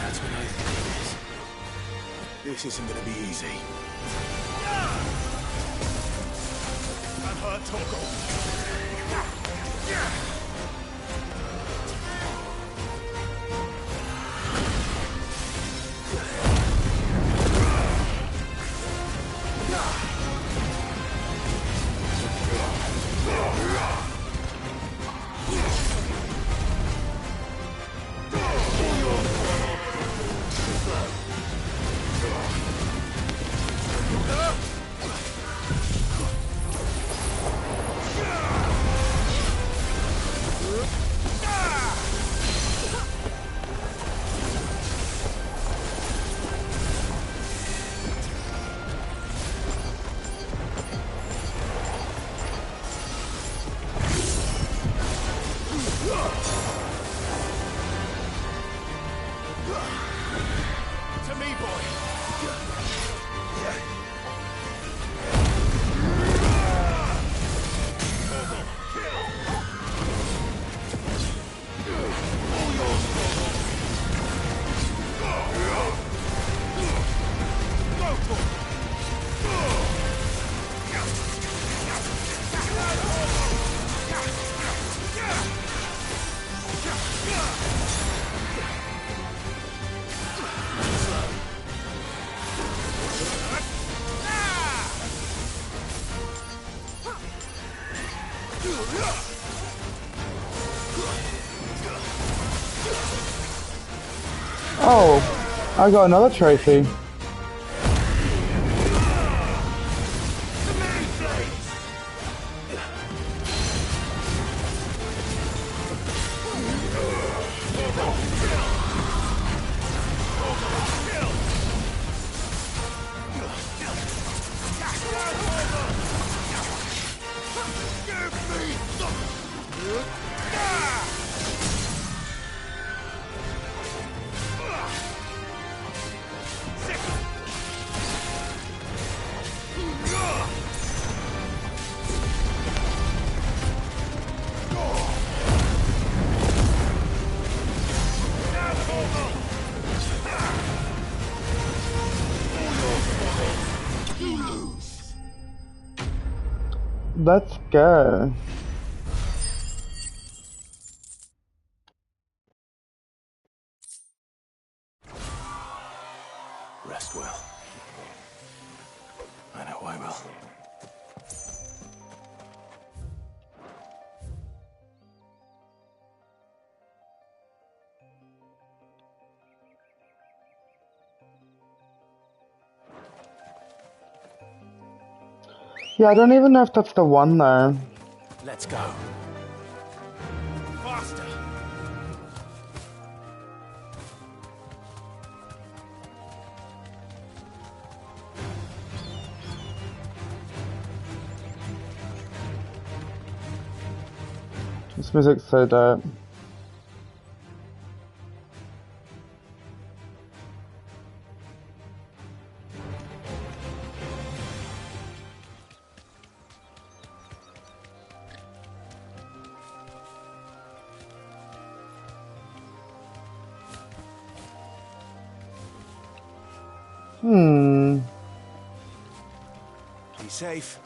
That's what I think it is. This isn't gonna be easy. I'm hurt, Torgal. Oh, I got another trophy. Let's go. Rest well. I know I will. Yeah, I don't even know if that's the one though. Let's go. Faster! This music's so dope. Be safe.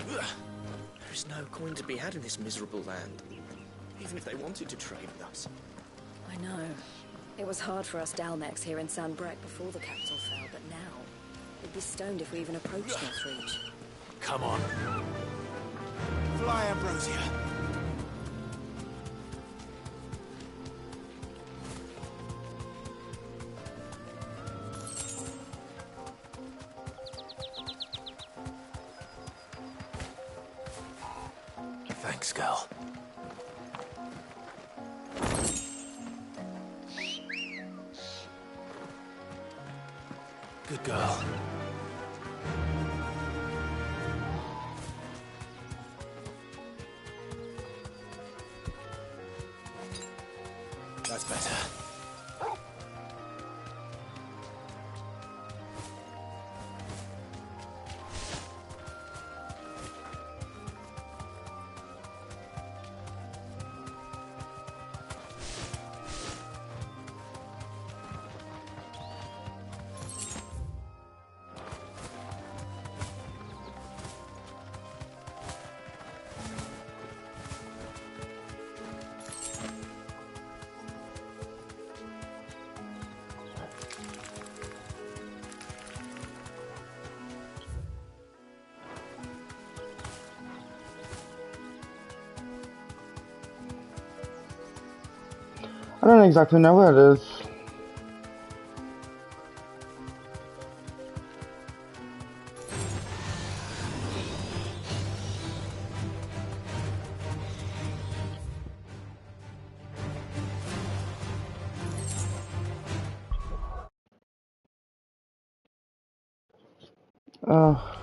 There's no coin to be had in this miserable land, even if they wanted to trade with us. I know. It was hard for us Dalmex here in Sanbreque before the capital fell, but now we'd be stoned if we even approached Northreach. Come on. Fly, Ambrosia. Thanks, girl. Good girl. That's better. I don't exactly know where it is. Oh.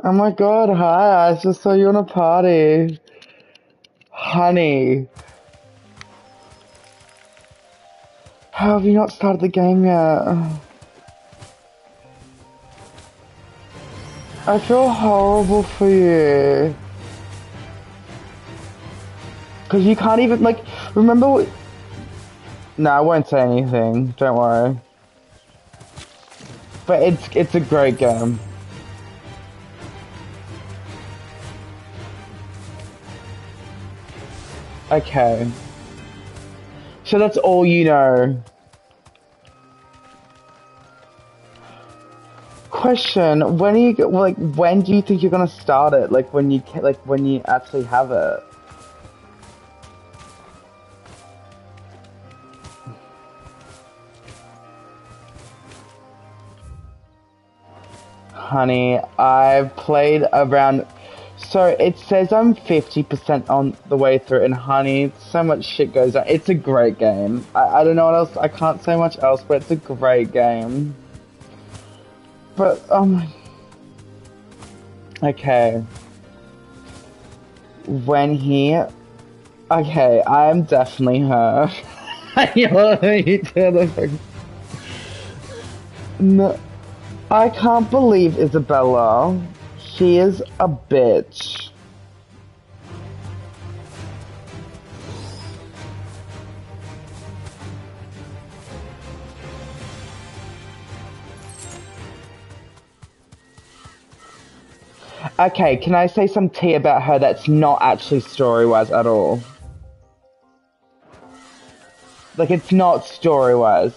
Oh my god, hi, I just saw you on a party. Honey. How have you not started the game yet? I feel horrible for you. Cause you can't even, like, remember what... No, I won't say anything, don't worry. But it's a great game. Okay. So that's all you know. Question: when are you like? When do you think you're gonna start it? Like when you actually have it? Honey, I've played around. So it says I'm 50% on the way through, and honey, so much shit goes on. It's a great game. I don't know what else. I can't say much else, but it's a great game. But okay. When he, okay, I'm definitely her. No, I can't believe Isabella. She is a bitch. Okay, can I say some tea about her that's not actually story-wise at all? Like, it's not story-wise.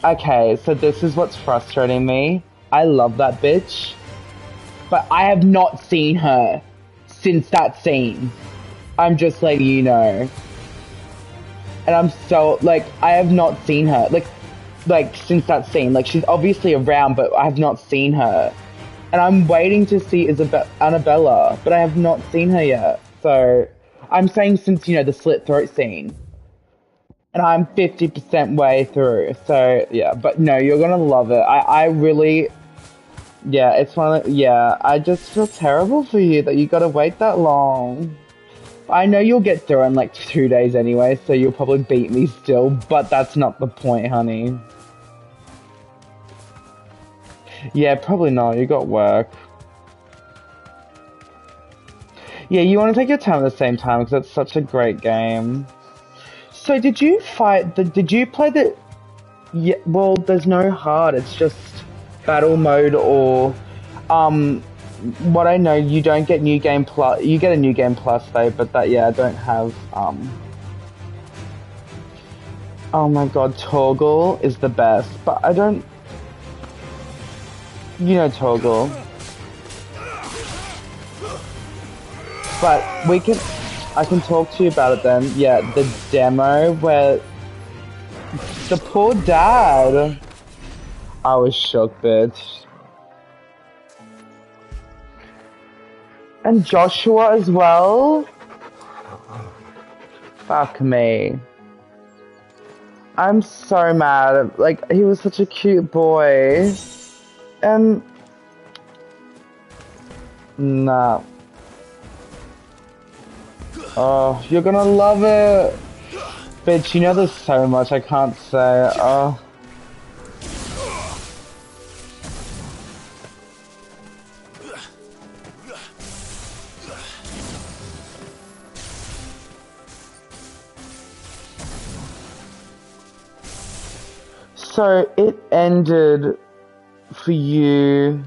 Okay, so this is what's frustrating me. I love that bitch. But I have not seen her since that scene. I'm just letting you know. And I'm so, like, I have not seen her. Like, since that scene. Like, she's obviously around, but I have not seen her. And I'm waiting to see Annabella, but I have not seen her yet. So, I'm saying since, you know, the slit throat scene. And I'm 50% way through. So, yeah. But no, you're gonna love it. I really... Yeah, it's one of the, yeah, I just feel terrible for you that you gotta wait that long. I know you'll get through in like 2 days anyway, so you'll probably beat me still, but that's not the point, honey. Yeah, probably not, you got work. Yeah, you want to take your time at the same time, because it's such a great game. So did you did you play the, yeah, well, there's no hard, it's just battle mode or, what I know, you don't get New Game Plus, you get a New Game Plus though, but that, yeah, I don't have, oh my god, Torgal is the best, but I don't, you know Torgal. But I can talk to you about it then. Yeah, the demo where the poor dad. I was shook, bitch. And Joshua as well? Fuck me. I'm so mad. Like, he was such a cute boy. And... Nah. Oh, you're gonna love it! Bitch, you know there's so much I can't say. Oh... So it ended for you